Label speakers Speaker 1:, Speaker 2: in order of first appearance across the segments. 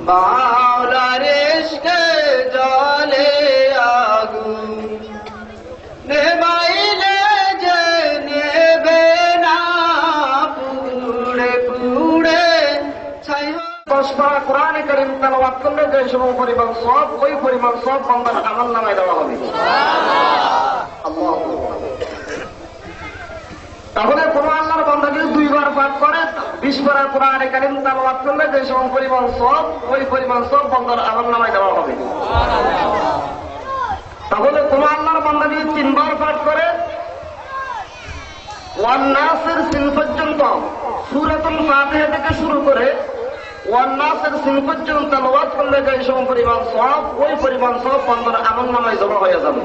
Speaker 1: মাওলার ইশকে জলে আগুন নেভাইলে যে নেবে না পুড়ে পুড়ে ছাই। 10 পারা কোরআন কারীম তেলাওয়াত করলে যে সম পরিমাণ সওয়াব, ওই পরিমাণ সওয়াব বান্দার আমলনামায় দেওয়া হবে। আল্লাহু আকবার। তাহলে কোন আল্লাহর বান্দা যদি 2 বার পাঠ করে 20 পারা কোরআন কারীম তেলাওয়াত করলে যে সম পরিমাণ সওয়াব, ওই পরিমাণ সওয়াব বান্দার আমলনামায় দেওয়া হবে। তাহলে কোন আল্লাহর বান্দা যদি 3 বার পাঠ করে ওয়ান নাসের সিন পর্যন্ত, সূরাতুল ফাতিহা থেকে শুরু করে ওয়ান নাসের সিন পর্যন্ত তেলাওয়াত করলে যে সম পরিমাণ সওয়াব, ওই পরিমাণ সওয়াব বান্দার আমলনামায় জমা হয়ে যাবে।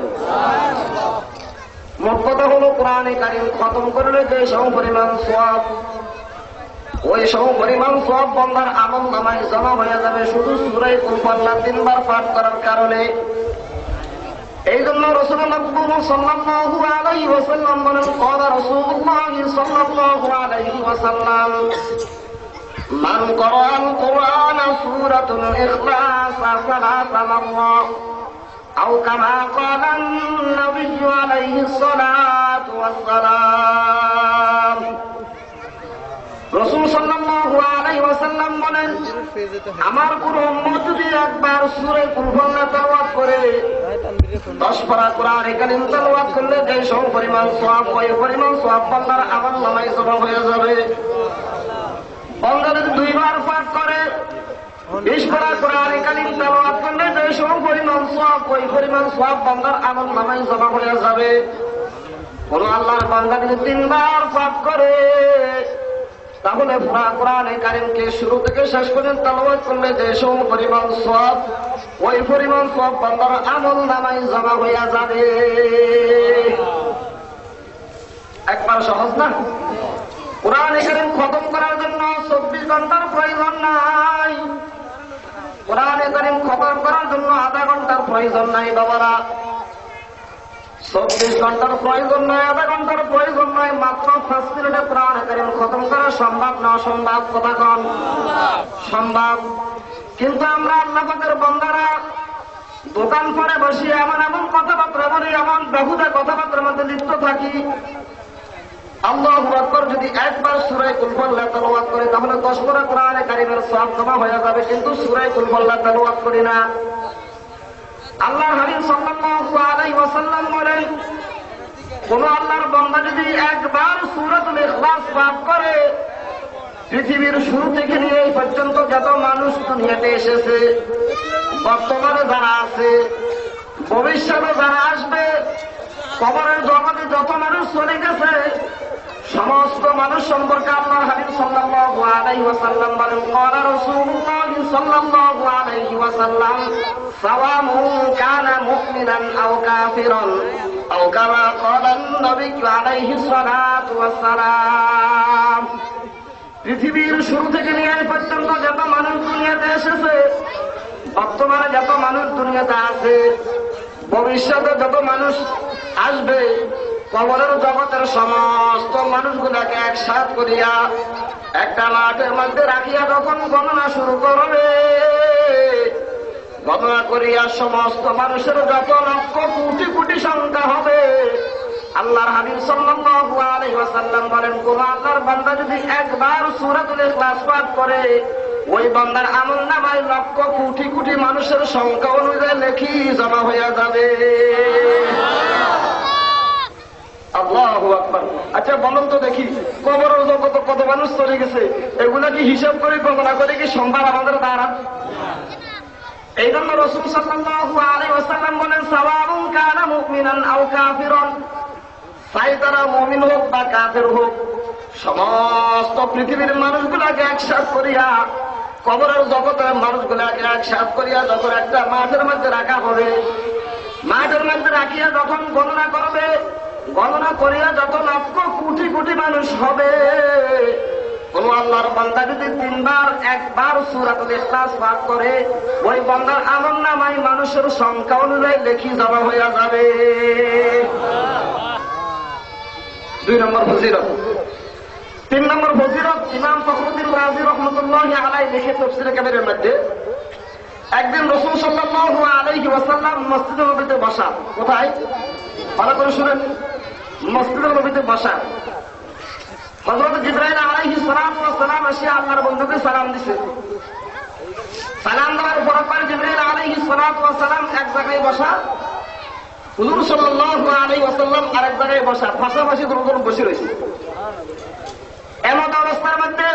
Speaker 1: মোট কথা হলো কোরআনে কারীম খতম করলে যে সম পরিমাণ সওয়াব, ওই সম পরিমাণ সওয়াব বান্দার আমলনামায় জমা হয়ে যাবে শুধু সূরা কুল 3 বার পাঠ করার কারণে। এই জন্য রাসূলুল্লাহ সাল্লাল্লাহু আলাইহি ওয়াসাল্লাম বলেন, ক্বালা রাসূলুল্লাহ সাল্লাল্লাহু আলাইহি ওয়াসাল্লাম, মান ক্বারাআল কুরআনা সূরাতুল ইখলাস সালাসা মাররাত আও কামা ক্বালা an-নাবিয়্যু আলাইহিস সালাতু ওয়াস সালাম। রাসূল সাল্লাল্লাহু আলাইহি ওয়াসাল্লাম বলেন, আমার কোন উম্মত যদি একবার সূরা কুল তেলাওয়াত করে 10 পারা কোরআন কারীম তেলাওয়াত করলে যে সম পরিমাণ সওয়াব, ওই পরিমাণ সওয়াব বান্দার আমলনামায় জমা হয়ে যাবে। বান্দা যদি 2 বার পাঠ করে 20 পারা কোরআন কারীম তেলাওয়াত করলে যে সম পরিমাণ সওয়াব, ওই পরিমাণ সওয়াব বান্দার আমলনামায় জমা হয়ে যাবে। কোন আল্লাহর বান্দা যদি 3 বার পাঠ করে তাহলে পুরা কোরআন কারীমকে শুরু থেকে শেষ পর্যন্ত তেলাওয়াত করলে যে সম পরিমাণ সওয়াব, ওই পরিমাণ সওয়াব বান্দার আমলনামায় জমা হয়ে যাবে। একবার সহজ না? কোরআন কারীম খতম করার জন্য 24 ঘন্টার প্রয়োজন নাই। কোরআন কারীম খতম করার জন্য আধা ঘন্টার প্রয়োজন নাই বাবারা। 24 ঘন্টার প্রয়োজন নয়, আধা ঘন্টার প্রয়োজন নয়, মাত্র 5 মিনিটে কোরআন কারীম খতম করা সম্ভব না অসম্ভব? কথা কন। সম্ভব। কিন্তু আমরা আল্লাহ পাকের বান্দারা দোকান পরে বসে এমন এমন কথাবার্তা বলি, এমন বেহুদা কথাবার্তার মধ্যে লিপ্ত থাকি। আল্লাহু আকবার যদি একবার সূরা কুল তেলাওয়াত করে তাহলে 10 পারা কোরআন কারীমের সওয়াব জমা হয়ে যাবে, কিন্তু সূরা কুল তেলাওয়াত করি না। আল্লাহর হাবিব সাল্লাল্লাহু আলাইহি ওয়াসাল্লাম বলেন, কোন আল্লাহর বান্দা যদি একবার সূরাতুল ইখলাস পাঠ করে পৃথিবীর শুরু থেকে নিয়ে এই পর্যন্ত যত মানুষ দুনিয়াতে এসেছে, বর্তমানে যারা আছে, ভবিষ্যতে যারা আসবে, কবরের জগতে যত মানুষ চলে গেছে, সমস্ত মানুষ সম্পর্কে আল্লাহর হাবিব সাল্লাল্লাহু আলাইহি ওয়াসাল্লাম বলেন, ক্বালা রাসূলুল্লাহ সাল্লাল্লাহু আলাইহি ওয়াসাল্লাম, সাওয়ামুন কানা মুমিনান আও কাফিরান আও কামা ক্বালা an-নাবিয়্যু আলাইহিস সালাতু ওয়াস সালাম। পৃথিবীর শুরু থেকে নিয়ে এই পর্যন্ত যত মানুষ দুনিয়াতে এসেছে, বর্তমানে যত মানুষ দুনিয়াতে আছে, ভবিষ্যতে যত মানুষ আসবে, কবরের জগতের সমস্ত মানুষগুলাকে একসাথ করিয়া একটা মাঠের মধ্যে রাখিয়া যখন গণনা শুরু করবে, গণনা করিয়া সমস্ত মানুষের যত লক্ষ কোটি কোটি সংখ্যা হবে, আল্লাহর হাবিব সাল্লাল্লাহু আলাইহি ওয়াসাল্লাম বলেন, কোন আল্লাহর বান্দা যদি একবার সূরাতুল ইখলাস পাঠ করে ওই বান্দার আমলনামায় লক্ষ কোটি কোটি মানুষের সংখ্যা অনুযায়ী লেখি জমা হয়ে যাবে। আল্লাহু আকবার। আচ্ছা বলুন তো দেখি, কবরের জগতে কত মানুষ চলে গেছে, এগুলা কি হিসাব করে গণনা করে কি সম্ভব আমাদের দ্বারা? এই জন্য রাসূল সাল্লাল্লাহু আলাইহি ওয়াসাল্লাম বলেন, সাওয়াউন কানা মুমিনান আও কাফিরান, চাই তারা মুমিন হোক বা কাফের হোক, সমস্ত পৃথিবীর মানুষগুলাকে একসাথ করিয়া, কবরের জগতের মানুষগুলাকে একসাথ করিয়া যখন একটা মাঠের মধ্যে রাখা হবে, মাঠের মধ্যে রাখিয়া যখন গণনা করবে, গণনা করিয়া যত লক্ষ কোটি কোটি মানুষ হবে, কোন আল্লাহর বান্দা যদি 3 বার একবার সূরাতুল ইখলাস পাঠ করে ওই বান্দার আমলনামায় মানুষের সংখ্যা অনুযায়ী লেখি জমা হয়ে যাবে। 2 নম্বর ফজিলত। 3 নম্বর ফজিলত ইমাম ফখরুদ্দিন রাজি রহমতুল্লাহি আলাইহি লিখে তাফসীরে কাবীরের মধ্যে, একদিন রাসূল সাল্লাল্লাহু আলাইহি ওয়াসাল্লাম মসজিদে নববীতে বসা। কোথায়? ভালো করে শুনেন, মসজিদে নববীতে বসা। হযরত জিবরাইল আলাইহিস সালাতু ওয়াস সালাম এসে আল্লাহর বন্ধুকে সালাম দিছে। সালাম দেওয়ার পর জিবরাইল আলাইহিস সালাতু ওয়াস সালাম এক জায়গায় বসা, হুজুর সাল্লাল্লাহু আলাইহি ওয়াসাল্লাম আরেক জায়গায় বসা, পাশাপাশি দুজন বসে রয়েছে। এমন অবস্থার মধ্যে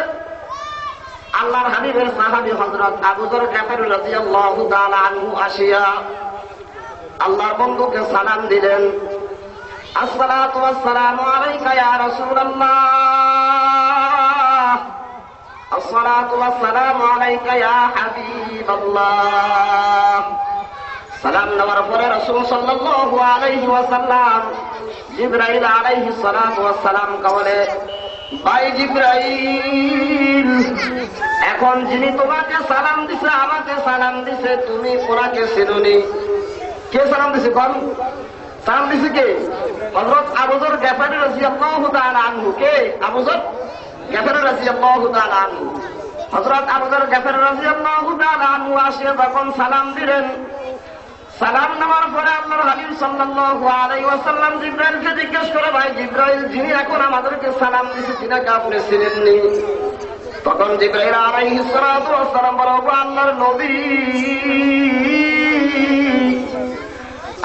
Speaker 1: আল্লাহর হাবিবের সাহাবী হযরত আবু যর গাফারী রাদিয়াল্লাহু তাআলা আনহু আসিয়া আল্লাহর বন্ধুকে সালাম দিলেন। আসসালাতু ওয়াসসালামু আলাইকা ইয়া রাসূলুল্লাহ, আসসালাতু ওয়াসসালামু আলাইকা ইয়া হাবিবাল্লাহ। সালাম নেওয়ার পরে রাসূল সাল্লাল্লাহু আলাইহি ওয়াসাল্লাম জিবরাইল আলাইহিস সালাতু ওয়াসসালাম বলে, ভাই জিবরাইল, এখন যিনি তোমাকে সালাম দিছে, আমাকে সালাম দিছে, তুমি ওনাকে চেনোনি? কে সালাম দিছে? কোন সালাম দিছে? কে? হযরত আবু যর গাফারী রাদিয়াল্লাহু তাআলা আনহু। কে? আবু যর গাফারী রাদিয়াল্লাহু তাআলা আনহু। হযরত আবু যর গাফারী রাদিয়াল্লাহু তাআলা আনহু আসিয়া যখন সালাম দিলেন, সালাম নেওয়ার পরে আল্লাহর হাবিব সাল্লাল্লাহু আলাইহি ওয়াসাল্লাম জিবরাইলকে জিজ্ঞেস করে, ভাই জিবরাইল, যিনি এখন আমাদেরকে সালাম দিয়েছে তিনাকে আপনি চিনেননি? তখন জিবরাইল আলাইহিস সালাতু ওয়াস সালাম বলে, ও আল্লাহর নবী,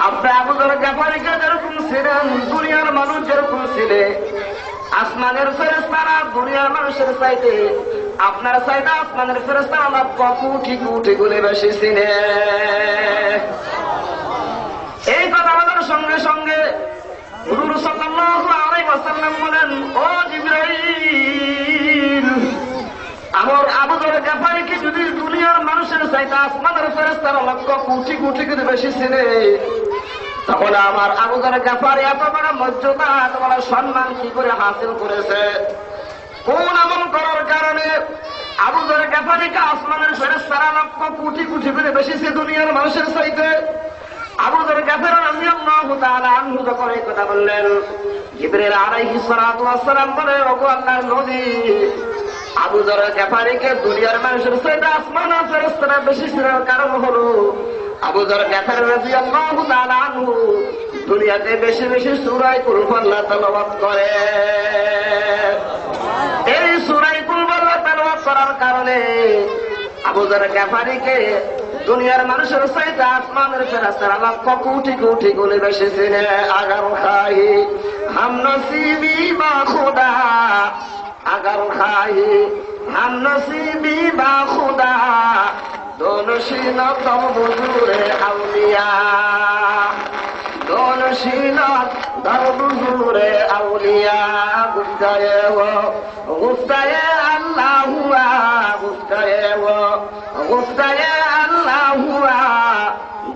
Speaker 1: আপনি আবু যর গাফারীকে যেরকম ছিলেন, দুনিয়ার মানুষ যেরকম ছিলে, আসমানের ফেরেশতারা দুনিয়ার মানুষের চাইতে আপনার চাইতে আসমানের ফেরেশতারা লক্ষ কোটি কোটি গুণে বেশি ছিলে। এই কথা বলার সঙ্গে সঙ্গে হুজুর সাল্লাল্লাহু আলাইহি ওয়াসাল্লাম বলেন, ও জিবরাইল, আমার আবু যর গাফারীকে যদি দুনিয়ার মানুষের চাইতে আসমানের ফেরেশতারা লক্ষ কোটি কোটি গুণে বেশি ছিলে, তাহলে আমার আবু যর গাফারী এত বড় মর্যাদা, এত বড় সম্মান কি করে হাসিল করেছে? কোন আমল করার কারণে আবু যর গাফারীকে আসমানের ফেরেশতারা লক্ষ কোটি কোটি গুণে বেশি ছিল দুনিয়ার মানুষের চাইতে? আবু যর গাফারী রাদিয়াল্লাহু তাআলা আনহু যখন এই কথা বললেন, জিবরাইল আলাইহিস সালাতু ওয়াস সালাম বলে, ওগো আল্লাহর নবী, আবু যর গাফারীকে দুনিয়ার মানুষের চাইতে আসমানের ফেরেশতারা বেশি ছিল কারণ হলো আবু যর গাফারী রাদিয়াল্লাহু তাআলা আনহু দুনিয়াতে বেশি বেশি সূরা কুল আল্লাহ তেলাওয়াত করে। এই সূরা কুল আল্লাহ তেলাওয়াত করার কারণে আবু যর গাফারীকে দুনিয়ার মানুষের চাইতে আসমানের ফেরেশতারা লক্ষ কোটি কোটি গুণে বেশি চিনে। আগার খাই হাম নসিবি বা খুদা, আগার খাই হাম নসিবি বা খুদা, দোনশীলত বুজুরে আউলিয়া, দোনশীলত বুজুরে আউলিয়া, গুফতায়ে ও গুফতায়ে আল্লাহ হুয়া, গুফতায়ে ও গুফতায়ে আল্লাহ হুয়া,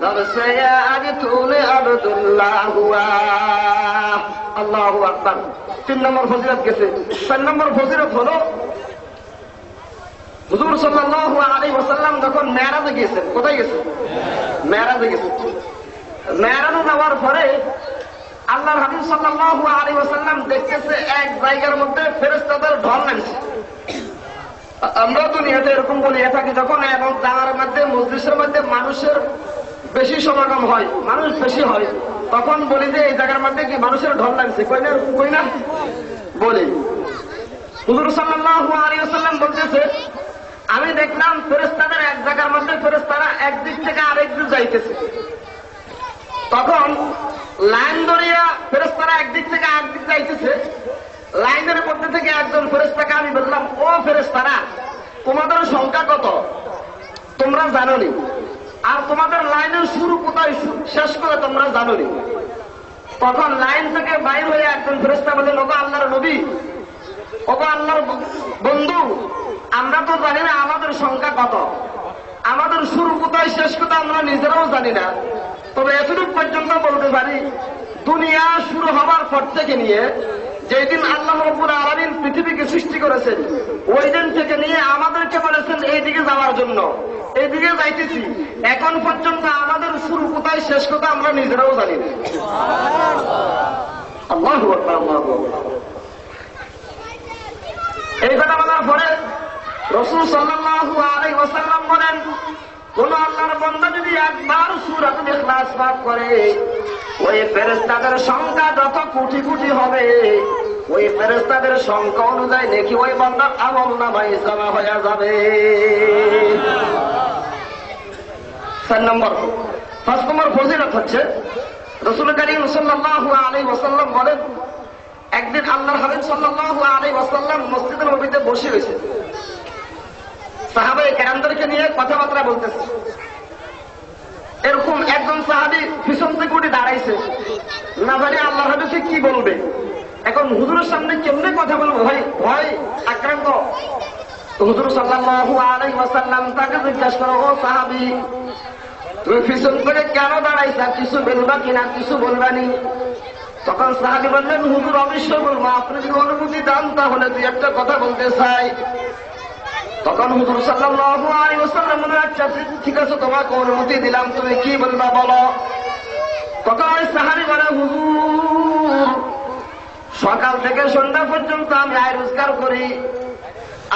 Speaker 1: দরসে আগে তুলে আব্দুল্লাহ হুয়া। আল্লাহু আকবার। 3 নম্বর ফজিলত গেছে। 4 নম্বর ফজিলত হলো হুজুর সাল্লাল্লাহু আলাইহি ওয়াসাল্লাম যখন মেরাজে গেছেন। কোথায় গেছেন? মেরাজে গেছেন। মেরাজে যাওয়ার পরে আল্লাহর হাবিব সাল্লাল্লাহু আলাইহি ওয়াসাল্লাম দেখতেছে এক জায়গার মধ্যে ফেরেশতাদের ঢল নামছে। আমরা দুনিয়াতে এরকম বলিয়ে থাকি, যখন এবং জায়গার মধ্যে মজলিসের মধ্যে মানুষের বেশি সমাগম হয়, মানুষ বেশি হয়, তখন বলি যে এই জায়গার মধ্যে কি মানুষের ঢল নামছে। কই না? কই না? বলি। হুজুর সাল্লাল্লাহু আলাইহি ওয়াসাল্লাম বলতেছে, আমি দেখলাম ফেরেশতাদের এক জায়গার মধ্যে ফেরেশতারা একদিক থেকে আরেক দিক যাইতেছে। তখন লাইন ধরিয়া ফেরেশতারা একদিক থেকে আরেক দিক যাইতেছে। লাইনের মধ্যে থেকে একজন ফেরেশতাকে আমি বললাম, ও ফেরেশতারা, তোমাদের সংখ্যা কত তোমরা জানোনি? আর তোমাদের লাইনের শুরু কোথায় শেষ করে তোমরা জানোনি? তখন লাইন থেকে বাইর হয়ে একজন ফেরেশতা বললেন, ওগো আল্লাহর নবী, ওগো আল্লাহর বন্ধু, আমরা তো জানি না আমাদের সংখ্যা কত, আমাদের শুরু কোথায় শেষ কোথায় আমরা নিজেরাও জানি না। তবে এতটুকু পর্যন্ত বলতে পারি, দুনিয়া শুরু হওয়ার পর থেকে নিয়ে যেই দিন আল্লাহ রাব্বুল আলামিন পৃথিবীকে সৃষ্টি করেছেন, ওই দিন থেকে নিয়ে আমাদেরকে বলেছেন এইদিকে যাওয়ার জন্য, এইদিকে যাইতেছি। এখন পর্যন্ত আমাদের শুরু কোথায় শেষ কোথায় আমরা নিজেরাও জানি না। আল্লাহু আকবার, আল্লাহু আকবার। এই কথা বলার পরে রাসূল সাল্লাল্লাহু আলাইহি ওয়াসাল্লাম বলেন, কোন আল্লাহর বান্দা যদি একবার সূরাতুল ইখলাস পাঠ করে, ওই ফেরেশতাদের সংখ্যা যত কোটি কোটি হবে, ওই ফেরেশতাদের সংখ্যা অনুযায়ী নেকি ওই বান্দার আমলনামায় জমা হয়ে যাবে। 4 নম্বর 5 নম্বর ফজিলত হচ্ছে, রাসূল কারীম সাল্লাল্লাহু আলাইহি ওয়াসাল্লাম বলেন, একদিন আল্লাহর হাবিব সাল্লাল্লাহু আলাইহি ওয়াসাল্লাম মসজিদের নববীতে বসে রয়েছে, সাহাবায়ে কেরামদেরকে নিয়ে কথাবার্তা বলতেছে। এরকম একজন সাহাবী পিছন থেকে উঠে দাঁড়াইছে, না জানি আল্লাহর হাবিব কি বলবে, এখন হুজুরের সামনে কেমনে কথা বলবো, ভয় আক্রান্ত। হুজুর সাল্লাল্লাহু আলাইহি ওয়াসাল্লাম তাকে জিজ্ঞাসা করো, ও সাহাবী, তুমি পিছন করে কেন দাঁড়াইছা, কিছু বলবা কিনা, কিছু বলবানি? তখন সাহাবী বললেন, হুজুর অবশ্যই বলবো, আপনি যদি অনুমতি দেন তাহলে দুই একটা কথা বলতে চাই। তখন হুজুর সাল্লাল্লাহু আলাইহি ওয়াসাল্লাম বললেন, আচ্ছা ঠিক আছে, তোমাকে অনুমতি দিলাম, তুমি কি বলবা বলো। তখন ওই সাহাবী বলে, হুজুর, সকাল থেকে সন্ধ্যা পর্যন্ত আমি আয় রোজগার করি,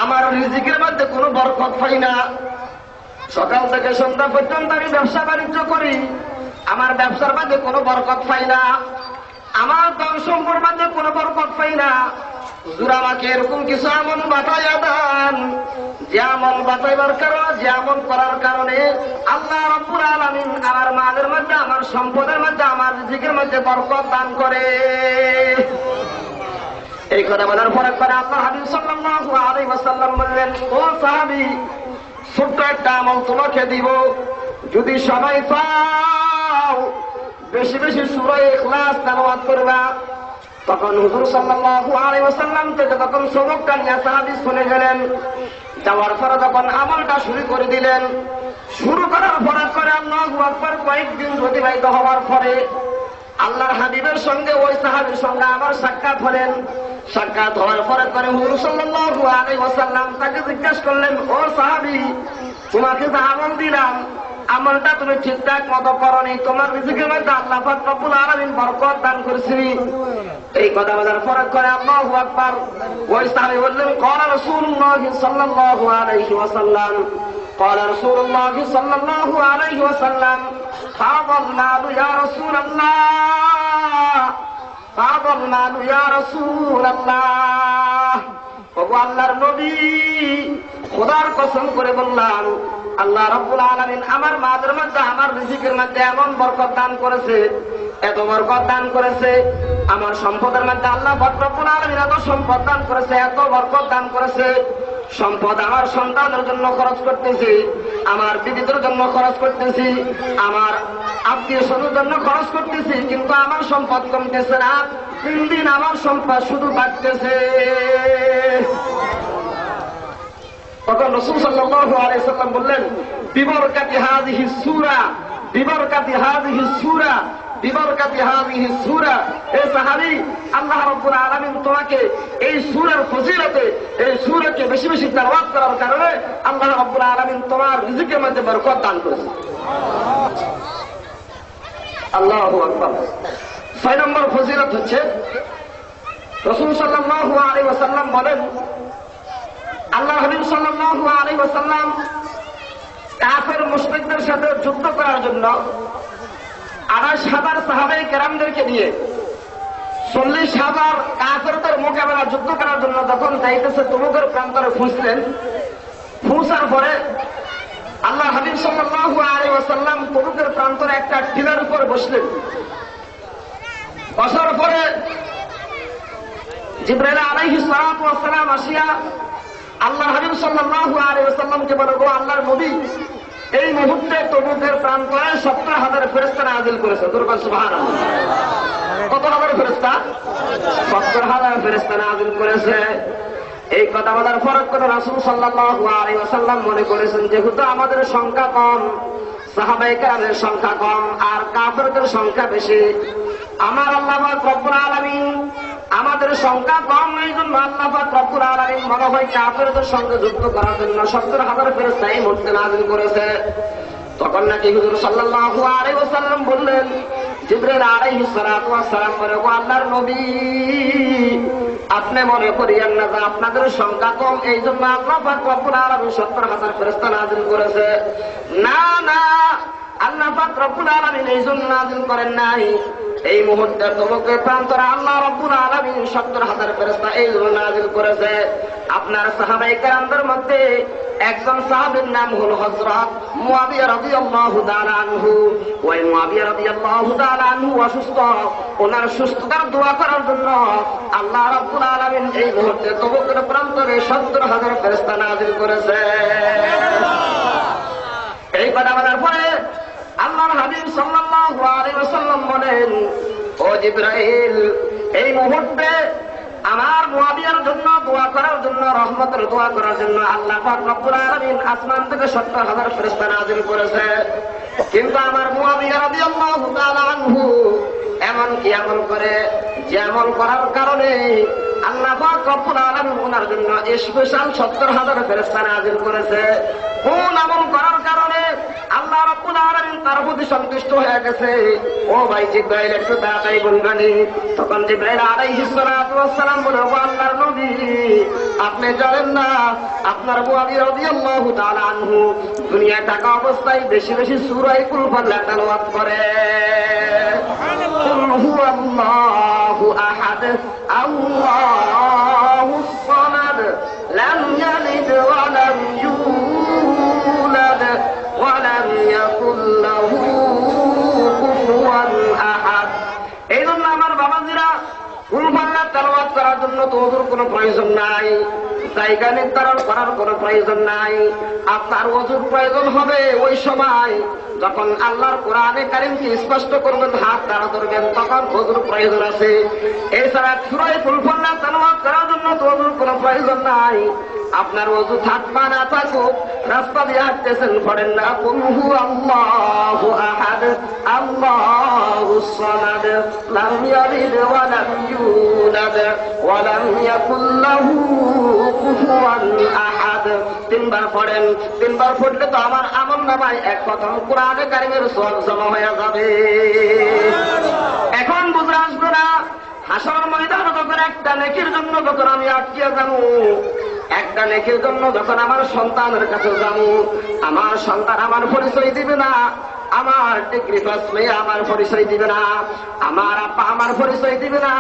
Speaker 1: আমার রিজিকের মধ্যে কোনো বরকত পাই না। সকাল থেকে সন্ধ্যা পর্যন্ত আমি ব্যবসা বাণিজ্য করি, আমার ব্যবসার মধ্যে কোনো বরকত পাই না, আমার ধন সম্পদের মধ্যে কোনো বরকত পাই না। হুজুর, আমাকে এরকম কিছু আমল বাতাইয়া দেন, যে আমল বাতাইবার কারণে, যে আমল করার কারণে আল্লাহ রাব্বুল আলামিন আমার মালের মধ্যে, আমার সম্পদের মধ্যে, আমার রিজিকের মধ্যে বরকত দান করে। এই কথা বলার পরে আল্লাহ হাবিব সাল্লাল্লাহু আলাইহি ওয়াসাল্লাম বললেন, ও সাহাবী, ছোট্ট একটা আমল তোমাকে দিব, যদি সবাই পাও বেশি বেশি সূরা ইখলাস তেলাওয়াত করবা। তখন হুজুর সাল্লাল্লাহু আলাইহি ওয়াসাল্লাম থেকে তখন সবকটা নিয়ে সাহাবী চলে গেলেন। যাওয়ার পরে তখন আমলটা শুরু করে দিলেন। শুরু করার পরে আল্লাহু আকবার কয়েকদিন অতিবাহিত হওয়ার পরে আল্লাহর হাবিবের সঙ্গে ওই সাহাবীর সঙ্গে আমার সাক্ষাৎ হলেন। সাক্ষাৎ হওয়ার পরে হুজুর সাল্লাল্লাহু আলাইহি ওয়াসাল্লাম তাকে জিজ্ঞাসা করলেন, ও সাহাবী, তোমাকে যে আমল দিলাম, আমলটা তুমি ঠিকঠাক মতো করনি, তোমার রিজিকের মধ্যে আল্লাহ পাক রব্বুল আলামিন বরকত দান করেছেন। এই কথা বলার পরে আল্লাহু আকবার, ওই সাহাবী বললেন, ক্বালা রাসূলুল্লাহ সাল্লাল্লাহু আলাইহি ওয়াসাল্লাম, ক্বালা রাসূলুল্লাহ সাল্লাল্লাহু আলাইহি ওয়াসাল্লাম, ফাদাল মালু ইয়া রাসূলুল্লাহ, ফাদাল মালু ইয়া রাসূলুল্লাহ। ওগো আল্লাহর নবী, খোদার কসম করে বললাম, আল্লাহ রাব্বুল আলামিন আমার মালের মধ্যে, আমার রিজিকের মধ্যে এমন বরকত দান করেছে, এত বরকত দান করেছে, আমার সম্পদের মধ্যে আল্লাহ রাব্বুল আলামিন এত সম্পদ দান করেছে, এত বরকত দান করেছে। সম্পদ আমার সন্তানের জন্য খরচ করতেছি, আমার বিবিদের জন্য খরচ করতেছি, আমার আত্মীয় স্বজনের জন্য খরচ করতেছি, কিন্তু আমার সম্পদ কমতেছে না, দিন দিন আমার সম্পদ শুধু বাড়তেছে। তখন রাসূল সাল্লাল্লাহু আলাইহি ওয়াসাল্লাম বললেন, বিবরকাতি হাযিহি সূরা, বিবরকাতি হাযিহি সূরা, বিবরকাতি হাযিহি সূরা। হে সাহাবী, আল্লাহ রাব্বুল আলামিন তোমাকে এই সূরার ফজিলতে, এই সূরাকে বেশি বেশি তেলাওয়াত করার কারণে আল্লাহ রাব্বুল আলামিন তোমার রিজিকের মধ্যে বরকত দান করেছেন। আল্লাহু আকবার। 6 নম্বর ফজিলত হচ্ছে, রাসূল সাল্লাল্লাহু আলাইহি ওয়াসাল্লাম বলেন, আল্লাহ হাবিব সাল্লাল্লাহু আলাইহি ওয়াসাল্লাম কাফের মুশরিকদের সাথে যুদ্ধ করার জন্য 28,000 সাহাবায়ে কেরামদেরকে নিয়ে 40,000 কাফেরদের মোকাবেলা যুদ্ধ করার জন্য যখন যাইতেছে তবুকের প্রান্তরে পৌঁছলেন। পৌঁছার পরে আল্লাহ হাবিব সাল্লাল্লাহু আলাইহি ওয়াসাল্লাম তবুকের প্রান্তরে একটা টিলার উপর বসলেন। বসার পরে জিবরাইল আলাইহিস সালাতু ওয়াস সালাম আসিয়া আল্লাহ হাবিব সাল্লাল্লাহু আলাইহি ওয়াসাল্লামকে বলে, গো আল্লাহর নবী, এই মুহূর্তে তবুকের প্রান্তরে 70,000 ফেরেশতা নাযিল করেছে। দরকার সুবহানাল্লাহ। কত হাজার ফেরেশতা? 70,000 ফেরেশতা নাযিল করেছে। এই কথা বলার ফরক করে রাসূল সাল্লাল্লাহু আলাইহি ওয়াসাল্লাম মনে করেছেন, যেহেতু আমাদের সংখ্যা কম, সাহাবায়ে কেরামের সংখ্যা কম, আর কাফেরদের সংখ্যা বেশি, আমার আল্লাহ পাক রব্বুল আলামিন আমাদের সংখ্যা কম, এই জন্য আল্লাহ পাক রব্বুল আলামিন মনে হয় কাফেরদের সঙ্গে যুদ্ধ করার জন্য 70,000 ফেরেশতা এই মুহূর্তে নাযিল করেছে। তখন নাকি হুজুর সাল্লাল্লাহু আলাইহি ওয়াসাল্লাম বললেন, জিবরাইল আলাইহিস সালাতু ওয়াস সালাম বলে, ও আল্লাহর নবী, আপনি মনে করিয়েন না যে আপনাদের সংখ্যা কম, এই জন্য আল্লাহ পাক রব্বুল আলামিন 70,000 ফেরেশতা নাযিল করেছে। না না, আল্লাহ পাক রব্বুল আলামিন এই জন্য নাযিল করেন নাই। এই মুহূর্তে তোমাকে প্রান্তরে আল্লাহ রব্বুল আলামিন 70,000 ফেরেশতা এই জন্য নাযিল করেছে। আপনার সাহাবায়ে কেরামদের মধ্যে একজন সাহাবীর নাম হলো হযরত মুয়াবিয়া রাদিয়াল্লাহু তাআলা আনহু। ওই মুয়াবিয়া রাদিয়াল্লাহু তাআলা আনহু অসুস্থ, ওনার সুস্থতার দোয়া করার জন্য আল্লাহ রাব্বুল আলামিন এই মুহূর্তে তবুকের প্রান্তরে 70,000 ফেরেশতা নাযিল করেছে। এই কথা বলার পরে আল্লাহর হাবিব সাল্লাল্লাহু আলাইহি ওয়াসাল্লাম বলেন, ও জিবরাইল, এই মুহূর্তে আমার মুয়াবিয়ার জন্য দোয়া করার জন্য, রহমতের দোয়া করার জন্য আল্লাহ পাক রব্বুল আলামিন আসমান থেকে 70,000 ফেরেশতা নাযিল করেছে। কিন্তু আমার মুয়াবিয়া রাদিয়াল্লাহু তাআলা আনহু এমন কি আমল করে, যে আমল করার কারণে আল্লাহ পাক রব্বুল আলামিন ওনার জন্য স্পেশাল 70,000 ফেরেশতা নাযিল করেছে। কোন আমল করার কারণে আল্লাহ রাব্বুল আলামিন তার প্রতি সন্তুষ্ট হয়ে গেছে? ও ভাই জিবরাইল, একটু তাড়াতাড়ি বলবানি। তখন জিবরাইল আলাইহিস সালাতু ওয়াস সালাম বলে, ও আল্লাহর নবী, আপনি জানেন না আপনার মুয়াবিয়া রাদিয়াল্লাহু তাআলা আনহু দুনিয়ায় থাকা অবস্থায় বেশি বেশি সূরা কুল ফাল্লা তেলাওয়াত করে। কুল হুয়াল্লাহু আহাদ, আল্লাহুস সামাদ, লাম ইয়ালিদ ওয়া লাম ইউলাদ ওয়া লাম ইয়াকুল লাহু কুফুয়ান আহাদ। এই জন্য আমার বাবাজিরা, কুল ফাল্লা তেলাওয়াত করার জন্য তো ওযুর কোনো প্রয়োজন নাই, জায়গা নির্ধারণ করার কোনো প্রয়োজন নাই। আপনার ওযুর প্রয়োজন হবে ওই সময় যখন আল্লাহর কোরআনে কারীমকে স্পষ্ট করবেন, হাত দ্বারা ধরবেন, তখন ওযুর প্রয়োজন আছে। এছাড়া সূরা কুল ফাল্লা তেলাওয়াত করার জন্য তো ওযুর কোনো প্রয়োজন নাই। আপনার ওযু থাকবা না থাকুক, রাস্তা দিয়ে হাঁটতেছেন, পড়েন না কুল হুয়াল্লাহু আহাদ, আল্লাহুস সামাদ, লাম ইয়ালিদ ওয়া লাম ইউলাদ ওয়া লাম ইয়াকুল লাহু কুফুয়ান আহাদ। তিনবার পড়েন, তিনবার পড়লে তো আমার আমল নামায় এক খতম কোরআনে কারীমের সওয়াব জমা হয়ে যাবে। এখন বুঝে আসবে না, হাসরের ময়দানে যখন একটা নেকির জন্য যখন আমি আটকিয়ে যাবো, একটা নেকির জন্য যখন আমার সন্তানের কাছে যাবো, আমার সন্তান আমার পরিচয় দিবে না, আমার ডিগ্রি পাস মেয়ে আমার পরিচয় দিবে না, আমার আব্বা আমার পরিচয় দিবে না।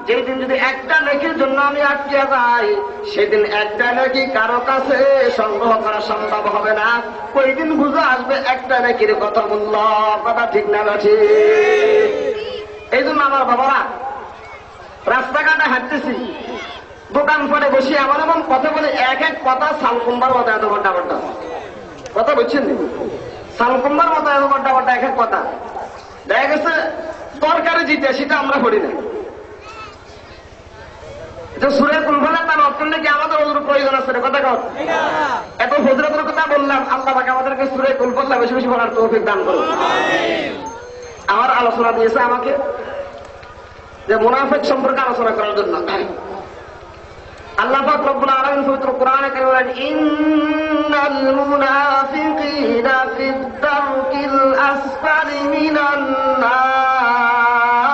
Speaker 1: যেদিন যদি একটা নেকির জন্য আমি আটকিয়ে যাই, সেদিন একটা নেকি কারো কাছে সংগ্রহ করা সম্ভব হবে না। ওই দিন বুঝে আসবে একটা নেকির কত মূল্য। কথা ঠিক না ঠিক? এই জন্য আমার বাবারা, রাস্তাঘাটে হাঁটতেছি, দোকান পরে বসে এমন এমন কথা বলে, এক এক কথা সালকুম্বার মতো এত ঘন্টা ঘন্টা কথা বলছেন, সালকুম্বার মতো এত ঘন্টা ঘন্টা এক এক কথা। দেখা গেছে তরকারি জিতে, সেটা আমরা পড়ি না। সূরা কুল ফাল্লা তেলাওয়াত করলে কি আমাদের ওযুর প্রয়োজন আছে? কথা কর। এত ফজিলতের কথা বললাম, আল্লাহ পাক আমাদেরকে সূরা কুল ফাল্লা বেশি বেশি পড়ার তৌফিক দান করুন। আমার আলোচনা দিয়েছে আমাকে যে মুনাফিক সম্পর্কে আলোচনা করার জন্য। আল্লাহ পাক রব্বুল আলামিন পবিত্র কোরআনে কারীমে বলেন, ইন্নাল মুনাফিকিনা ফিদ দারকিল আসফালি মিনান নার।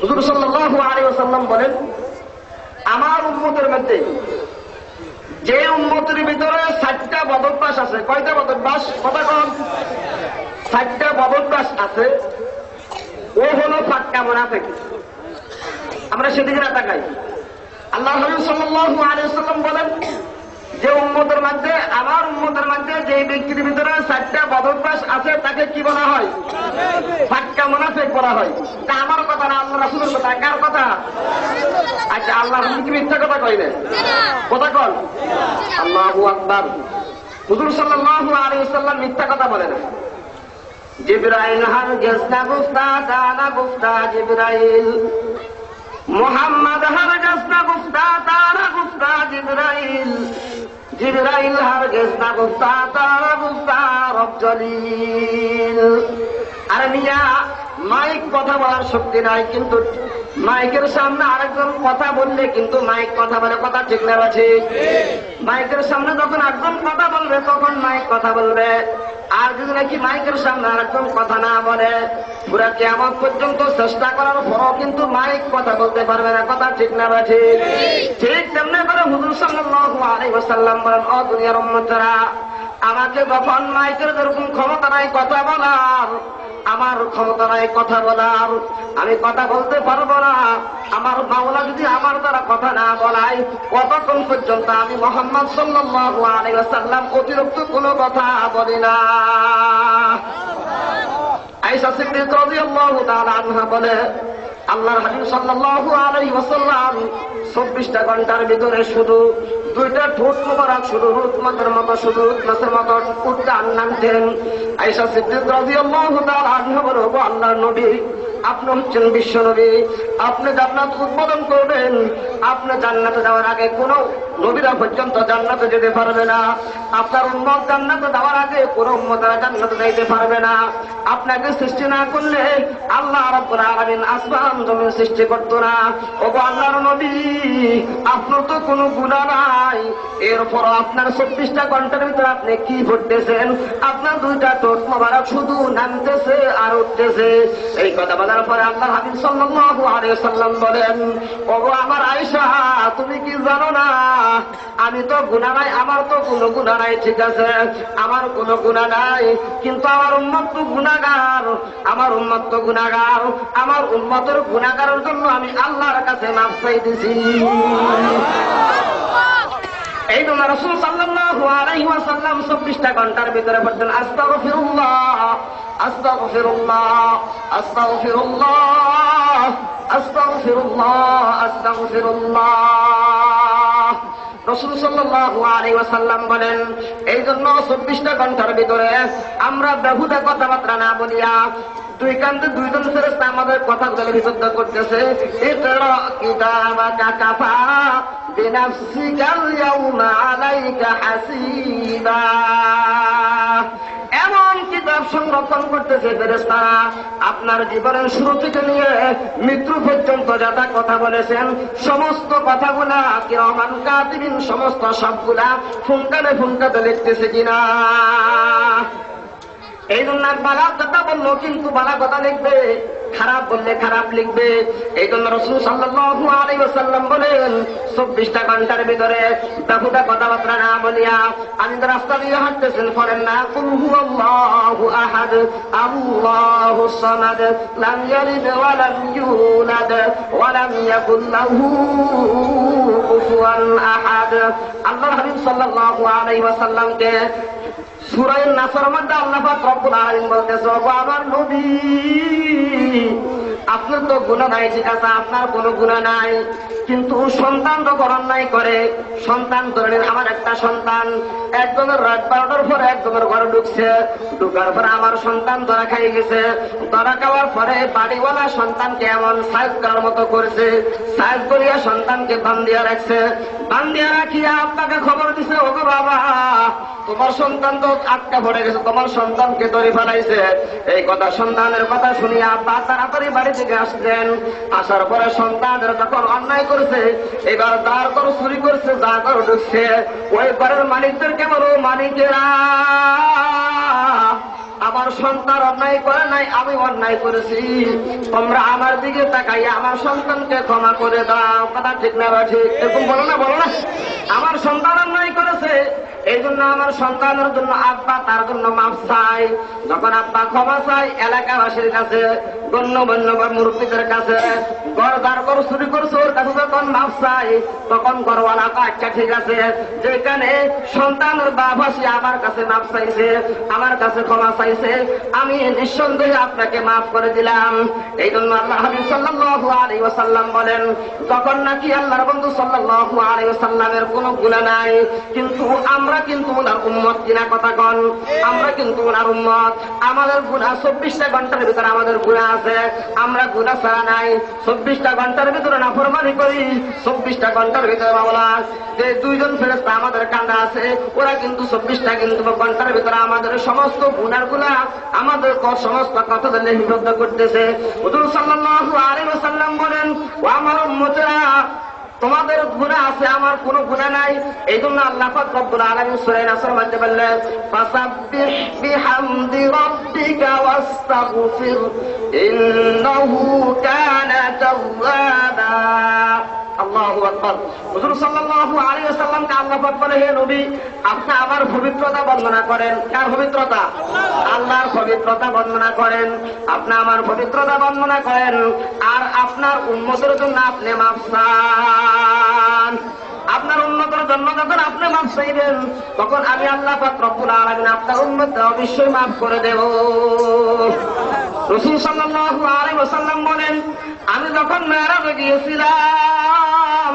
Speaker 1: হুজুর সাল্লাল্লাহু আলাইহি ওয়াসাল্লাম বলেন, আমার উম্মতের মধ্যে যে উম্মতের ভিতরে 60টা বদভ্যাস আছে। কয়টা বদভ্যাস? কথা কম। 60টা বদভ্যাস আছে, ও হলো ফাক্কা মুনাফিক। আমরা সেদিকে না তাকাই। আল্লাহ নবী সাল্লাল্লাহু আলাইহি ওয়াসাল্লাম বলেন, যে উম্মতের মধ্যে, আমার উম্মতের মধ্যে যে ব্যক্তির ভিতরে 60টা বদভ্যাস আছে, তাকে কি বলা হয়? ফাক্কা মুনাফিক বলা হয়। তা আমার কথা না, আল্লাহ রাসূলের কথা। কার কথা? আচ্ছা, আল্লাহ রাসূল কি মিথ্যা কথা কয় না? কথা কন। আল্লাহু আকবার। হুজুর সাল্লাল্লাহু আলাইহি ওয়াসাল্লাম মিথ্যা কথা বলে না। জিবরাইল হারগিজ না গুফতা না গুফতা জিবরাইল, মুহাম্মদ হারগিজ না গুফতা না গুফতা জিবরাইল, জিবরাইল হারগিজ না গুফতা না গুফতা রব জলিল। আর মিয়া, মাইক কথা বলার শক্তি নাই, কিন্তু মাইকের সামনে আরেকজন কথা বললে কিন্তু মাইক কথা বলে। কথা ঠিক না ঠিক? মাইকের সামনে যখন একজন কথা বলবে, তখন মাইক কথা বলবে। আর যদি নাকি মাইকের সামনে আরেকজন কথা না বলে, পুরা কিয়ামত পর্যন্ত চেষ্টা করার পরও কিন্তু মাইক কথা বলতে পারবে না। কথা ঠিক না বা ঠিক? ঠিক তেমনি করে হুজুর সাল্লাল্লাহু আলাইহি ওয়াসাল্লাম বলেন, ও দুনিয়ার উম্মতেরা, আমাকে যখন মাইকের যেরকম ক্ষমতা নাই কথা বলার, আমার ক্ষমতা নাই কথা বলার, আমি কথা বলতে পারবো না, আমার মাওলা যদি আমার দ্বারা কথা না বলায়, কতক্ষণ পর্যন্ত আমি মুহাম্মদ সাল্লাল্লাহু আলাইহি ওয়াসাল্লাম অতিরিক্ত কোনো কথা বলি না। আয়েশা সিদ্দিকা রাদিয়াল্লাহু তাআলা আনহা বলে, আল্লাহর হাবিব সাল্লাল্লাহু আলাইহি ওয়াসাল্লাম 24টা ঘন্টার ভিতরে শুধু দুইটা ঠোঁট মোবারক শুধু রুতমাতের মতো, শুধু রুতমাসের মতো উদ্যান নামতেন। আয়েশা সিদ্দিকা রাদিয়াল্লাহু তাআলা আনহা বলে, ও আল্লাহর নবী, আপনি হচ্ছেন বিশ্ব নবী, আপনি জান্নাত উদ্বোধন করবেন, আপনি জান্নাতে যাওয়ার আগে কোন নবীরা পর্যন্ত জান্নাতে যেতে পারবে না, আপনার উম্মত জান্নাতে যাওয়ার আগে কোন উম্মতেরা জান্নাতে যাইতে পারবে না। আপনাকে সৃষ্টি না করলে আল্লাহ রাব্বুল আলামিন আসমান জমিন সৃষ্টি করতো না। ওগো আল্লাহর নবী, আপনার তো কোনো গুনাহ নাই, এরপর আপনার 24টা ঘন্টার ভিতরে আপনি কি ঘটতেছেন? আপনার দুইটা ঠোঁট মোবারক শুধু নামতেছে আর উঠতেছে। এই কথা বলার পরে আল্লাহ হাবিব সাল্লাল্লাহু আলাইহি ওয়াসাল্লাম বলেন, ওগো আমার আয়েশা, তুমি কি জানো না আমি তো গুনাহ নাই, আমার তো কোনো গুনাহ নাই, ঠিক আছে আমার কোনো গুনাহ নাই, কিন্তু আমার উম্মত তো গুনাহগার, আমার উম্মত তো গুনাহগার, আমার উম্মতের গুনাহগারের জন্য আমি আল্লাহর কাছে মাফ চাইতেছি। এই জন্য রাসূল সাল্লাল্লাহু আলাইহি ওয়াসাল্লাম 24টা ঘন্টার ভিতরে পড়তেন, আস্তাগফিরুল্লাহ আস্তাগফিরুল্লাহ আস্তাগফিরুল্লাহ আস্তাগফিরুল্লাহ আস্তাগফিরুল্লাহ। রাসূল সাল্লাল্লাহু আলাইহি ওয়াসাল্লাম বলেন, এই জন্য 24টা ঘন্টার ভিতরে আমরা বেহুদা কথাবার্তা না বলিয়া দুই কান্দে দুইজন ফেরেশতা আমাদের কথাগুলো বিশুদ্ধ করতেছে। ইকরা কিতাবাকা কাফা বিনাফসিকাল ইয়াউমা আলাইকা হাসিবা। এমন কিতাব সংরক্ষণ করতেছে ফেরেশতারা, আপনার জীবনের শুরু থেকে নিয়ে মৃত্যু পর্যন্ত যা কথা বলেছেন সমস্ত কথাগুলা কিরামান কাতিবিন, সমস্ত সবগুলা ফুঙ্কানে ফুঙ্কাতে লিখতেছে কিনা। এই জন্য বালা কথা বললো কিন্তু বালা কথা লিখবে, খারাপ বললে খারাপ লিখবে। এই জন্য রাসূল সাল্লাল্লাহু আলাইহি ওয়াসাল্লাম বলেন, 24টা ঘন্টার ভিতরে বেহুদা কথাবার্তা না বলিয়া, আমি তো রাস্তা দিয়ে হাঁটতেছেন, পড়েন না কুল হুয়াল্লাহু আহাদ আল্লাহুস সামাদ লাম ইয়ালিদ ওয়া লাম ইউলাদ ওয়া লাম ইয়াকুল লাহু কুফুয়ান আহাদ। আল্লাহর হাবিব সাল্লাল্লাহু আলাইহি ওয়াসাল্লামকে সূরা নাসরের মধ্যে আল্লাহ পাক রব্বুল আলামিন বলতেছে, ও আমার নবী, আপনার তো গুনাহ নাই, ঠিক আছে আপনার কোনো গুনাহ নাই, কিন্তু সন্তান তো করার নাই করে। সন্তান ধরেন আমার একটা সন্তান একজনের রাত 12টার পরে একজনের ঘরে ঢুকছে, ঢুকার পরে আমার সন্তান ধরা খাই গেছে। ধরা খাওয়ার পরে বাড়িওয়ালা সন্তানকে এমন সাইজ করার মতো করেছে, সাইজ করিয়া সন্তানকে বান্ধিয়া রাখছে। বান্ধিয়া রাখিয়া আপনাকে খবর দিছে, ওগো বাবা তোমার সন্তান তো আটকা পড়ে গেছে, তোমার সন্তানকে ধরে ফেলাইছে। এই কথা সন্তানের কথা শুনিয়া আব্বা তাড়াতাড়ি বাড়ি থেকে আসলেন। আসার পরে সন্তানের যখন অন্যায় করেছে, এবার যার ঘর চুরি করছে, যা ঘর ঢুকছে, ওই ঘরের মালিকদেরকে বলো, মালিকেরা আমার সন্তান অন্যায় করে নাই, আমি অন্যায় করেছি, তোমরা আমার দিকে তাকাইয়া আমার সন্তানকে ক্ষমা করে দাও। কথা ঠিক না বা ঠিক? এরকম বলো না, বলো না। আমার সন্তান অন্যায় করেছে, এই জন্য আমার সন্তানের জন্য আব্বা তার জন্য মাফ চাই। যখন আব্বা ক্ষমা চাই এলাকাবাসীর কাছে, গণ্যমান্য বা মুরব্বীদের কাছে, ঘরদার ঘর চুরি করছে ওর কাছে যখন মাফ চাই, তখন ঘরওয়ালা আচ্ছা ঠিক আছে, যেখানে সন্তানের বাপ আসি আমার কাছে মাফ চাইছে, আমার কাছে ক্ষমা চাইছে, আমি নিঃসন্দেহে আপনাকে মাফ করে দিলাম। এই জন্য আল্লাহ হাবিব সাল্লাল্লাহু আলাইহি ওয়াসাল্লাম বলেন, যখন নাকি আল্লাহর বন্ধু সাল্লাল্লাহু আলাইহি ওয়াসাল্লামের কোনো গুনাহ নাই, কিন্তু আমরা কিন্তু ওনার উম্মত কিনা, কথা কন, আমরা কিন্তু ওনার উম্মত, আমাদের গুনাহ 24টা ঘন্টার ভিতরে আমাদের গুনাহ আছে, আমরা গুনাহ ছাড়া নাই। 24টা ঘন্টার ভিতরে নাফরমানি করি, 24টা ঘন্টার ভিতরে মাওলা যে দুইজন ফেরেশতা আমাদের কাঁধে আছে, ওরা কিন্তু 24টা কিন্তু ঘন্টার ভিতরে আমাদের সমস্ত গুনার গুলা, আমাদের সমস্ত কথা লিপিবদ্ধ করতেছে। হুজুর সাল্লাল্লাহু আলাইহি ওয়াসাল্লাম বলেন, ও আমার উম্মতেরা, তোমাদের গুনাহ আছে, আমার কোনো গুনাহ নাই। এই জন্য আল্লাহ পাক রব্বুল আলামিন সূরা নাসর মধ্যে বললেন, ফাসাব্বিহ বিহামদি রাব্বিকা ওয়াস্তাগফির ইন্নাহু কানা তাওয়াবা। আল্লাহু আকবার। হুজুর সাল্লাল্লাহু আলাইহি ওয়াসাল্লামকে আল্লাহ পাক বলে, হে নবী, আপনি আমার পবিত্রতা বর্ণনা করেন। কার পবিত্রতা? আল্লাহর পবিত্রতা বর্ণনা করেন। আপনি আমার পবিত্রতা বর্ণনা করেন, আর আপনার উম্মতের জন্য আপনি মাফ চান। আপনার উম্মতের জন্য যখন আপনি মাফ চাইবেন, তখন আমি আল্লাহ পাক রব্বুল আলামিন আপনার উম্মতকে অবশ্যই মাফ করে দেব। রাসূল সাল্লাল্লাহু আলাইহি ওয়াসাল্লাম বলেন, আমি যখন মেরাজে গিয়েছিলাম,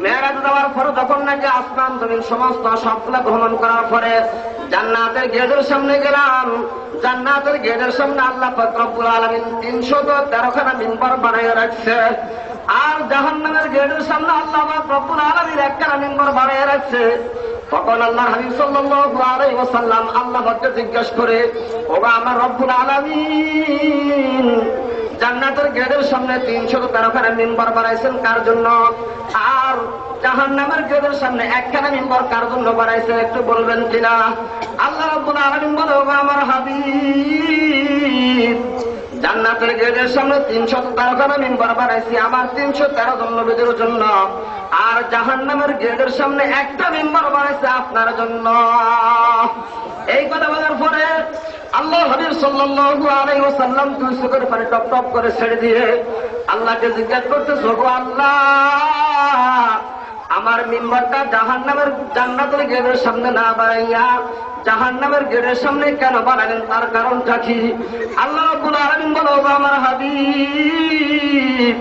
Speaker 1: মেরাজ যাওয়ার পরে যখন নাকি আসমান জমিন সমস্ত সবগুলো ভ্রমণ করার পরে জান্নাতের গেটের সামনে গেলাম, জান্নাতের গেটের সামনে আল্লাহ পাক রব্বুল আলামিন 313খানা মিম্বার বানাইয়া রাখছে। আর জাহান্নামের গেটের সামনে আল্লাহ পাক রব্বুল আলামিন একখানা মিম্বার বানাইয়া রাখছে। তখন আল্লাহর হাবিব সাল্লাল্লাহু আলাইহি ওয়াসাল্লাম আল্লাহ পাককে জিজ্ঞাসা করে, ওগো আমার রব্বুল আলামিন, জান্নাতের গেটের সামনে 313খানা মিম্বার বানাইছেন কার জন্য? আর জাহান্নামের গেটের সামনে একখানা মিম্বার কার জন্য বানাইছেন, একটু বলবেন কিনা? আল্লাহ রাব্বুল আলামিন বলে, ওগো আমার হাবিব, জান্নাতের গেটের সামনে 313খানা মিম্বার বানাইছি আমার 313 জন নবীদের জন্য, আর জাহান্নামের গেটের সামনে একটা মিম্বার বানাইছে আপনার জন্য। এই কথা বলার পরে আল্লাহ হাবিব সাল্লাল্লাহু আলাইহি ওয়াসাল্লাম দুই চোখের পানি টপ টপ করে ছেড়ে দিয়ে আল্লাহকে জিজ্ঞাসা করতেছে, ওগো আল্লাহ, আমার মিম্বারটা জাহান্নামের জান্নাতের গেটের সামনে না বানাইয়া জাহান্নামের গেটের সামনে কেন বানালেন, তার কারণটা কি? আল্লাহ রাব্বুল আলামিন বলে, ওগো আমার হাবিব,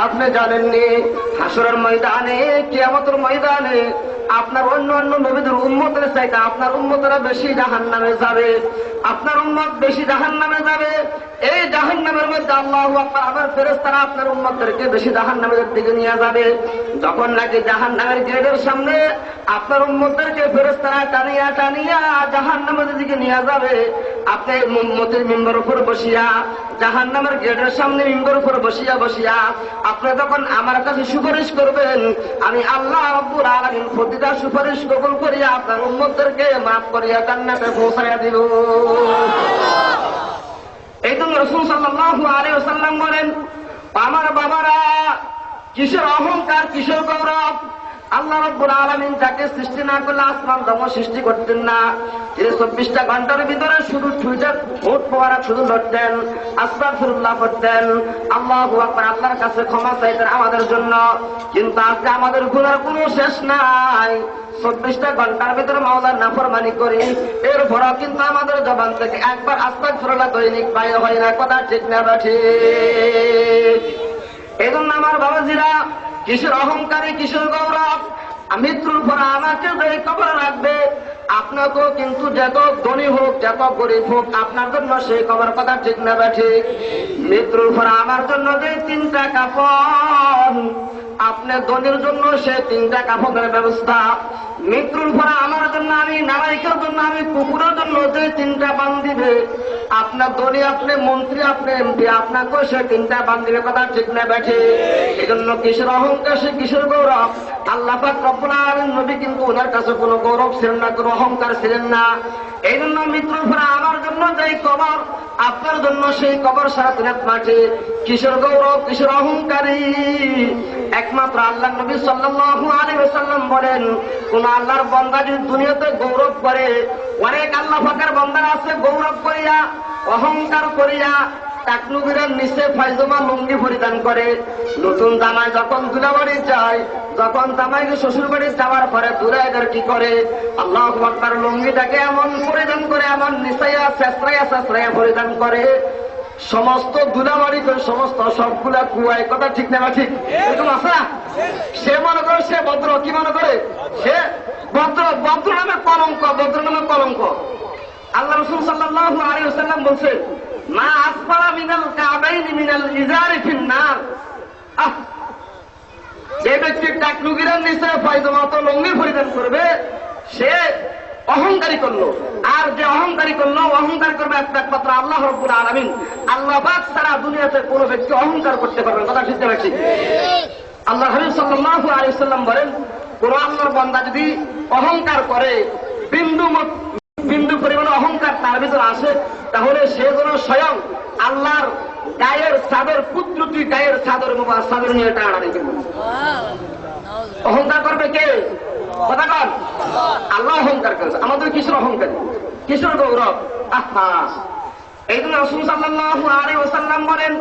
Speaker 1: আপনি জানেননি হাসরের ময়দানে, কিয়ামতের ময়দানে আপনার অন্য অন্য নবীদের উম্মতের চাইতে আপনার উম্মতেরা বেশি জাহান্নামে যাবে, আপনার উম্মত বেশি জাহান্নামে যাবে। এই জাহান্নামের মধ্যে আল্লাহু আকবার, আমার ফেরেশতারা আপনার উম্মতদেরকে বেশি জাহান্নামের দিকে নিয়ে যাবে। যখন নাকি জাহান্নামের গেটের সামনে আপনার উম্মতদেরকে ফেরেশতারা টানিয়া টানিয়া জাহান্নামের দিকে নিয়ে যাবে, আপনি উম্মতের মিম্বরের উপর বসিয়া জাহান্নামের গেটের সামনে মিম্বরের উপর বসিয়া বসিয়া আপনি যখন আমার কাছে সুপারিশ করবেন, আমি আল্লাহ রাব্বুল আলামিন প্রতিটা সুপারিশ কবুল করিয়া আপনার উম্মতদেরকে মাফ করিয়া জান্নাতে পৌঁছাইয়া দিব। এই জন্য রাসূল সাল্লাল্লাহু আলাইহি ওয়াসাল্লাম বলেন, আমার বাবারা, কিসের অহংকার, কিসের গৌরব? আল্লাহ রাব্বুল আলামিন যাকে সৃষ্টি না করলে আসমান জমিন সৃষ্টি করতেন না। তিনি 24টা ঘন্টার ভিতরে শুধু ছুটে ভোট মোবারক শুধু লড়তেন, আস্তাগফিরুল্লাহ করতেন, আল্লাহু আকবার, আল্লাহর কাছে ক্ষমা চাইতেন আমাদের জন্য। কিন্তু আজকে আমাদের গুনার কোনো শেষ নাই। 24টা ঘন্টার ভিতরে মাওলার নাফরমানি করি, এরপরও কিন্তু আমাদের জবান থেকে একবার আস্তাগফিরুল্লাহ দৈনিক বাইর হয় না। কথা ঠিক না ঠিক? এই জন্য আমার বাবাজিরা, কিসের অহংকারী, কিসের গৌরব? মৃত্যুর পর আমাকে যে কবরে রাখবে, আপনাকেও কিন্তু যত ধনী হোক যত গরিব হোক আপনার জন্য সেই কবর। কথা ঠিক না ঠিক? মৃত্যুর পর আমার জন্য যে 3টা কাফন, আপনি ধনীর জন্য সে 3টা কাফনের ব্যবস্থা। মৃত্যুর পরে আমার জন্য, আমি নারায়কের জন্য, আমি কুকুরের জন্য যে 3টা বান দিবে, আপনার ধনী, আপনি মন্ত্রী, আপনি এমপি, আপনাকেও সে 3টা বান দিবে। কথা ঠিক না ব্যাঠে? এই জন্য কিসের অহংকার, সে কিসের গৌরব? আল্লাহ পাক রব্বুল আলামিন নবী কিন্তু ওনার কাছে কোনো গৌরব ছিলেন না, কোনো অহংকার ছিলেন না। এই জন্য মৃত্যুর পরে আমার জন্য যেই কবর, আপনার জন্য সেই কবর সারাত মাঠে। কিসের গৌরব, কিসের অহংকারী? একমাত্র আল্লাহ নবী সাল্লাল্লাহু আলাইহি ওয়াসাল্লাম বলেন, কোন আল্লাহর বান্দা যদি দুনিয়াতে গৌরব করে, অনেক আল্লাহ পাকের বান্দারা আছে গৌরব করিয়া, অহংকার করিয়া টাকনুবিরের নিচে ফাইজমা লুঙ্গি পরিধান করে। নতুন জামাই যখন দুলাবাড়ি যায়, যখন জামাইকে শ্বশুর বাড়ি যাওয়ার পরে দুলাইদের কি করে, আল্লাহু আকবার, লুঙ্গিটাকে এমন পরিধান করে, এমন নিচাইয়া চেঁচড়াইয়া চেঁচড়াইয়া পরিধান করে, সমস্ত দুলাবাড়ি করে সমস্ত সবগুলা কুয়ায়। কথা ঠিক না ঠিক? এরকম আছে না? সে মনে করে সে ভদ্র, কি মনে করে সে ভদ্র? ভদ্র নামে কলঙ্ক, ভদ্র নামে কলঙ্ক। আল্লাহ রাসূল সাল্লাল্লাহু আলাইহি ওয়াসাল্লাম বলছেন, মা আসফালা মিনাল কাবাইনি মিনাল ইজারি ফিন নার। যে ব্যক্তি টাকনুগিরের নিচে পায়জামা তো লুঙ্গি পরিধান করবে, সে অহংকারী করলো। আর যে অহংকারী করলো, অহংকার করবে একমাত্র আল্লাহ রাব্বুল আলামিন। আল্লাহ পাক ছাড়া দুনিয়াতে কোনো ব্যক্তি অহংকার করতে পারবে। কথা ঠিক না ঠিক? আল্লাহ হাবিব সাল্লাল্লাহু আলাইহি ওয়াসাল্লাম বলেন, কোন আল্লাহর বান্দা যদি অহংকার করে, বিন্দু পরিমাণ অহংকার তার ভিতরে আসে, তাহলে সে যেন স্বয়ং আল্লাহর গায়ের চাদর, কুদরতি গায়ের চাদর চাদর নিয়ে টানাটানি করবে। অহংকার করবে কে? কথা কন। আল্লাহ অহংকার করেছে। আমাদের কিসের অহংকার, কিসের গৌরব? আহা, এই জন্য রাসূল সাল্লাল্লাহু আলাইহি ওয়াসাল্লাম বলেন,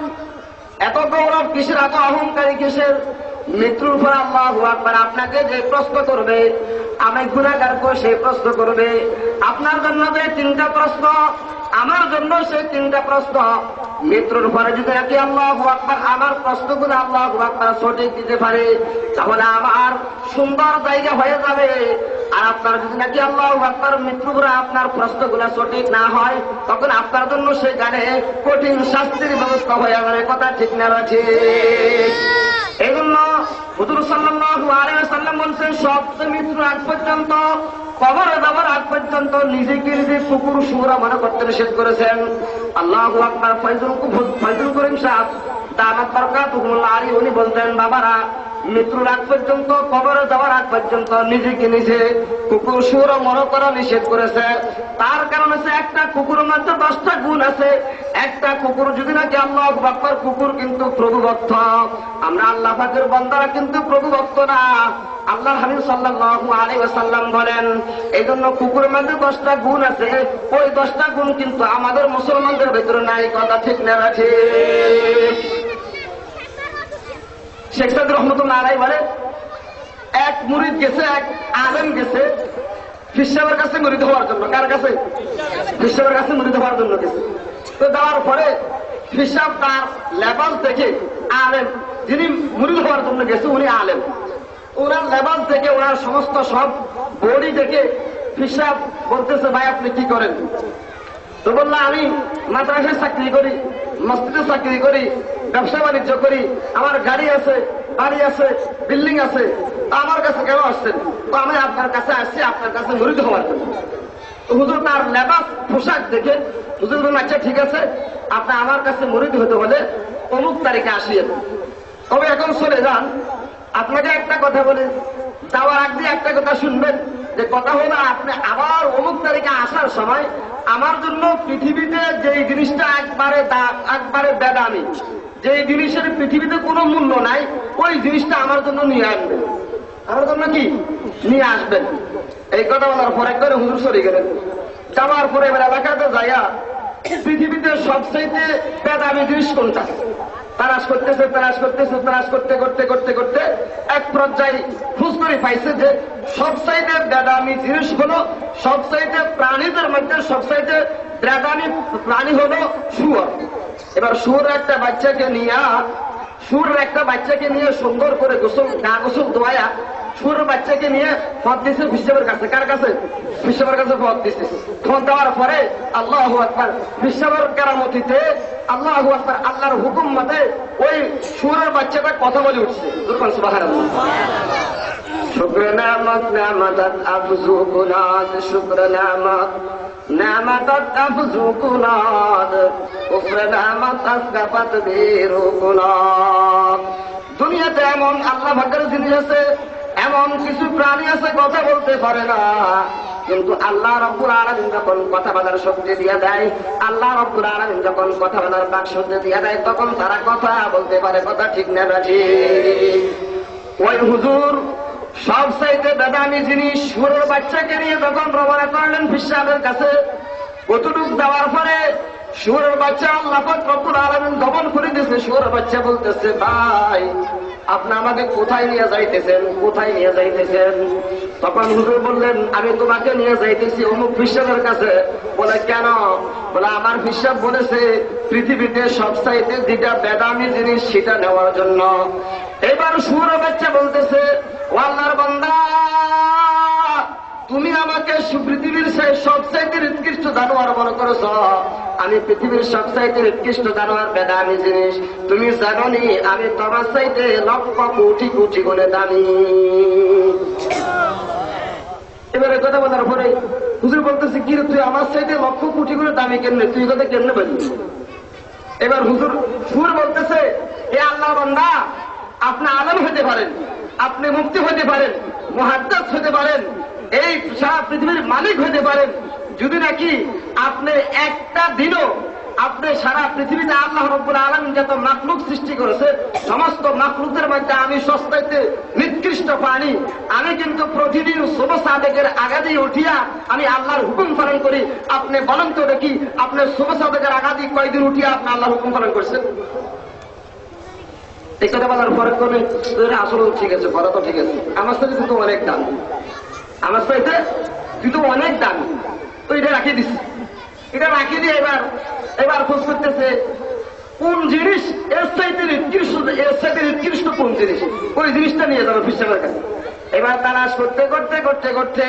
Speaker 1: এত গৌরব কিসের, এত অহংকারী কিসের? মৃত্যুর পর আল্লাহু আকবার আপনাকে যে প্রশ্ন করবে, আমি গুনাহগার করে সেই প্রশ্ন করবে। আপনার জন্য যে 3টা প্রশ্ন, আমার জন্য সেই 3টা প্রশ্ন। মৃত্যুর পরে যদি নাকি আল্লাহু আকবার আমার প্রশ্নগুলো আল্লাহু আকবার সঠিক দিতে পারে, তাহলে আমার সুন্দর জায়গা হয়ে যাবে। আর আপনার যদি নাকি আল্লাহু আকবার মৃত্যুর পরে আপনার প্রশ্নগুলো সঠিক না হয়, তখন আপনার জন্য সেখানে কঠিন শাস্তির ব্যবস্থা হয়ে যাবে। কথা ঠিক না আছে? এই জন্য হুজুর সাল্লাল্লাহু আলাইহি ওয়াসাল্লাম বলছেন, সবচেয়ে মৃত্যুর আগ পর্যন্ত, কবরে যাবার আগ পর্যন্ত নিজেকে নিজে কুকুর শুকরা মনে করতে নিষেধ করেছেন। আল্লাহু আকবার। ফয়জুল করিম সাহেব দামাত বারাকাতুহুল্লাহ আলাইহি উনি বলতেন, বাবারা, মৃত্যুর আগ পর্যন্ত, কবরে যাওয়ার আগ পর্যন্ত নিজেকে নিজে কুকুর শুকরা মনে করা নিষেধ করেছে। তার কারণ হচ্ছে, একটা কুকুরের মধ্যে 10টা গুণ আছে। একটা কুকুর যদি নাকি আল্লাহু আকবার, কুকুর কিন্তু প্রভুভক্ত। আমরা আল্লাহ পাকের বান্দারা কিন্তু প্রভুভক্ত না। আল্লাহ হাবিব সাল্লাল্লাহু আলাইহি ওয়াসাল্লাম বলেন, এই জন্য কুকুরের মধ্যে 10টা গুণ আছে। ওই 10টা গুণ কিন্তু আমাদের মুসলমানদের ভিতরে নাই। কথা ঠিক না আছে? শেখ সাইদ রহমতুল্লাহ আলাইহি বলে, এক মুরিদ গেছে, এক আলেম গেছে পীর সাহেবের কাছে মুরিদ হওয়ার জন্য। কার কাছে? পীর সাহেবের কাছে মুরিদ হওয়ার জন্য গেছে। তো যাওয়ার পরে পীর সাহেব তার লেবাস দেখে, আলেম যিনি মুরিদ হওয়ার জন্য গেছে উনি আলেম, ওনার লেবাস দেখে, ওনার সমস্ত সব বডি দেখে পীর সাহেব বলতেছে, ভাই আপনি কি করেন? তো বললাম, আমি মাদ্রাসায় চাকরি করি, মসজিদে চাকরি করি, ব্যবসা বাণিজ্য করি, আমার গাড়ি আছে, বাড়ি আছে, বিল্ডিং আছে। আমার কাছে কেন আসছেন? তো আমি আপনার কাছে আসছি আপনার কাছে মুরিদ হওয়ার জন্য। তো হুজুর তার লেবাস পোশাক দেখে হুজুর বললেন, আচ্ছা ঠিক আছে, আপনি আমার কাছে মুরিদ হতে হলে অমুক তারিখে আসিয়েন। তবে এখন চলে যান। আপনাকে একটা কথা বলি, যাওয়ার আগে একটা কথা শুনবেন, যে কথা হলো, আপনি আবার অমুক তারিখে আসার সময় আমার জন্য পৃথিবীতে যেই জিনিসটা একবারে বেদামি, যেই জিনিসের পৃথিবীতে কোনো মূল্য নাই, ওই জিনিসটা আমার জন্য নিয়ে আসবেন। আমার জন্য কি নিয়ে আসবেন? এই কথা বলার পরে করে হুজুর সরে গেলেন। যাওয়ার পরে এবার এলাকাতে যাইয়া পৃথিবীতে সবচাইতে বেদামি জিনিস কোনটা তালাশ করতেছে, তালাশ করতে করতে করতে করতে এক পর্যায়ে খোঁজ করে পাইছে যে সবচাইতে বেদামি জিনিস হলো, সবচাইতে প্রাণীদের মধ্যে সবচাইতে বেদামি প্রাণী হলো শুয়োর। এবার শুয়োরের একটা বাচ্চাকে নিয়ে সুন্দর করে গা গোসল ধোয়া শুয়োরের বাচ্চাকে নিয়ে পথ দিচ্ছে বিশ্ববের কাছে। কার কাছে? বিশ্ববের কাছে পথ দিচ্ছে। পথ দেওয়ার পরে আল্লাহু আকবার, বিশ্ববের কেরামতিতে আল্লাহু আকবার, আল্লাহর হুকুম মতে ওই শুয়োরের বাচ্চাটা কথা বলে উঠছে। সুবহানাল্লাহ। শুকর নামত নামাত আফজু কুনাদ, শুকর নামত নামাত আফজু কুনাদ, কুফর নামত আসগাফাত বিরু কুনাদ। দুনিয়াতে এমন আল্লাহ ভাগ্যের জিনিস আছে, এমন কিছু প্রাণী আছে কথা বলতে পারে না, কিন্তু আল্লাহ রাব্বুল আলামিন যখন কথা বলার শক্তি দিয়ে দেয়, আল্লাহ রাব্বুল আলামিন যখন কথা বলার বাক শক্তি দিয়ে দেয়, তখন তারা কথা বলতে পারে। কথা ঠিক না ঠিক? ওই হুজুর সবচাইতে বেদামি জিনিস শুয়োরের বাচ্চাকে নিয়ে যখন রওনা করলেন পীর সাহেবের কাছে, কতটুক যাওয়ার পরে শুয়োরের বাচ্চা আল্লাহ পাক রব্বুল আলামিন দমন করে দিয়েছে। শুয়োরের বাচ্চা বলতেছে, ভাই আপনি আমাকে কোথায় নিয়ে যাইতেছেন, কোথায় নিয়ে যাইতেছেন? তখন হুজুর বললেন, আমি তোমাকে নিয়ে যাইতেছি অমুক পীর সাহেবের কাছে। বলে, কেন? বলে, আমার পীর সাহেব বলেছে পৃথিবীতে সবচাইতে যেটা বেদামি জিনিস সেটা নেওয়ার জন্য। এবার শুয়োরের বাচ্চা বলতেছে, ও আল্লাহর বান্দা, তুমি আমাকে পৃথিবীর সবচাইতে উৎকৃষ্ট জানোয়ার মনে করেছ। আমি পৃথিবীর সবচাইতে উৎকৃষ্ট জানোয়ার বেদামি জিনিস। তুমি জানোনি আমি তোমার চাইতে লক্ষ কোটি কোটি গুণে দামি। এবারে কথা বলার পরে হুজুর বলতেছে, কি তুই আমার চাইতে লক্ষ কোটি গুণে দামি কেমনে? তুই কথা কেমনে বললি? এবার হুজুর সুর বলতেছে, এ আল্লাহ বান্দা, আপনি আলেম হতে পারেন, আপনি মুফতি হতে পারেন, মুহাদ্দিস হতে পারেন, এই সারা পৃথিবীর মালিক হতে পারেন, যদি নাকি আপনি একটা দিনও আপনি সারা পৃথিবীতে আল্লাহ রাব্বুল আলামিন যত মাখলুক সৃষ্টি করেছে সমস্ত মাখলুকের মধ্যে আমি সবচাইতে নিকৃষ্ট প্রাণী, আমি কিন্তু প্রতিদিন সুবহ সাদেকের আগে দিয়ে উঠিয়া আমি আল্লাহর হুকুম পালন করি। আপনি বলেন তো দেখি, আপনি সুবহ সাদেকের আগে দিয়ে কয়দিন উঠিয়া আপনি আল্লাহর হুকুম পালন করছেন? এই কথা বলার পরে কোনে আসলে ঠিক আছে, কথা তো ঠিক আছে, আমার সাথে কিন্তু অনেক দাম, আমার সাথে কিন্তু অনেক দাম, তো এটা রাখিয়ে দিচ্ছি। এটা রাখিয়ে দিয়ে এবার খোঁজ করতেছে কোন জিনিস এর চাইতে নিকৃষ্ট কোন জিনিস, ওই জিনিসটা নিয়ে যাবে ফিসাবের কাছে। এবার তালাশ করতে করতে করতে করতে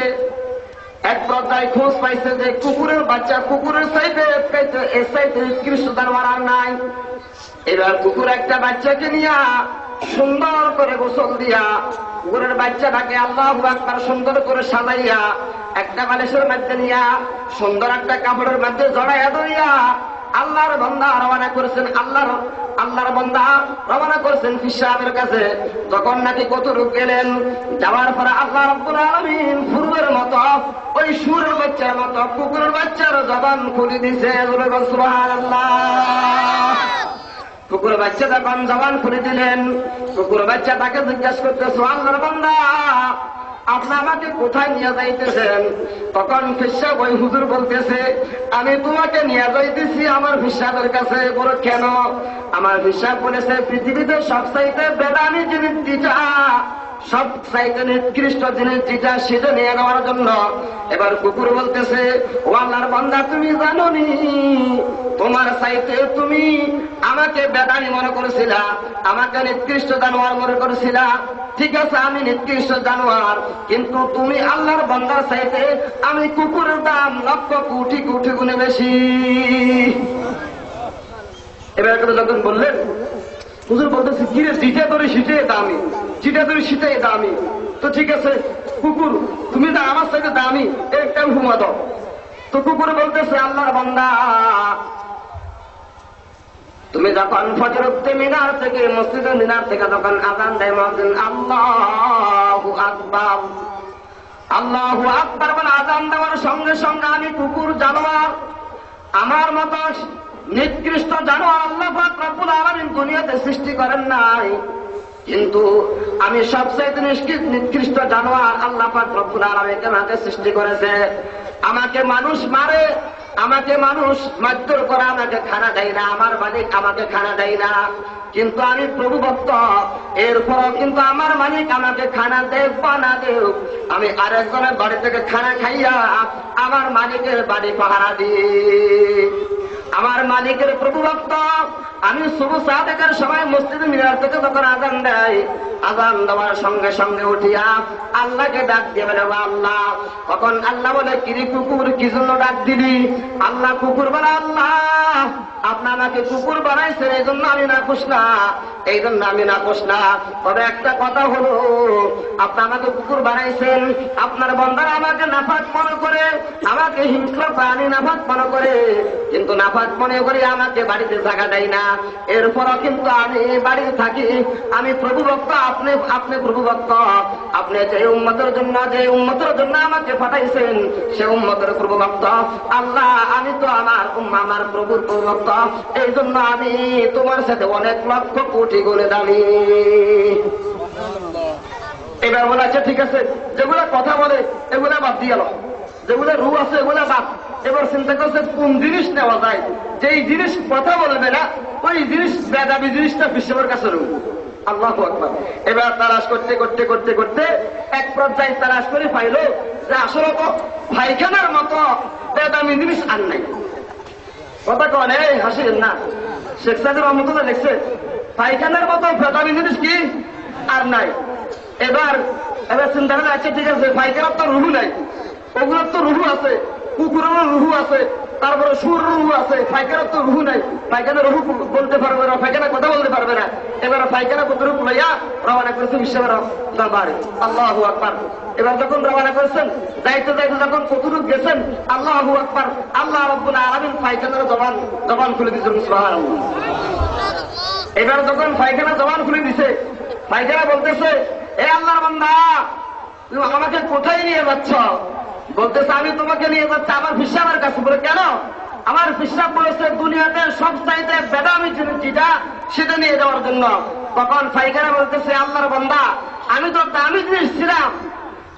Speaker 1: এক পর্যায়ে খোঁজ পাইছে যে কুকুরের বাচ্চা, কুকুরের চাইতে এর চাইতে নিকৃষ্ট জানোয়ার আর নাই। এবার কুকুর একটা বাচ্চাকে নিয়ে সুন্দর করে গোসল দিয়া কুকুরের বাচ্চাটাকে আল্লাহু আকবার সুন্দর করে সাজাইয়া একটা বালিশের মধ্যে নিয়া সুন্দর একটা কাপড়ের মধ্যে জড়াইয়া ধরিয়া আল্লাহর বান্দা রওনা করেছেন, আল্লাহর বান্দা রওনা করেছেন ফিসাবের কাছে। যখন নাকি কতটুক গেলেন, যাওয়ার পরে আল্লাহ রাব্বুল আলামিন পূর্বের মতো ওই সুরের বাচ্চার মতো কুকুরের বাচ্চার জবান খুলে দিছে। সুবহানাল্লাহ। কুকুর বাচ্চা যখন জবান খুলে দিলেন, কুকুর বাচ্চা তাকে জিজ্ঞাসা করতেছে, আল্লাহর বান্দা আপনি আমাকে কোথায় নিয়ে যাইতেছেন? তখন ফিসাব ওই হুজুর বলতেছে, আমি তোমাকে নিয়ে যাইতেছি আমার ফিসাবের কাছে। বলো কেন? আমার ফিসাব বলেছে পৃথিবীতে সবচাইতে বেদামি জিনিস যেটা, সব চাইতে নিকৃষ্ট জিনিস যেটা, সেটা নিয়ে নেওয়ার জন্য। এবার কুকুর বলতেছে, ও আল্লাহর বান্দা তুমি জানোনি তোমার চাইতে তুমি আমাকে বেদানি মনে করেছিলা, আমাকে নিকৃষ্ট জানোয়ার মনে করেছিলা। ঠিক আছে, আমি নিকৃষ্ট জানোয়ার, কিন্তু তুমি আল্লাহর বান্দার চাইতে আমি কুকুরের দাম লক্ষ কোটি কোটি গুণে বেশি। এবার যখন বললেন, হুজুর বলতেছে কিরে জিটা ধরে শীতে দামি, জিটা ধরে শীতে দামি, তো ঠিক আছে কুকুর তুমি তো আমার সাথে দামি, একটা ঘুমা দাও। তো কুকুর বলতেছে, আল্লাহর বান্দা তুমি যখন ফজরতে মিনার থেকে মসজিদের মিনার থেকে যখন আযান দেয় মুয়াজ্জিন আল্লাহু আকবার, আল্লাহু আকবার বলে আযান দেওয়ার সঙ্গে সঙ্গে আমি কুকুর জানোয়ার, আমার মতো নিকৃষ্ট জানোয়ার আল্লাহ পাক রব্বুল আলামিন দুনিয়াতে সৃষ্টি করেন নাই, কিন্তু আমি সবচেয়ে নিকৃষ্ট জানোয়ার আল্লাহ পাক রব্বুল আলামিন আমাকে সৃষ্টি করেছে। আমাকে মানুষ মারে, আমাকে মানুষ মারধর করে, আমাকে খানা দেয় না, আমার মালিক আমাকে খানা দেয় না, কিন্তু আমি প্রভু ভক্ত, এরপরও কিন্তু আমার মালিক আমাকে খানা দেব বা না দেব, আমি আরেকজনের বাড়ি থেকে খানা খাইয়া আমার মালিকের বাড়ি পাহারা দিই। আমার মালিকের প্রভু ভক্ত আমি সুবহ সাদেকের সময় মসজিদে মিনার থেকে যখন আযান দেয়, আযান দেওয়ার সঙ্গে সঙ্গে উঠিয়া আল্লাহকে ডাক দিয়ে বলে, আল্লাহ। তখন আল্লাহ বলে, কিরে কুকুর কি জন্য ডাক দিলি? আল্লাহ কুকুর বলে, আল্লাহ আপনি আমাকে কুকুর বানাইছেন এই জন্য আমি নাখুশ না, এই জন্য আমি নাখুশ না। তবে একটা কথা হলো, আপনি আমাকে কুকুর বানাইছেন, আপনার বান্দারা আমাকে নাফাক মনে করে, আমাকে হিংস্র প্রাণী নাফাক মনে করে, কিন্তু নাফাক মনে করে আমাকে বাড়িতে জায়গা দেয় না। এরপরও কিন্তু আমি বাড়িতে থাকি, আমি প্রভু ভক্ত, আপনি প্রভু ভক্ত, আপনি যে উম্মতের জন্য আমাকে পাঠাইছেন সে উম্মতের প্রভু ভক্ত। আল্লাহ আমি তো আমার প্রভুর প্রভু ভক্ত, এই জন্য আমি তোমার সাথে অনেক লক্ষ কোটি গুণে দামি। এবার বলে, আচ্ছা ঠিক আছে, যেগুলা কথা বলে এগুলা বাদ দিয়ে গেল, যেগুলো রূহ আছে এগুলা বাদ। এবার চিন্তা করছে কোন জিনিস নেওয়া যায়, যেই জিনিস কথা বলবে না ওই জিনিস বেদাবি জিনিসটা বিশ্বের কাছে রূহ। আল্লাহু আকবার। এবার তালাশ করতে করতে করতে করতে এক পর্যায়ে তালাশ করে পাইল যে আসলে তো পায়খানার মতো বেদামি জিনিস আর নাই। কথা কন, এই হাসির না, শেখ সাহেব রহমতুল্লাহ লিখছে পায়খানার মতো বেদামি জিনিস কি আর নাই। এবার চিন্তা করে, আচ্ছা ঠিক আছে, পায়খানার তো রুহু নাই, ওগুলোর তো রুহু আছে, কুকুরেরও রুহু আছে, তারপরে সুর রুহু আছে, পায়খানার তো রুহু নাই, পায়খানা রুহু বলতে পারবে না, পায়খানা কথা বলতে পারবে না। এবার পায়খানা কতটুকু লইয়া রওনা করেছে বিশ্বের দরবারে। আল্লাহু আকবার। এবার যখন রওনা করেছেন, যাইতে যাইতে যখন কতটুকু গেছেন, আল্লাহু আকবার, আল্লাহ রাব্বুল আলামিন পায়খানার জবান খুলে দিয়েছেন। সুবহানাল্লাহ। এবার যখন পায়খানা জবান খুলে দিছে, পাইকারা বলতেছে, এ আল্লাহর বান্দা, তুমি আমাকে কোথায় নিয়ে যাচ্ছ? বলতেছে, আমি তোমাকে নিয়ে যাচ্ছি আমার পিসাবের কাছে। বলে, কেন? আমার পিসাব বলেছে দুনিয়াতে সব চাইতে বেদামি যেটা সেটা নিয়ে যাওয়ার জন্য। তখন পাইকারা বলতেছে, আল্লাহর বান্দা, আমি তো দামি জিনিস ছিলাম,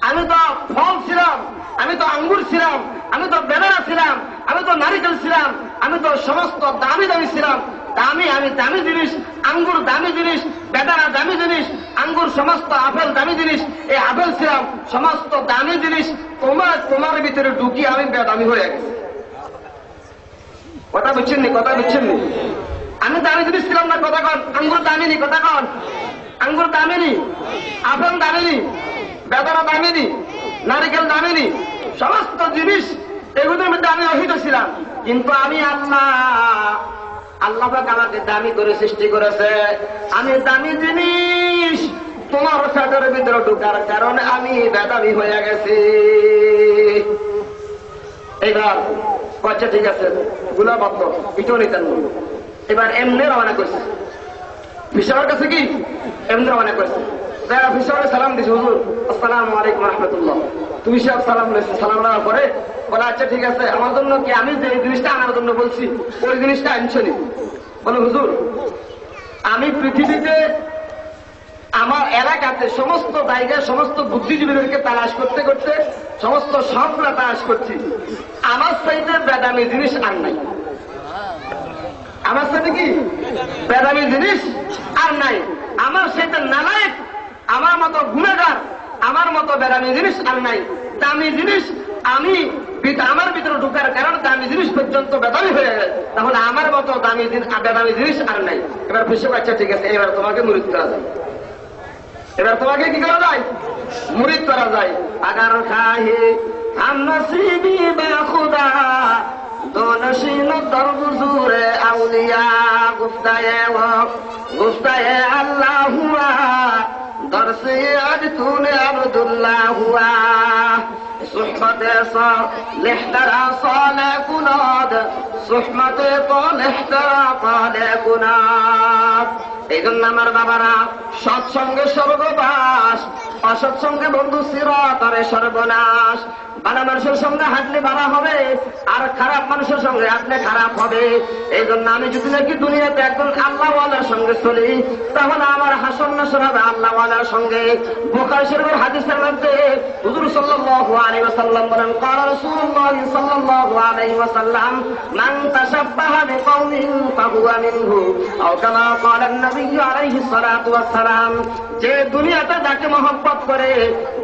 Speaker 1: আমি তো ফল ছিলাম, আমি তো আঙ্গুর ছিলাম, আমি তো বেদানা ছিলাম, আমি তো নারিকেল ছিলাম, আমি তো সমস্ত দামি দামি ছিলাম। আমি দামি জিনিস, আঙ্গুর দামি জিনিস, বেদানা দামি জিনিস, আঙ্গুর সমস্ত আপেল দামি জিনিস, এই আপেল ছিলাম সমস্ত দামি জিনিস, তোমার ভিতরে ঢুকি আমি বেদামি হয়ে গেছি। কথা বুঝছেন নি? কথা বুঝছেন নি? আমি দামি জিনিস ছিলাম না, কথা কন। আঙ্গুর দামিনি, কথা কন। আঙ্গুর দামিনি, আপেল দামিনি, বেদানা দামিনি, নারিকেল দামিনি, সমস্ত জিনিস এগুলোর মধ্যে আমি অহিত ছিলাম। কিন্তু আমি আল্লাহ আমাকে দামি করে সৃষ্টি করেছে। আমি দামি জিনিস তোমার পেটের ভিতরে ঢুকার কারণে আমি বেদামি হয়ে গেছি। এবার কচ্ছে, ঠিক আছে, গুলাবদ্ধ এটাও নিতেন। এবার এমনি রওনা করছে পিসাবের কাছে। কি এমনি রওনা করছে? পিসাবে সালাম দিছে, হুজুর আসসালামু আলাইকুম রহমতুল্লাহ। তুমি সব সালাম নিয়েছে। সালাম নেওয়ার পরে বলে, আচ্ছা ঠিক আছে, আমার জন্য কি আমি যে জিনিসটা আনার জন্য বলছি ওই জিনিসটা আনছনি? বলে, হুজুর আমি পৃথিবীতে আমার এলাকাতে সমস্ত জায়গায় সমস্ত বুদ্ধিজীবীদেরকে তালাশ করতে করতে সমস্ত সবগুলা তালাশ করছি, আমার চাইতে বেদামি জিনিস আর নাই। আমার সাথে কি বেদামি জিনিস আর নাই। আমার সাথে নালায়েক, আমার মতো গুণাগার, আমার মতো বেদামি জিনিস আর নাই। দামি জিনিস আমি আমার ভিতরে ঢুকার কারণ দামি জিনিস পর্যন্ত বেদামি হয়ে গেছে, তাহলে আমার মতো বেদামি জিনিস আর নাই। এবার বুঝতে পারছে, ঠিক আছে, এবার তোমাকে মুরিদ করা যায়। এবার তোমাকে কি করা যায়? মুরিদ করা যায়। আগার খাহে हम नसीबी बेखुदा दो नशीन दर बुजुर औलिया गुफ्ताए अल्लाह हुआ दर से आज तूने अब्दुल्लाह हुआ सुहबत लिहतरा साले कुनाद सुहबत तो लिहतरा साले कुनाद। এই জন্য আমার বাবারা, সৎসঙ্গে স্বর্গবাস, অসৎসঙ্গে বন্ধু চিরতরে সর্বনাশ। ভালো মানুষের সঙ্গে হাঁটলে ভালো হবে, আর খারাপ মানুষের সঙ্গে হাঁটলে খারাপ হবে। এই জন্য আমি যদি নাকি দুনিয়াতে একজন আল্লাহওয়ালার সঙ্গে চলি, তাহলে আমার হাসর নাসর হবে আল্লাহওয়ালার সঙ্গে। বুখারী শরীফের হাদিসের মধ্যে হুজুর সাল্লাল্লাহু আলাইহি ওয়াসাল্লাম বলেন, ক্বালা রাসূলুল্লাহ সাল্লাল্লাহু আলাইহি ওয়াসাল্লাম, মান তাশাব্বাহা বিকওমিন ফাহুয়া মিনহু, আও কামা ক্বালা নবী আলাইহিস সালাতু ওয়াস সালাম। যে দুনিয়াতে যাকে মহব্বত করে,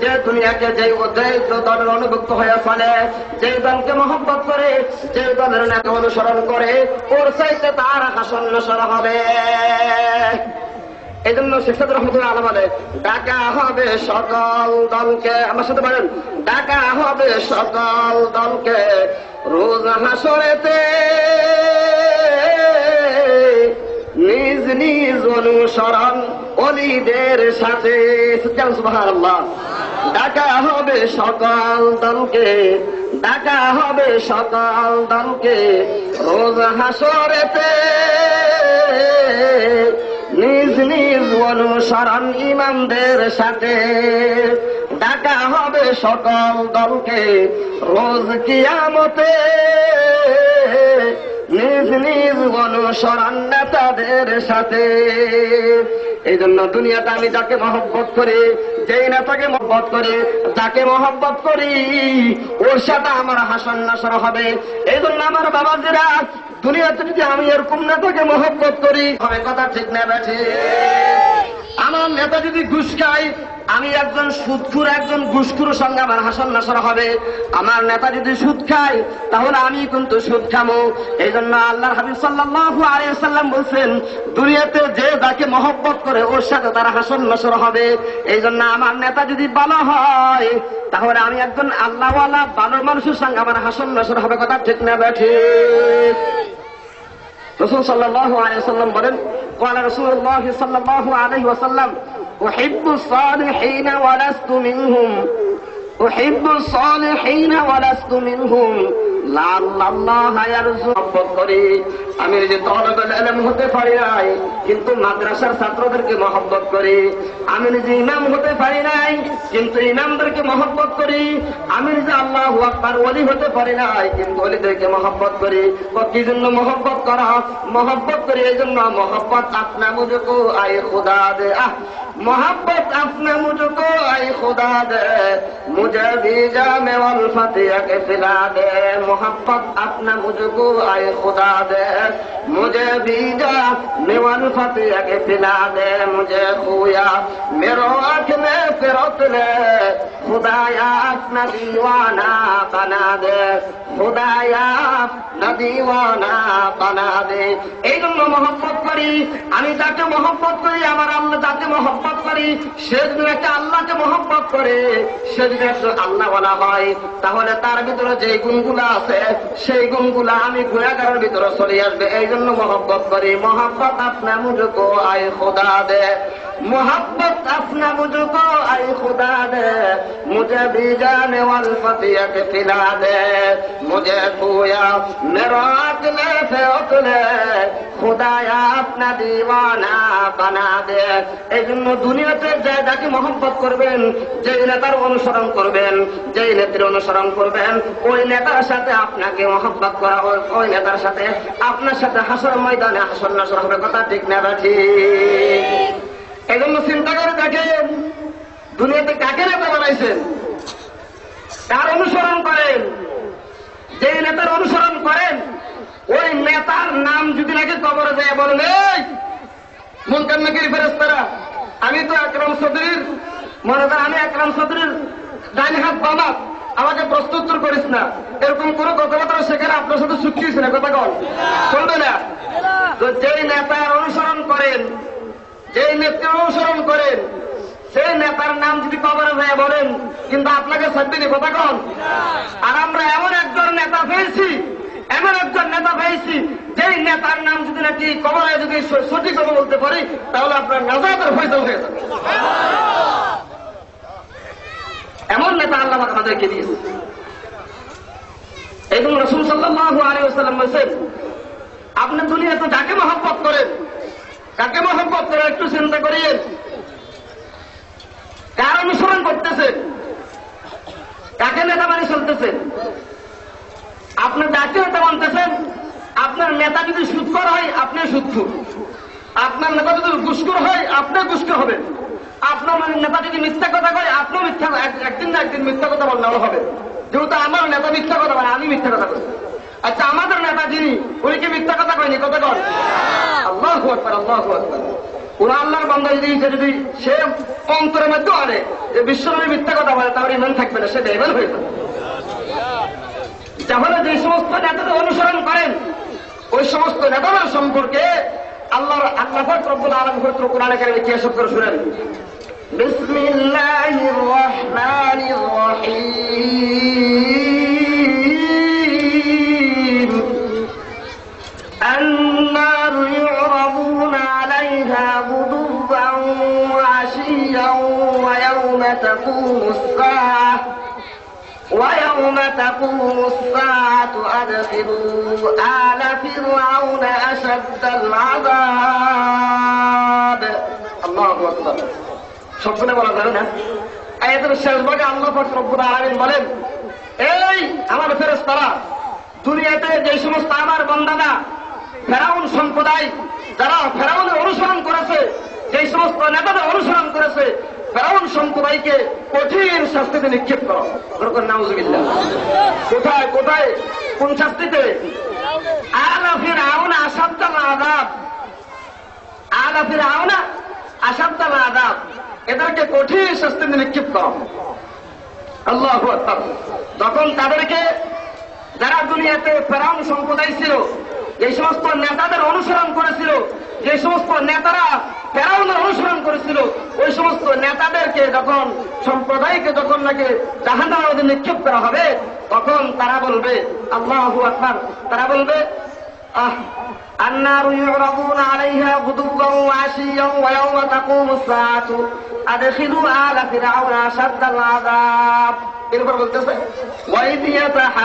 Speaker 1: যে দুনিয়াকে যে দলের অনুভুক্ত হয়ে ফেলে, যে দলকে মহব্বত করে, যে দলের নেতা অনুসরণ করে, ওর চাইতে তার হাসন নসর হবে। এই জন্য শেখ সাদ রহমতুল্লাহ আলাইহি বলে, ডাকা হবে সকল দলকে, আমার সাথে বলেন, ডাকা হবে সকল দলকে রোজ হাসরেতে নিজ নিজ অনুসরণ ওলিদের সাথে। সুবহানাল্লাহ। ডাকা হবে সকল দলকে, ডাকা হবে সকল দলকে রোজ হাসরেতে নিজ নিজ অনুসরণ ইমামদের সাথে। ডাকা হবে সকল দলকে রোজ কিয়ামতে নিজ নিজ অনুসরণ নেতাদের সাথে। এই জন্য দুনিয়াতে আমি যাকে মহব্বত করি, যেই নেতাকে মহব্বত করি, যাকে মহব্বত করি, ওর সাথে আমার হাসন নাসর হবে। এই জন্য আমার বাবাজিরা, দুনিয়াতে যদি আমি এরকম নেতাকে মহব্বত করি, হবে কথা ঠিক না বেঠে? আমার নেতা যদি ঘুষ খায়, আমি একজন সুদখুর, একজন ঘুষখুরের সঙ্গে আমার হাসন নাসর হবে। আমার নেতা যদি সুদ খায়, তাহলে আমি কিন্তু সুদ খামো। এই জন্য আল্লাহর হাবিব সাল্লাল্লাহু আলাইহি ওয়াসাল্লাম বলছেন, দুনিয়াতে যে যাকে মহব্বত করে ওর সাথে তার হাসন নাসর হবে। এই জন্য আমার নেতা যদি ভালো হয়, তাহলে আমি একজন আল্লাহওয়ালা ভালো মানুষের সঙ্গে আমার হাসন নাসর হবে। কথা ঠিক না বেঠে? রাসূল সাল্লাল্লাহু আলাইহি ওয়াসাল্লাম বলেন, ক্বালা রাসূলুল্লাহ সাল্লাল্লাহু আলাইহি ওয়াসাল্লাম, উহিব্বু সালিহিন ওয়া লাস্তু মিনহুম, উহিব্বু সালিহিন ওয়া লাস্তু মিনহুম, মহব্বত করি। আমি যে তলবেল ইলম হতে পারি নাই, কিন্তু মাদ্রাসার ছাত্রদেরকে মহব্বত করি। আমি নিজে ইমাম হতে পারি নাই, কিন্তু ইমামদেরকে মহব্বত করি। আমি নিজে আল্লাহু আকবার ওলি হতে পারি নাই, কিন্তু ওলিদেরকে মহব্বত করি। কি জন্য মহব্বত করা? মহব্বত করি এই জন্য, মহব্বত আপনা মুঝকো আয়ে খুদা দে। मोहब्बत अपने मुझको आई खुदा दे, मुझे भी जामे वल्फतिया के पिला दे। मोहब्बत अपना मुझको आई खुदा दे, मुझे भी जामे वल्फतिया के पिला दे। मुझे खोया मेरो आँख में फिरत ले, खुदाया अपना दीवाना बना दे, खुदाया अपना दीवाना बना दे। এই জন্য মহব্বত করি। আমি যাকে মহব্বত করি, আমার আল্লাহ যাকে মহব্বত করি, সে যদি একটা আল্লাহকে মহব্বত করে, সে যদি একটা আল্লাহ বলা হয়, তাহলে তার ভিতরে যে গুণগুলো আছে সেই গুণগুলো আমি গুণাগারের ভিতরে চলে আসবে। এই জন্য মহব্বত করি। মহব্বত আপনা মুঝকো আয়ে খুদা দে, मोहब्बत अपना मुझको आई खुदा दे, मुझे भी जाने वाल फतिया के पिला दे। मुझे खोया मेरा अकले से उकले, खुदाया अपना दीवाना बना दे। এই জন্য দুনিয়াতে যাকে মহব্বত করবেন, যেই নেতার অনুসরণ করবেন, যেই নেত্রীর অনুসরণ করবেন, ওই নেতার সাথে আপনাকে মহব্বত করা, ওই নেতার সাথে আপনার সাথে হাসর ময়দানে হাসর নাসর হবে। কথা ঠিক না ঠিক? এই জন্য চিন্তা করে দেখেন, দুনিয়াতে কাকে নেতা বানাইছেন, কার অনুসরণ করেন। যে নেতার অনুসরণ করেন, ওই নেতার নাম যদি নাকি কবরে যায় বলেন, এই মুনকার নাকির ফেরেশতারা, আমি তো আকরাম চৌধুরীর, মনে করেন আমি আকরাম চৌধুরীর ডাইন হাত বাবা, আমাকে প্রস্তুত করিস না, এরকম কোন কথাবার্তা সেখানে আপনার সাথে চুক্তি হয়েছে না। কথা কন চলবে না। তো যেই নেতার অনুসরণ করেন, যেই নেত্রীর অনুসরণ করেন, সেই নেতার নাম যদি কবরে যায় বলেন, কিন্তু আপনাকে ছাড়বেনি। কথা কন। আর আমরা এমন একজন নেতা পেয়েছি, এমন একজন নেতা পেয়েছি, যেই নেতার নাম যদি নাকি কবরে যদি সঠিকভাবে বলতে পারি, তাহলে আপনার নাজাতের ফয়সালা হয়ে যাবে। এমন নেতা আল্লাহ আমাদেরকে দিয়েছে। এই জন্য রাসূল সাল্লাল্লাহু আলাইহি ওয়াসাল্লাম বলেছেন, আপনি দুনিয়াতে যাকে মহব্বত করেন, কাকে মহব্বত করে একটু চিন্তা করিয়েন। কার অনুসরণ করতেছেন, কাকে নেতা বানিয়ে চলতেছেন। আপনি যাকে নেতা মানতেছেন, আপনার নেতা যদি সুদখোর হয়, আপনি সুদখোর। আপনার নেতা যদি ঘুষখোর হয়, আপনি ঘুষখোর হবেন। আপনার নেতা যদি মিথ্যা কথা কয়, আপনিও মিথ্যা, একদিন না একদিন মিথ্যা কথা বললে হবে। যেহেতু আমার নেতা মিথ্যা কথা বলে, আমি মিথ্যা কথা বলি। আচ্ছা, আমাদের নেতা যিনি, উনি কি মিথ্যা কথা কয়নি? কথা কন। আল্লাহু আকবার, আল্লাহু আকবার। কোন আল্লাহর বান্দা যদি সে অন্তরের মধ্যে আনে যে বিশ্বনবী মিথ্যা কথা বলে, তাহলে ইমান থাকবে না, সে বেঈমান হয়ে যাবে। তাহলে যে সমস্ত নেতাদের অনুসরণ করেন, ওই সমস্ত নেতাদের সম্পর্কে আল্লাহ পাক রব্বুল আলামিন পবিত্র কোরআনে কারিমে কি এরশাদ করে শুনেন। বিসমিল্লাহির রাহমানির রাহিম। النار يعرضون عليها غدوا وعشيا ويوم تقوم الساعة أدخلوا آل فرعون أشد العذاب। الله أكبر। সবগুলো বলা যাবে না। আয়াতের শেষ ভাগে আল্লাহ পাক রব্বুল আলামিন বলেন, এই আমার ফেরেশতারা, দুনিয়াতে যে সমস্ত আমার বান্দারা ফেরাউন সম্প্রদায়, যারা ফেরাউনের অনুসরণ করেছে, যে সমস্ত নেতাদের অনুসরণ করেছে, ফেরাউন সম্প্রদায়কে কঠিন শাস্তিতে নিক্ষেপ করো। নাউজুবিল্লাহ। কোথায় কোথায়, কোন শাস্তিতে? আলা ফিরআউন আশাদ্দাল আযাব, আলা ফিরআউন আশাদ্দাল আযাব, এদেরকে কঠিন শাস্তিতে নিক্ষেপ করো। আল্লাহু আকবার। তখন তাদেরকে, যারা দুনিয়াতে ফেরাউন সম্প্রদায় ছিল, যে সমস্ত নেতাদের অনুসরণ করেছিল, যে সমস্ত নেতারা ফেরাউনের অনুসরণ করেছিল, ওই সমস্ত নেতাদেরকে যখন, সম্প্রদায়কে যখন নাকি জাহান্নামের মধ্যে নিক্ষেপ করা হবে, তখন তারা বলবে, আল্লাহু আকবার, তারা বলবে, النار يعرضون عليها غدوا وعشيا ويوم تقوم الساعة أدخلوا آل فرعون أشد العذاب। এরপর বলতেছে وَإِذْ يَتَحَاجُّونَ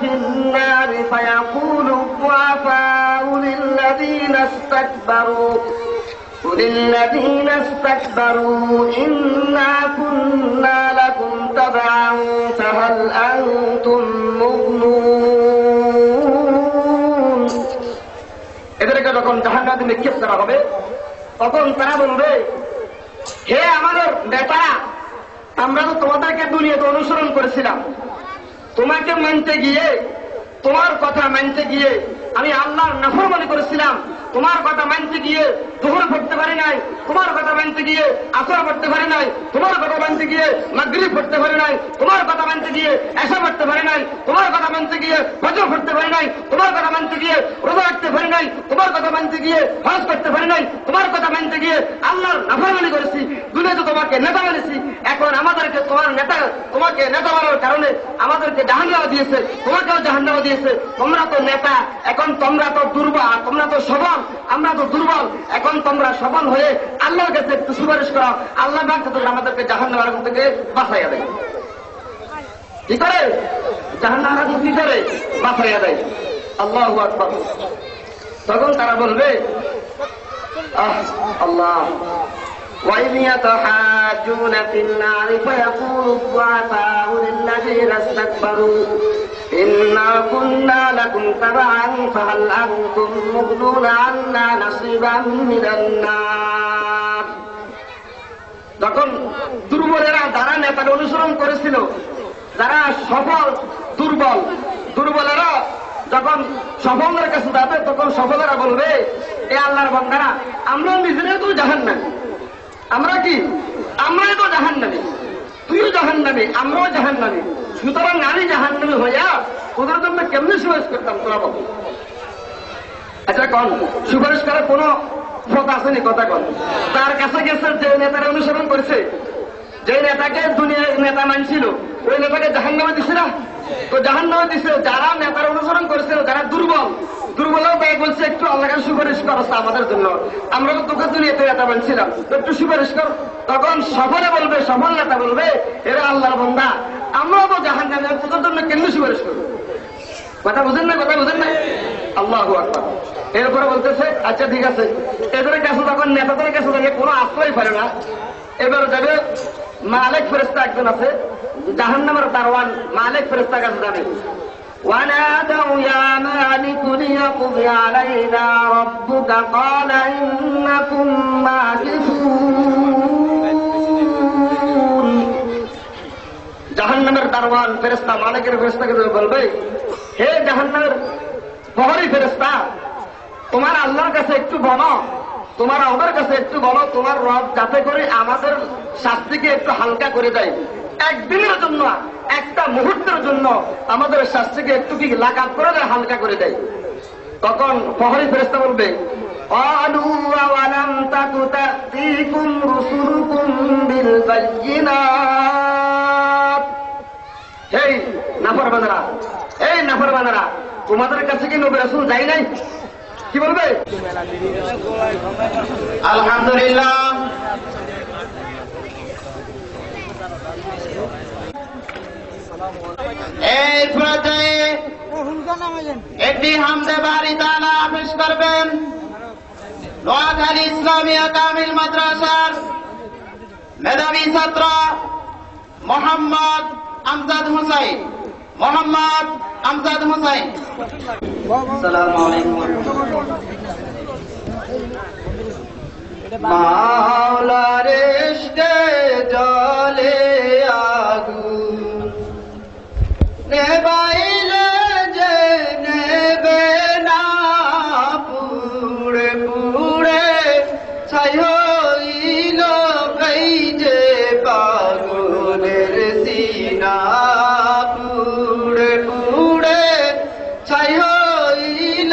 Speaker 1: فِي النَّارِ فَيَقُولُ الضُّعَفَاءُ لِلَّذِينَ اسْتَكْبَرُوا إِنَّا كُنَّا لَكُمْ تَبَعًا فَهَلْ أَنْتُمْ مُغْنُونَ। এদেরকে যখন জাহান্নামে নিক্ষেপ করা হবে তখন তারা বলবে, হে আমাদের নেতারা, আমরা তো তোমাদেরকে দুনিয়াতে অনুসরণ করেছিলাম, তোমাকে মানতে গিয়ে, তোমার কথা মানতে গিয়ে আমি আল্লাহর নাফরমানি করেছিলাম, তোমার কথা মানতে গিয়ে দুহর পড়তে পারি নাই, তোমার কথা মানতে গিয়ে আসর পড়তে পারি নাই, তোমার কথা মানতে গিয়ে মাগরিব পড়তে পারি নাই, তোমার কথা মানতে গিয়ে এশা পড়তে পারি নাই, তোমার কথা মানতে গিয়ে ফজর পড়তে পারি নাই, তোমার কথা মানতে গিয়ে রোজা রাখতে পারি নাই, তোমার কথা মানতে গিয়ে হজ করতে পারি নাই, তোমার কথা মানতে গিয়ে আল্লাহর নাফরমানি করেছি, দুনিয়াতে তোমাকে নেতা মেনেছি, এখন আমাদেরকে তোমাকে নেতা বানানোর কারণে আমাদেরকে জাহান্নামে দিয়েছে, তোমাকেও জাহান্নামে দিয়েছে, তোমরা তো নেতা, এখন তোমরা তো দুর্বল, তোমরা তো সবল, আমরা তো দুর্বল, এখন তোমরা সবল হয়ে আল্লাহর কাছে একটু সুপারিশ করো, আল্লাহ আমাদেরকে জাহান্নামের আগুন থেকে বাঁচাইয়া দেয়। কি করে? জাহান্নামের আগুন কি করে বাঁচাইয়া দেয়? আল্লাহু আকবার। তখন তারা বলবে, আল্লাহ وَإِذْ يَتَحَاجُّونَ فِي النَّارِ فَيَقُولُ الضُّعَفَاءُ لِلَّذِينَ اسْتَكْبَرُوا إِنَّا كُنَّا لَكُمْ تَبَعًا فَهَلْ أَنْتُمْ مُغْنُونَ عَنَّا نَصِيبًا مِنَ النَّارِ। যখন দুর্বলেরা যারা নেতাকে অনুসরণ করেছিল, যারা সফল দুর্বলেরা যখন সফলের কাছে যাবে, তখন সফলেরা বলবে, এ আল্লাহর বান্দারা, আমরা নিজেরাই তো জাহান্নামী, আমরা কি? আমরাই তো জাহান্নামী, তুইও জাহান্নামী, আমরাও জাহান্নামী, সুতরাং আমি জাহান্নামী হইয়া তোদের জন্য কেমনি সুপারিশ করতাম তোরা বল? আচ্ছা কন, সুপারিশ করার কোন পথ আসেনি? কথা কন। তার কাছে গেছে যে নেতারা অনুসরণ করেছে, যে নেতাকে দুনিয়ার নেতা মানছিল, ওই নেতাকে জাহান্নামে দিছে না? তো জাহান্নামে দিছে যারা নেতার অনুসরণ করেছিল, যারা দুর্বলও তাই বলছে একটু আল্লাহ কাছে সুপারিশ করছে আমাদের জন্য, আমরা তো তোকে দুনিয়াতে নেতা মানছিলাম, একটু সুপারিশ কর। তখন সফল নেতা বলবে, এরা আল্লাহর বান্দা, আমরাও তো জাহান্নামে, তোদের জন্য কেমনি সুপারিশ করবো? কথা বুঝেন না? আল্লাহু আকবার। এরপরে বলতেছে, আচ্ছা ঠিক আছে, এদের কাছে তখন নেতাদের কাছে থাকে কোনো আশ্রয় পারে না, এবার যাবে মালিক ফেরেশতা একজন আছে, জাহান্নামের দারওয়ান মালিক ফেরেশতা কাছে যাবে। وَنَادَوْا يَا مَالِكُ لِيَقْضِ عَلَيْنَا رَبُّكَ قَالَ إِنَّكُمْ مَاكِثُونَ। জাহান্নামের দারওয়ান ফেরেশতা মালিকের ফেরেশতাকে বলবে, হে জাহান্নামের প্রহরী ফেরেশতা, তোমার আল্লাহর কাছে একটু বলো, তোমার আমাদের কাছে একটু বলো, তোমার রব যাতে করে আমাদের শাস্তিকে একটু হালকা করে দেয়, একদিনের জন্য, একটা মুহূর্তের জন্য আমাদের শাস্তিকে একটু কি লাঘব করে দেয়, হালকা করে দেয়। তখন প্রহরী ফেরেশতা বলবে, قَالُوا وَلَمْ تَكُ تَأْتِيكُمْ رُسُلُكُمْ بِالْبَيِّنَاتِ। এই নাফরমানেরা, তোমাদের কাছে কি নবী রাসূল যায় নাই? কি বলবে? আলহামদুলিল্লাহ। এই পর্যায়ে একটি হামদে বারি তাআলা পেশ করবেন নোয়াখালী ইসলামিয়া কামিল মাদ্রাসার মেধাবী ছাত্র মোহাম্মদ আমজাদ হোসেন। আসসালামু আলাইকুম। মাওলার ইশকে জ্বলে আগুন, নেবাইলে যে নেবে না, পুড়ে পুড়ে ছাই হইল কই যে পাগলের সিনা, পুড়ে পুড়ে ছাই হইল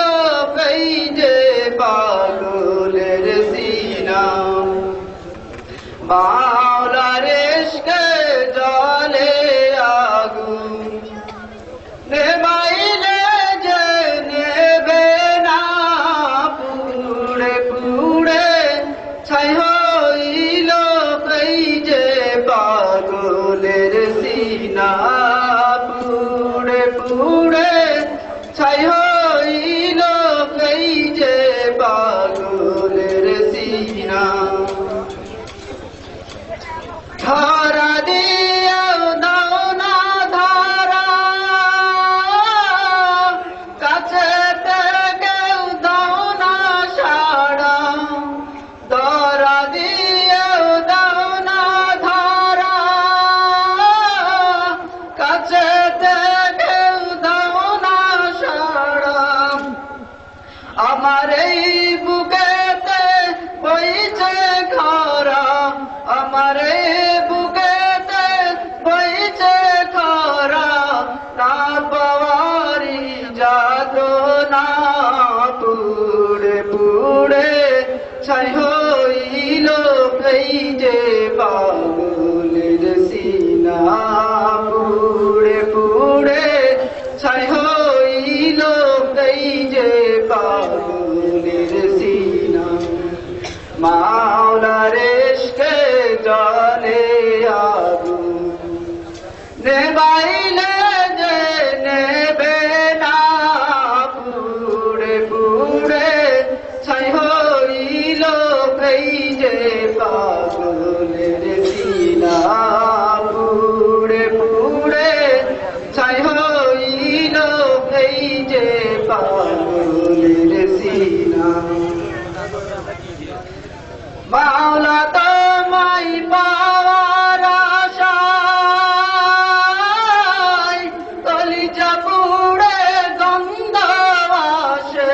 Speaker 1: কই যে পাগলের সিনা। নেবাইলে যে নেবে না, পুড়ে পুড়ে ছাই হইল এই যে পাগলের সিনা, পুড়ে পুড়ে ছাই হইল এই যে পাগলের সিনা। মাওলা তোমায় পাওয়ার আশায় কলিজা পুড়ে গন্ধ আসে,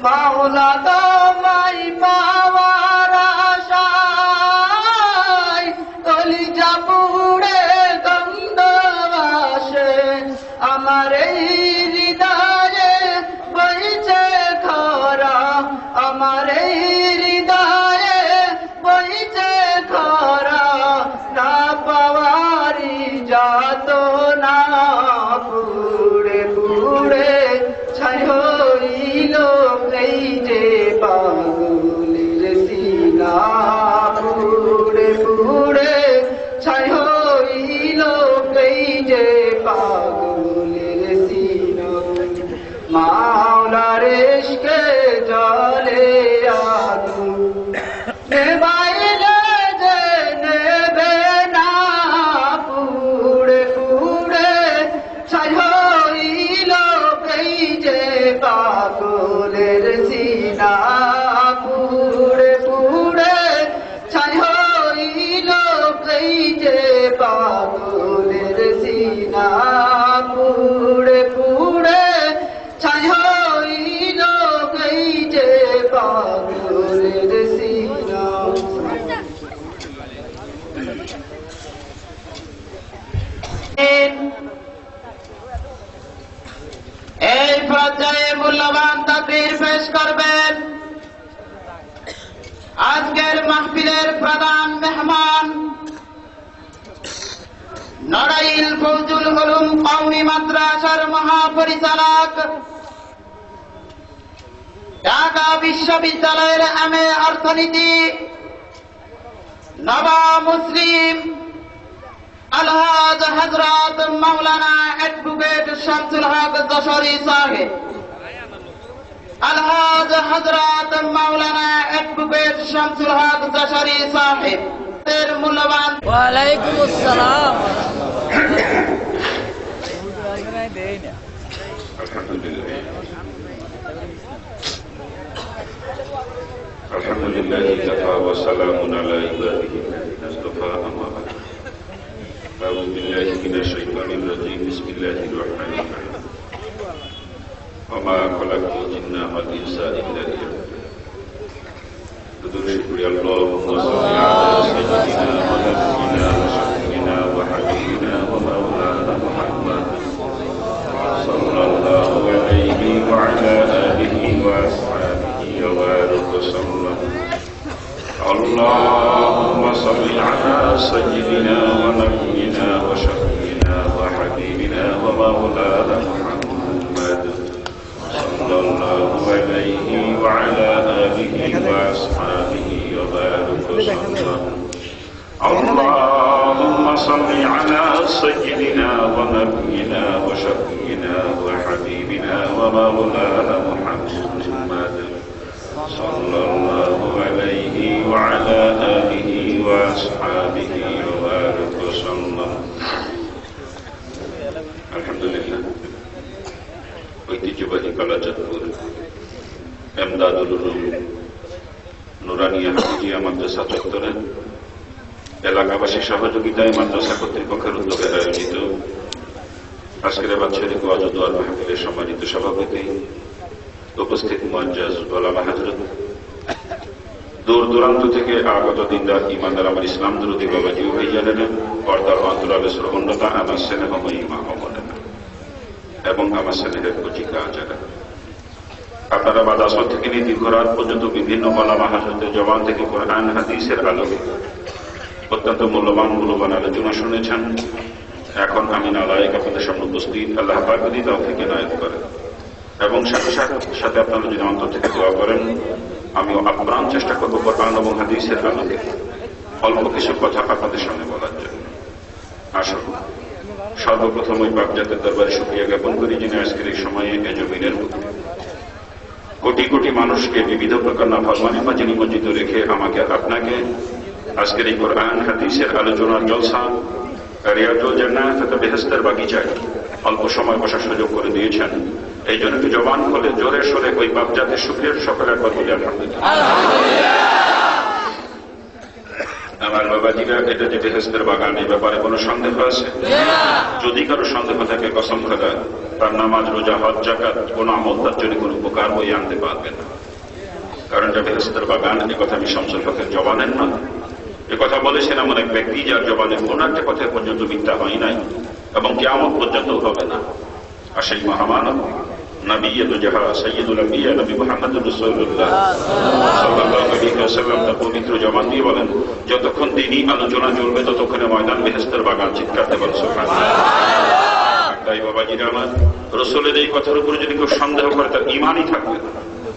Speaker 1: মাওলা তোমায় পাওয়ার আশায় কলিজা পুড়ে গন্ধ আসে। আমার এই হৃদয়ে বইছে খরা, আমার এই হৃদয়ে বইছে খরা, না পাওয়ারি যাত না, পুড়ে পুড়ে ছাই হইল এই যে পাগলের সিনা, পুড়ে পুড়ে ছাই হইল এই যে পাগলের সিনা। মাওলার ইশকে জলে আগুন, নেবাইলে যে নেবে না, পুড়ে পুড়ে ছাই হইল এই যে পাগলের সিনা, পুড়ে পুড়ে ছাই হইল এই যে পাগলের সিনা, পুড়ে পুড়ে ছাই হইল এই যে পাগলের সিনা। এই পর্যায়ে মূল্যবান তাকরীর পেশ করবেন আজকের মাহফিলের প্রধান মেহমান, নড়াইল ফৌজুল উলুম কওমি মাদ্রাসার মহাপরিচালক, ঢাকা বিশ্ববিদ্যালয়ের এমএ অর্থনীতি, নবা মুসলিম আলহাজ হযরত মাওলানা অ্যাডভোকেট শামসুল হক যশোরী সাহেব, আলহাজ হযরত মাওলানা অ্যাডভোকেট শামসুল হক যশোরী সাহেব এর মূল্যবান।
Speaker 2: ওয়ালাইকুম আসসালাম।
Speaker 3: আলহামদুলিল্লাহ কাফা ওয়া সালামুন আলা ইবাদিহি মুস্তাফা আম্মা বা'দ। আউযু বিল্লাহি মিনাশ শাইতানির রাজীম। বিসমিল্লাহির রাহমানির রাহিম। ওয়া মা খালাকতুল জিন্না ওয়াল ইনসা ইল্লা লিয়াবুদুন। শুকরিয়া আল্লাহুম্মা সাল্লি আলা সাইয়্যিদিনা ওয়া নাবিয়িনা ওয়া শাফিঈনা ওয়া হাবিবিনা ওয়া মাওলানা মুহাম্মদ সাল্লাল্লাহু আলাইহি ওয়া আলা আলিহি ওয়া আসহাবিহি ওয়া বারিক ওয়া সাল্লাম। اللهم صل على سيدنا ونبينا وشفينا وحبيبنا ومولانا محمد صلى الله عليه وعلى آله وأصحابه وبارك وسلم. اللهم صل على سيدنا ونبينا وشفينا وحبيبنا ومولانا محمد صلى الله عليه وعلى آله وأصحابه وبارك وسلم. আলহামদুলিল্লাহ, ঐতিহ্যবাহী কালাচাঁদপুর এমদাদুল উলুম নুরানিয়া হাফিজিয়া মাদ্রাসা চত্বরে এলাকাবাসীর সহযোগিতায় মাদ্রাসা কর্তৃপক্ষের উদ্যোগে আয়োজিত আজকের বাৎসরিক ওয়াজ ও দোয়া মাহফিলের সম্মানিত সভাপতি, উপস্থিত মুআজ্জাজ ওলামা হযরত, দূর দূরান্ত থেকে আগত দিনদার ইমানদার, আমার ইসলাম দরদি বাবাজি ও ভাইয়ানেরা, পর্দার অন্তরালে শ্রবণতা, আমার স্নেহময়ী মা ও বোনেরা এবং আমার স্নেহের কচিকা যারা, আপনারা বাদাসর থেকে নিয়ে দীর্ঘ রাত পর্যন্ত বিভিন্ন ওলামা হযরতের জবান থেকে কোরআন হাদিসের আলোকে অত্যন্ত মূল্যবান আলোচনা শুনেছেন। এখন আমি নালায়েক আপনাদের সামনে উপস্থিত। আল্লাহ পাক যদি তৌফিক ইনায়েত করেন এবং সাথে সাথে আপনারা যদি অন্তর থেকে দোয়া করেন, আমিও আপ্রাণ চেষ্টা করবো কোরআন এবং হাদিসের আলোকে অল্প কিছু কথা আপনাদের সামনে বলার জন্য। আসুন সর্বপ্রথম ওই পাকজাতের দরবারে শুকরিয়া জ্ঞাপন করি যিনি আজকের এই সময়ে এ জমিনের মধ্যে কোটি কোটি মানুষকে বিবিধ প্রকার নাফরমানি মাঝে নিমজ্জিত রেখে আমাকে আপনাকে আজকের এই কোরআন হাদিসের আলোচনার জলসা রিয়াজুল জান্নাত তথা বেহেশতের বাগিচায় অল্প সময় বসার সুযোগ করে দিয়েছেন। এই জন্য কি জবান খুলে জোরে সরে ওই পাকজাতের শুকরিয়ার সকলে একবার বলি আলহামদুলিল্লাহ। আমার বাবাজিরা, এটা যে বেহেশতের বাগান, এই ব্যাপারে কোনো সন্দেহ আছে? যদি কারো সন্দেহ থাকে কসম খোদা তার নামাজ রোজা হজ যাকাত কোন আমল তার জন্য কোনো উপকার বই আনতে পারবে না। কারণ এটা বেহেশতের বাগান, এ কথা আমি শামসুল হকের জবানের না, এ কথা বলেছেন এমন এক ব্যক্তি যার জবানের কোন একটা কথা পর্যন্ত মিথ্যা হয় নাই এবং কিয়ামত পর্যন্ত হবে না। আর সেই মহামানব নবী সৈয়দুল আম্বিয়া নবী মুহাম্মদুর রাসূলুল্লাহ সাল্লাল্লাহু আলাইহি ওয়াসাল্লাম তার পবিত্র জবান দিয়ে বলেন, যতক্ষণ দিনই আলোচনা চলবে ততক্ষণে ময়দান বেহেশতের বাগান চিৎকারতে বলে সুবহানাল্লাহ। তাই বাবাজিরা আমার, রাসূলের এই কথার উপরে যদি কেউ সন্দেহ করে তার ঈমানই থাকবে না,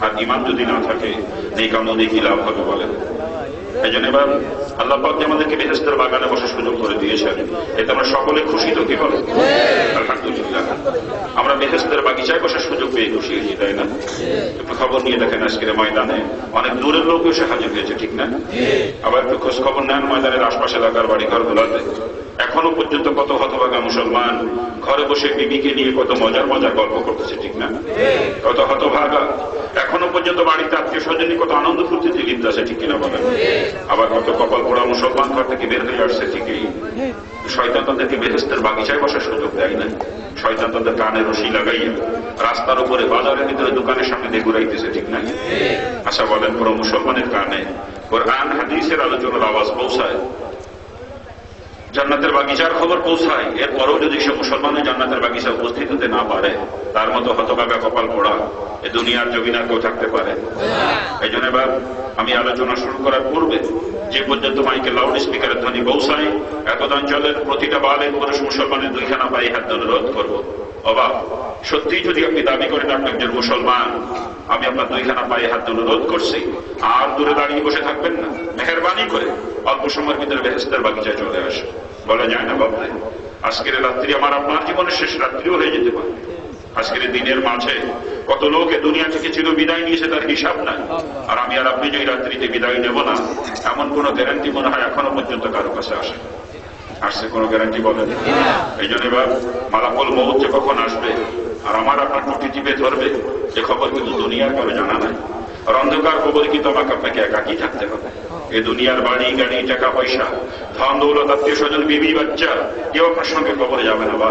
Speaker 3: আর ঈমান যদি না থাকে নেক আমল দিয়ে কি লাভ হবে বলেন? এই জন্য এবার আল্লাহ পাক আমাদেরকে বেহেশতের বাগানে বসার সুযোগ করে দিয়েছেন, এতে আমরা সকলে খুশি তো কি বলেন? আলহামদুলিল্লাহ। আমরা বেহেশতের বাগিচায় বসার সুযোগ পেয়ে খুশি হয়েছি, তাই না? একটু খবর নিয়ে দেখেন আজকের ময়দানে অনেক দূরের লোক এসে হাজির হয়েছে, ঠিক না? আবার একটু খোঁজ খবর নেন ময়দানের আশপাশ এলাকার বাড়িঘর গুলাতে এখনো পর্যন্ত কত হতভাগা মুসলমান ঘরে বসে বিবিকে নিয়ে কত মজার মজার গল্প করতেছে, ঠিক না? কত হতভাগা এখনো পর্যন্ত বাড়িতে আত্মীয় স্বজনী কত আনন্দ ফুর্তিতে লিপ্ত আছে, ঠিক কিনা বলেন? আবার কত কপাল পোড়া মুসলমান ঘর থেকে বের হয়ে আসছে, ঠিকই শয়তান তাদেরকে বেহেশতের বাগিচায় বসার সুযোগ দেয় না। শয়তান তাদের কানে রশি লাগাইয়া রাস্তার উপরে বাজারের ভিতরে দোকানের সামনে দিয়ে ঘুরাইতেছে, ঠিক না? আশা বলেন পুরো মুসলমানের কানে কোরআন হাদিসের আলোচনার আওয়াজ পৌঁছায়, জান্নাতের বাগিচার খবর পৌঁছায়, এরপরও যদি সে মুসলমানের জান্নাতের বাগিচা উপস্থিত হতে না পারে তার মতো হতভাগা কপাল পোড়া এ দুনিয়ার জমিনে কেউ থাকতে পারে? এই জন্য এবার আমি আলোচনা শুরু করার পূর্বে যে পর্যন্ত মাইকে লাউড স্পিকারের ধ্বনি পৌঁছায় এতদ অঞ্চলের প্রতিটা বালের পুরুষ মুসলমানের দুইখানা পায়ে হাত অনুরোধ করবো, অবাক সত্যি যদি আপনি দাবি করেন আপনি একজন মুসলমান, আমি আপনার দুইখানা পায়ে হাত অনুরোধ করছি আর দূরে দাঁড়িয়ে বসে থাকবেন না, মেহেরবানি করে অল্প সময়ের ভিতরে বেহেশতের বাগিচায় চলে আসে। বলা যায় না বাবরে, আজকের রাত্রি আমার আপনার জীবনের শেষ রাত্রিও হয়ে যেতে পারে। আজকের দিনের মাঝে কত লোক এ দুনিয়া থেকে চির বিদায় নিয়েছে তার হিসাব নাই, আর আমি আর আপনি যে রাত্রিতে বিদায় নেব না এমন কোন গ্যারান্টি মনে হয় এখনো পর্যন্ত কারো কাছে আসছে কোনো গ্যারান্টি বলেন? এই জন্য এবার মালাকুল মউত যে কখন আসবে আর আমার আপনার টুটি টিপে ধরবে এ খবর কিন্তু দুনিয়ার কারো জানা নাই। আর অন্ধকার কবরে কিন্তু আমাকে আপনাকে একাকি থাকতে হবে। এই দুনিয়ার বাড়ি গাড়ি টাকা পয়সা ধন দৌলত আত্মীয় স্বজন বিবি বাচ্চা কেউ আপনার সঙ্গে কবরে যাবে না। বা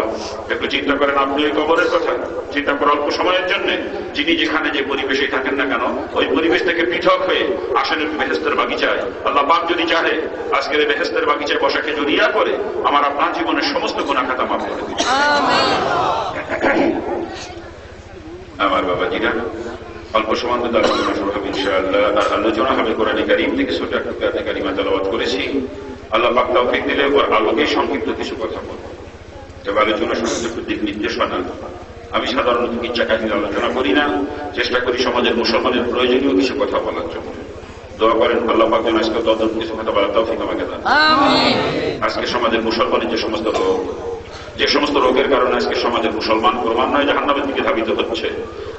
Speaker 3: একটু চিন্তা করেন আপনি ওই কবরের কথা, চিন্তা করে অল্প সময়ের জন্য যিনি যেখানে যে পরিবেশে থাকেন না কেন ওই পরিবেশ থেকে পৃথক হয়ে আসেন একটু বেহেশতের বাগিচায়। আল্লাহ পাক যদি চাহে আজকের এই বেহেশতের বাগিচায় বসাকে জড়িয়া করে আমার আপনার জীবনের সমস্ত গুনাহ খাতা মাফ করে দিবে। আমার বাবাজিরা, অল্প সময় মধ্যে আলোচনা শুরু হবে ইনশাআল্লাহ। আর আলোচনা হবে কোরআন কারীম থেকে ছোট একটা আয়াত কারিমা তেলাওয়াত করেছি। আল্লাহ পাক তৌফিক দিলে ওর আলোকে সংক্ষিপ্ত কিছু কথা বলবো। তবে আলোচনা সংক্ষিপ্ত দিক নির্দেশনা আমি সাধারণত ইচ্ছা কাহিনী আলোচনা করি না, চেষ্টা করি সমাজের মুসলমানের প্রয়োজনীয় কিছু কথা বলার জন্য। দোয়া করেন আল্লাহ পাক যেন আজকে তদন্ত কিছু কথা বলার তৌফিক আমাকে দেন। আজকে সমাজের মুসলমানের যে সমস্ত রোগ, যে সমস্ত রোগের কারণে আজকে সমাজের মুসলমান ক্রমান্বয়ে জাহান্নামের দিকে ধাবিত হচ্ছে,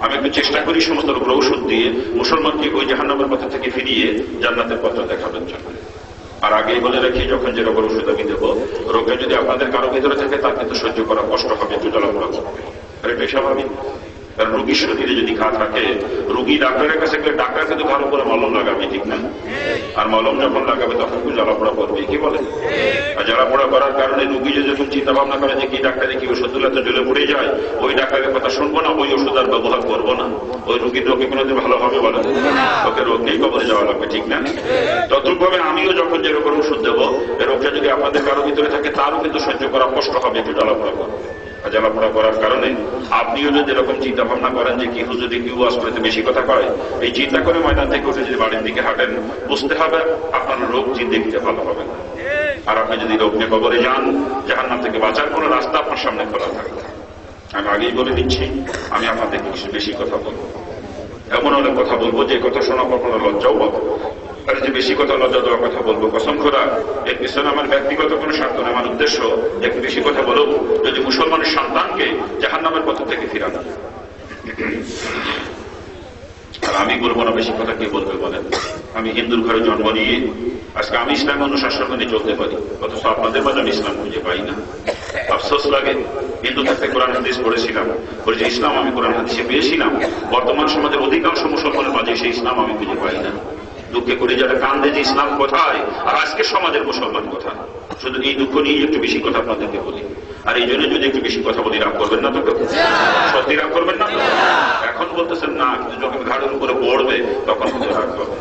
Speaker 3: আমি একটু চেষ্টা করি সমস্ত রোগের ঔষধ দিয়ে মুসলমানকে ওই জাহান্নামের পথ থেকে ফিরিয়ে জান্নাতের পথ দেখাবেন জন্য। আর আগেই বলে রাখি যখন যে রোগের ওষুধ আমি দেবো, রোগে যদি আপনাদের কারো ভিতরে থাকে তার কিন্তু সহ্য করা কষ্ট হবে, একটু জ্বলাপোড়া করবে, আর এটাই স্বাভাবিক। কারণ রোগীর শরীরে যদি ঘা থাকে, রোগী ডাক্তারের কাছে গেলে ডাক্তার কিন্তু ঘাড় উপরে মলম লাগাবে, ঠিক না? আর মলম যখন লাগাবে তখন একটু জ্বালাপোড়া করবে, কি বলে? আর জ্বালাপোড়া করার কারণে রোগী যে যখন চিন্তা ভাবনা করে যে কি ডাক্তারে কি ওষুধ দিলে তো জ্বলে পড়ে যায়, ওই ডাক্তারের কথা শুনবো না, ওই ওষুধ আর ব্যবহার করবো না, ওই রোগীর রোগে কোনোদিন ভালো হবে বলে? ওকে রোগকেই কবরে যাওয়া লাগবে, ঠিক না? তদ্রুপভাবে আমিও যখন যে রোগের ওষুধ দেবো, এই রোগটা যদি আপনাদের কারো ভিতরে থাকে তারও কিন্তু সহ্য করা কষ্ট হবে, একটু জ্বালাপোড়া করবে। জ্বালাপোড়া করার কারণে আপনিও যদি এরকম চিন্তা ভাবনা করেন যে কি হুজুর কি ওয়াজ করতে বেশি কথা কয়, এই চিন্তা করে ময়দান থেকে উঠে যদি বাড়ির দিকে হাঁটেন বুঝতে হবে আপনার রোগ দেখতে ভালো হবে না। আর আপনি যদি রোগ নিয়ে কবরে যান, জাহান্নাম থেকে বাঁচার কোনো রাস্তা আপনার সামনে খোলা থাকবে। আমি আগেই বলে দিচ্ছি আমি আপনাদের কিছু বেশি কথা বলবো। এমন অনেক কথা বলবো যে কথা শোনা কখনো লজ্জাও পাবো, আর যে বেশি কথা লজ্জা দেওয়ার কথা বলবো কসম খোদা এর পিছনে আমার ব্যক্তিগত কোনো স্বার্থ না। আমার উদ্দেশ্য একটু বেশি কথা বলবো যদি মুসলমানের সন্তানকে জাহান্নামের পথ থেকে ফিরানো। আর আমি বলবো না বেশি কথা কে বলবে বলেন? আমি হিন্দুর ঘরে জন্ম নিয়ে আজকে আমি ইসলাম অনুশাসন মেনে চলতে পারি, অথচ আপনাদের মাঝে আমি ইসলাম খুঁজে পাই না। আফসোস লাগে, হিন্দু থাকতে কোরআন হাদিস পড়েছিলাম, বলে যে ইসলাম আমি কোরআন হাদিসে পেয়েছিলাম, বর্তমান সমাজের অধিকাংশ মুসলমানের মাঝে সেই ইসলাম আমি খুঁজে পাই না। দুঃখে করে যারা কান্দে যে ইসলাম কোথায় আর আজকে সমাজের মুসলমান কোথায়, শুধু এই দুঃখ নিয়ে একটু বেশি কথা আপনাদেরকে বলি। আর এই জন্য যদি একটু বেশি কথা বলি রাগ করবেন না তো? সত্যি রাগ করবেন না তো? এখন বলতেছেন না, কিন্তু যখন ঘাড়ের উপরে পড়বে তখন কিন্তু রাগ করবে।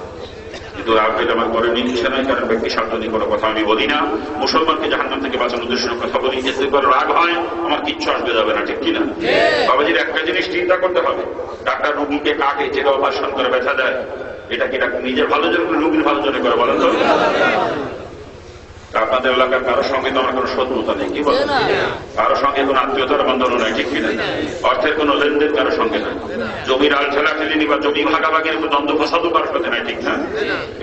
Speaker 3: কিন্তু রাগ হইলে আমার করে নিচ্ছে নয়, কারণ ব্যক্তি স্বার্থ নিয়ে কোনো কথা আমি বলি না। মুসলমানকে জাহান্নাম থেকে বাঁচানোর উদ্দেশ্যে কথা বলি, এতে করে রাগ হয় আমার কিচ্ছু আসবে যাবে না, ঠিক কিনা? বাবাজির একটা জিনিস চিন্তা করতে হবে, ডাক্তার রোগীকে কাটে যেটা অপারেশন করে ব্যথা দেয়, এটা কি নিজের ভালো জন্য করে রোগীর ভালো জন্য করে বলেন তো? আপনাদের এলাকার কারোর সঙ্গে তো আমার কোনো শত্রুতা নেই, কি বলেন? কারোর সঙ্গে কোনো আত্মীয়তার বন্ধন নাই, ঠিক কিনা? অর্থের কোনো লেনদেন কারোর সঙ্গে নাই, জমির আল ঠেলাঠেলি বা জমি ভাগাভাগির উপর দ্বন্দ্ব ফসাদও কারোর সাথে নাই, ঠিক না?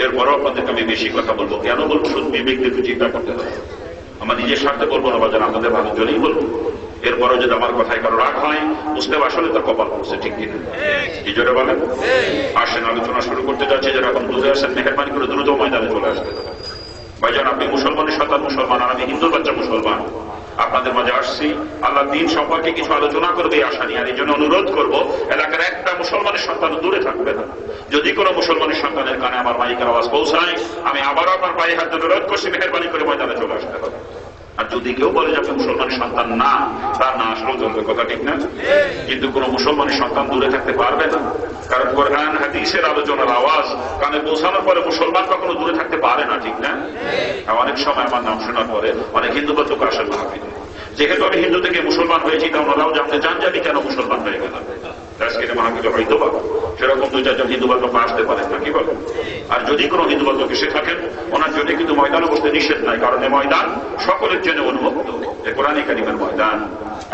Speaker 3: এরপরও আপনাদেরকে আমি বেশি কথা বলবো, কেন বলবো? শুধু বিবেককে একটু চিন্তা করতে হবে। আমার নিজের স্বার্থে বলবো না, বাজার আপনাদের ভালোর জন্যই বলবো। এরপরও যদি আমার কথায় কারো রাগ হয় বুঝতে আসলে তার কপাল করছে, ঠিক কিনা? কি জোরে বলেন? আসেন আলোচনা শুরু করতে যাচ্ছে, যারা এখন দূরে আসেন মেহরবানি করে দ্রুত ময়দানে চলে আসবে। ভাইজান, আপনি মুসলমানের সন্তান মুসলমান, আর আমি হিন্দুর বাচ্চা মুসলমান। আপনাদের মাঝে আসছি আল্লাহ দিন সম্পর্কে কিছু আলোচনা করবে এই আশা নিয়ে। আর এই জন্য অনুরোধ করবো, এলাকার একটা মুসলমানের সন্তান দূরে থাকবে না। যদি কোনো মুসলমানের সন্তানের কানে আমার মাইকের আওয়াজ পৌঁছায়, আমি আবারও আপনার পায়ে হাত অনুরোধ করছি মেহরবানি করে ময়দানে চলে আসতে হবে। আর যদি কেউ বলে যে আপনি মুসলমানের সন্তান না, তার না আসলেও চলবে, কথা ঠিক না? কিন্তু কোন মুসলমানের সন্তান দূরে থাকতে পারবে না, কারণ কোরআন হাদিসের আলোচনার আওয়াজ কানে পৌঁছানোর পরে মুসলমান কখনো দূরে থাকতে পারে না, ঠিক না? অনেক সময় আমার নাম শোনার পরে অনেক হিন্দুবাদ লোক আসেন মাহফিলে, যেহেতু আমি হিন্দু থেকে মুসলমান হয়েছি, তা ওনারাও জানতে চান যে আমি কেন মুসলমান হয়ে গেলাম। আজকে মাহফিলে হয়তো বা সেরকম দুই চারজন হিন্দুবাদ লোক আসতে পারেন না, কি বলেন? আর যদি কোনো হিন্দুবাদ লোক এসে থাকেন, ওনার জন্য কিন্তু ময়দানে বসতে নিষেধ নাই, কারণ এই ময়দান সকলের জন্য উন্মুক্ত। কোরআনে কারিমের ময়দান।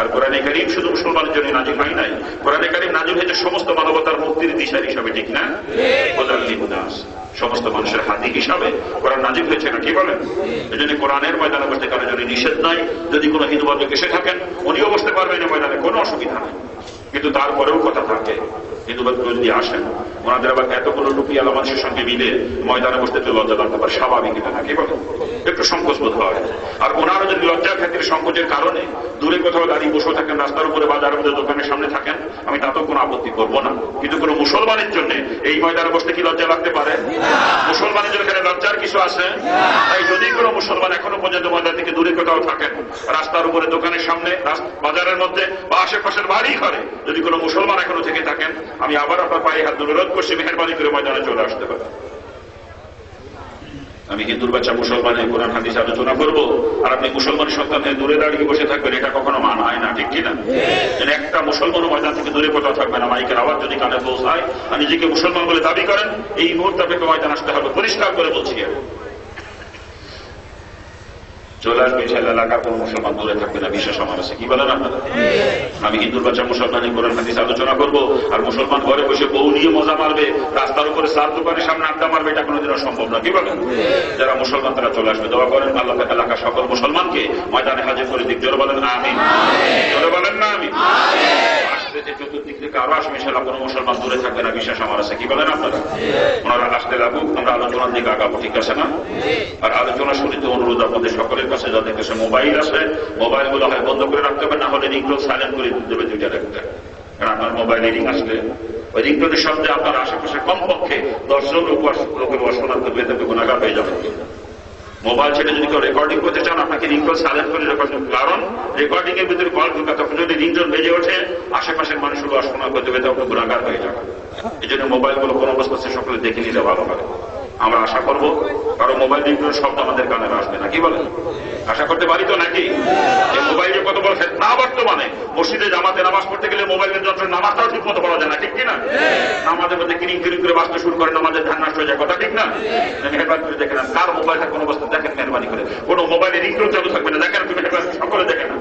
Speaker 3: আর কোরআনে কারিম শুধু মুসলমানের জন্য নাজিল হয় নাই, কোরআনে কারিম নাজিল হয়েছে সমস্ত মানবতার মুক্তির দিশার হিসাবে, ঠিক না? সমস্ত মানুষের হাতি হিসাবে কোরআন নাজিল হয়েছে না, কি বলেন? এই জন্য কোরআনের ময়দানে বসতে কারোর জন্য নিষেধ নাই। যদি কোনো হিন্দুবাদ লোক এসে থাকেন, উনিও বসতে পারবেন এই ময়দানে, কোনো অসুবিধা নেই। কিন্তু তারপরেও কথা থাকে, হিন্দুবাদ যদি আসেন, ওনাদের আবার এতগুলো টুপিওয়ালা মানুষের সঙ্গে মিলে ময়দানে বসতে একটু লজ্জা লাগতে পারে, স্বাভাবিক এটা না, কি বলেন? একটু সংকোচ বোধ হয়। আর ওনারা যদি লজ্জার ক্ষেত্রে সংকোচের কারণে দূরে কোথাও দাঁড়িয়ে বসে থাকেন, রাস্তার উপরে বাজারের মধ্যে দোকানের সামনে থাকেন, আমি তাতেও কোনো আপত্তি করবো না। কিন্তু কোনো মুসলমানের জন্য এই ময়দানে বসতে কি লজ্জা লাগতে পারে? মুসলমানের জন্য এখানে লজ্জার কিছু আছে? তাই যদি কোনো মুসলমান এখনো পর্যন্ত ময়দান থেকে দূরে কোথাও থাকেন, রাস্তার উপরে দোকানের সামনে, বাজারের মধ্যে বা আশেপাশের বাড়ি ঘরে যদি কোনো মুসলমান এখনো থেকে থাকেন, আমি আবার আপনার পায়ে হাত অনুরোধ করছি মেহরবানি করে ময়দানে চলে আসতে পারে। আমি হিন্দুর বাচ্চা মুসলমানের কোরআন হাদিস আলোচনা করবো, আর আপনি মুসলমানের সন্তান হয়ে দূরে দাঁড়িয়ে বসে থাকবেন, এটা কখনো মানায় না, ঠিক কিনা? একটা মুসলমান ময়দান থেকে দূরে কোথাও থাকবে না। মাইকের আওয়াজ যদি কানে পৌঁছায় আর নিজেকে মুসলমান বলে দাবি করেন, এই মুহূর্তে আপনাকে ময়দান আসতে হবে, পরিষ্কার করে বলছি। চলে আসবে এলাকার কোন মুসলমান দূরে থাকবে না, বিশেষ আমার আছে, কি বলেন আপনারা? আমি হিন্দুর বাচ্চা মুসলমানের কোরআন হাদিস আলোচনা করবো, আর মুসলমান ঘরে বসে বউ নিয়ে মজা মারবে, রাস্তার উপরে চার দোকানের সামনে আড্ডা মারবে, এটা কোনোদিনও সম্ভব না, কি বলেন? যারা মুসলমান তারা চলে আসবে। দোয়া করেন আল্লাহ এলাকার সকল মুসলমানকে ময়দানে হাজির করে দিক। জোরে বলেন না আমিন, জোরে বলেন না আমিন। আসতে যে চতুর্দিক থেকে আরো আসবে, সেটা কোনো মুসলমান দূরে থাকবে না, বিশ্বাস আমার আছে, কি বলেন আপনারা? ওনারা আসতে লাগুক, আমরা আলোচনার দিকে আগাবো, ঠিক আছে না? আর আলোচনা শুরুতে অনুরোধ আপনাদের সকলের কাছে, যাদের কাছে মোবাইল আছে, মোবাইল গুলো হয় বন্ধ করে রাখতে হবে, না হলে রিংটোন সাইলেন্ট করে দেবে দুইটা একটা। কারণ আপনার মোবাইলে রিং আসলে ওই রিংটোনের শব্দে আপনার আশেপাশে কমপক্ষে 10 জন লোকের অশোনা করবে, তাতে গুণাগার হয়ে যাবে। মোবাইল ছেড়ে যদি কেউ রেকর্ডিং করতে চান, আপনাকে রিংটোন সাইলেন্ট করে রেকর্ডিং, কারণ রেকর্ডিং এর ভিতরে কল ঢুকা, তখন যদি রিংটোন বেজে ওঠে আশেপাশের মানুষগুলো অশোনা করতে হবে, তখন গুণাগার হয়ে যাবে। এই জন্য মোবাইলগুলো কোন অবস্থাতে সকলে দেখে নিলে ভালো হয়। আমরা আশা করবো কারো মোবাইল রিংটোনের শব্দ আমাদের কানে আসবে না, কি বলেন? আশা করতে পারি তো নাকি? এই মোবাইল যে কত বড় না, বর্তমানে মসজিদে জামাতে নামাজ পড়তে গেলে মোবাইলের যন্ত্র নামাজটাও ঠিক মতো পড়া যায় না, ঠিক কিনা? নামাজের মধ্যে কিরিং কিরিং করে বাঁচতে শুরু করে, নামাজের ধ্যান নষ্ট হয়ে যায়, কথা ঠিক না? মেহরবানি করে দেখেন কার মোবাইলটা কোন অবস্থা দেখেন, মেহরবানি করে কোনো মোবাইলে রিংটোন চালু থাকবে না, দেখেন সকলে দেখেন না।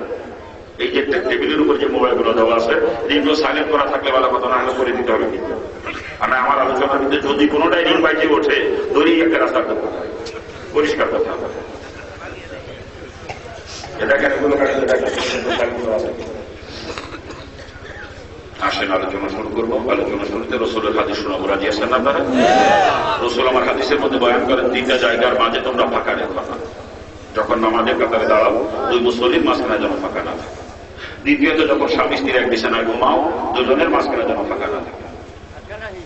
Speaker 3: এই যে টেবিলের উপর যে মোবাইল গুলো দেওয়া আছে, রিংটোন সাইলেন্ট করা থাকলে ভালো কথা, না হলে করে দিতে হবে। আর আমার আলোচনার মধ্যে যদি কোনোটাই নিয়ম বাইরে ওঠে দড়ি একটা রাস্তা করতে পরিষ্কার কথা আসেন আলোচনা শুরু করবো। আলোচনা শুরুতে রসুলের হাদিস শোনাবো। রাজি আছেন আপনারা? রসুল আমার হাদিসের মধ্যে বয়ান করেন 3টা জায়গার মাঝে তোমরা ফাঁকা রেখো না। যখন নামাজের কাতারে দাঁড়াও 2 মুসল্লির মাঝখানে যেন ফাঁকা না থাকে। দ্বিতীয়ত যখন স্বামী স্ত্রীর এক বিছানায় ঘুমাও 2জনের মাঝখানে যেন ফাঁকা না থাকে।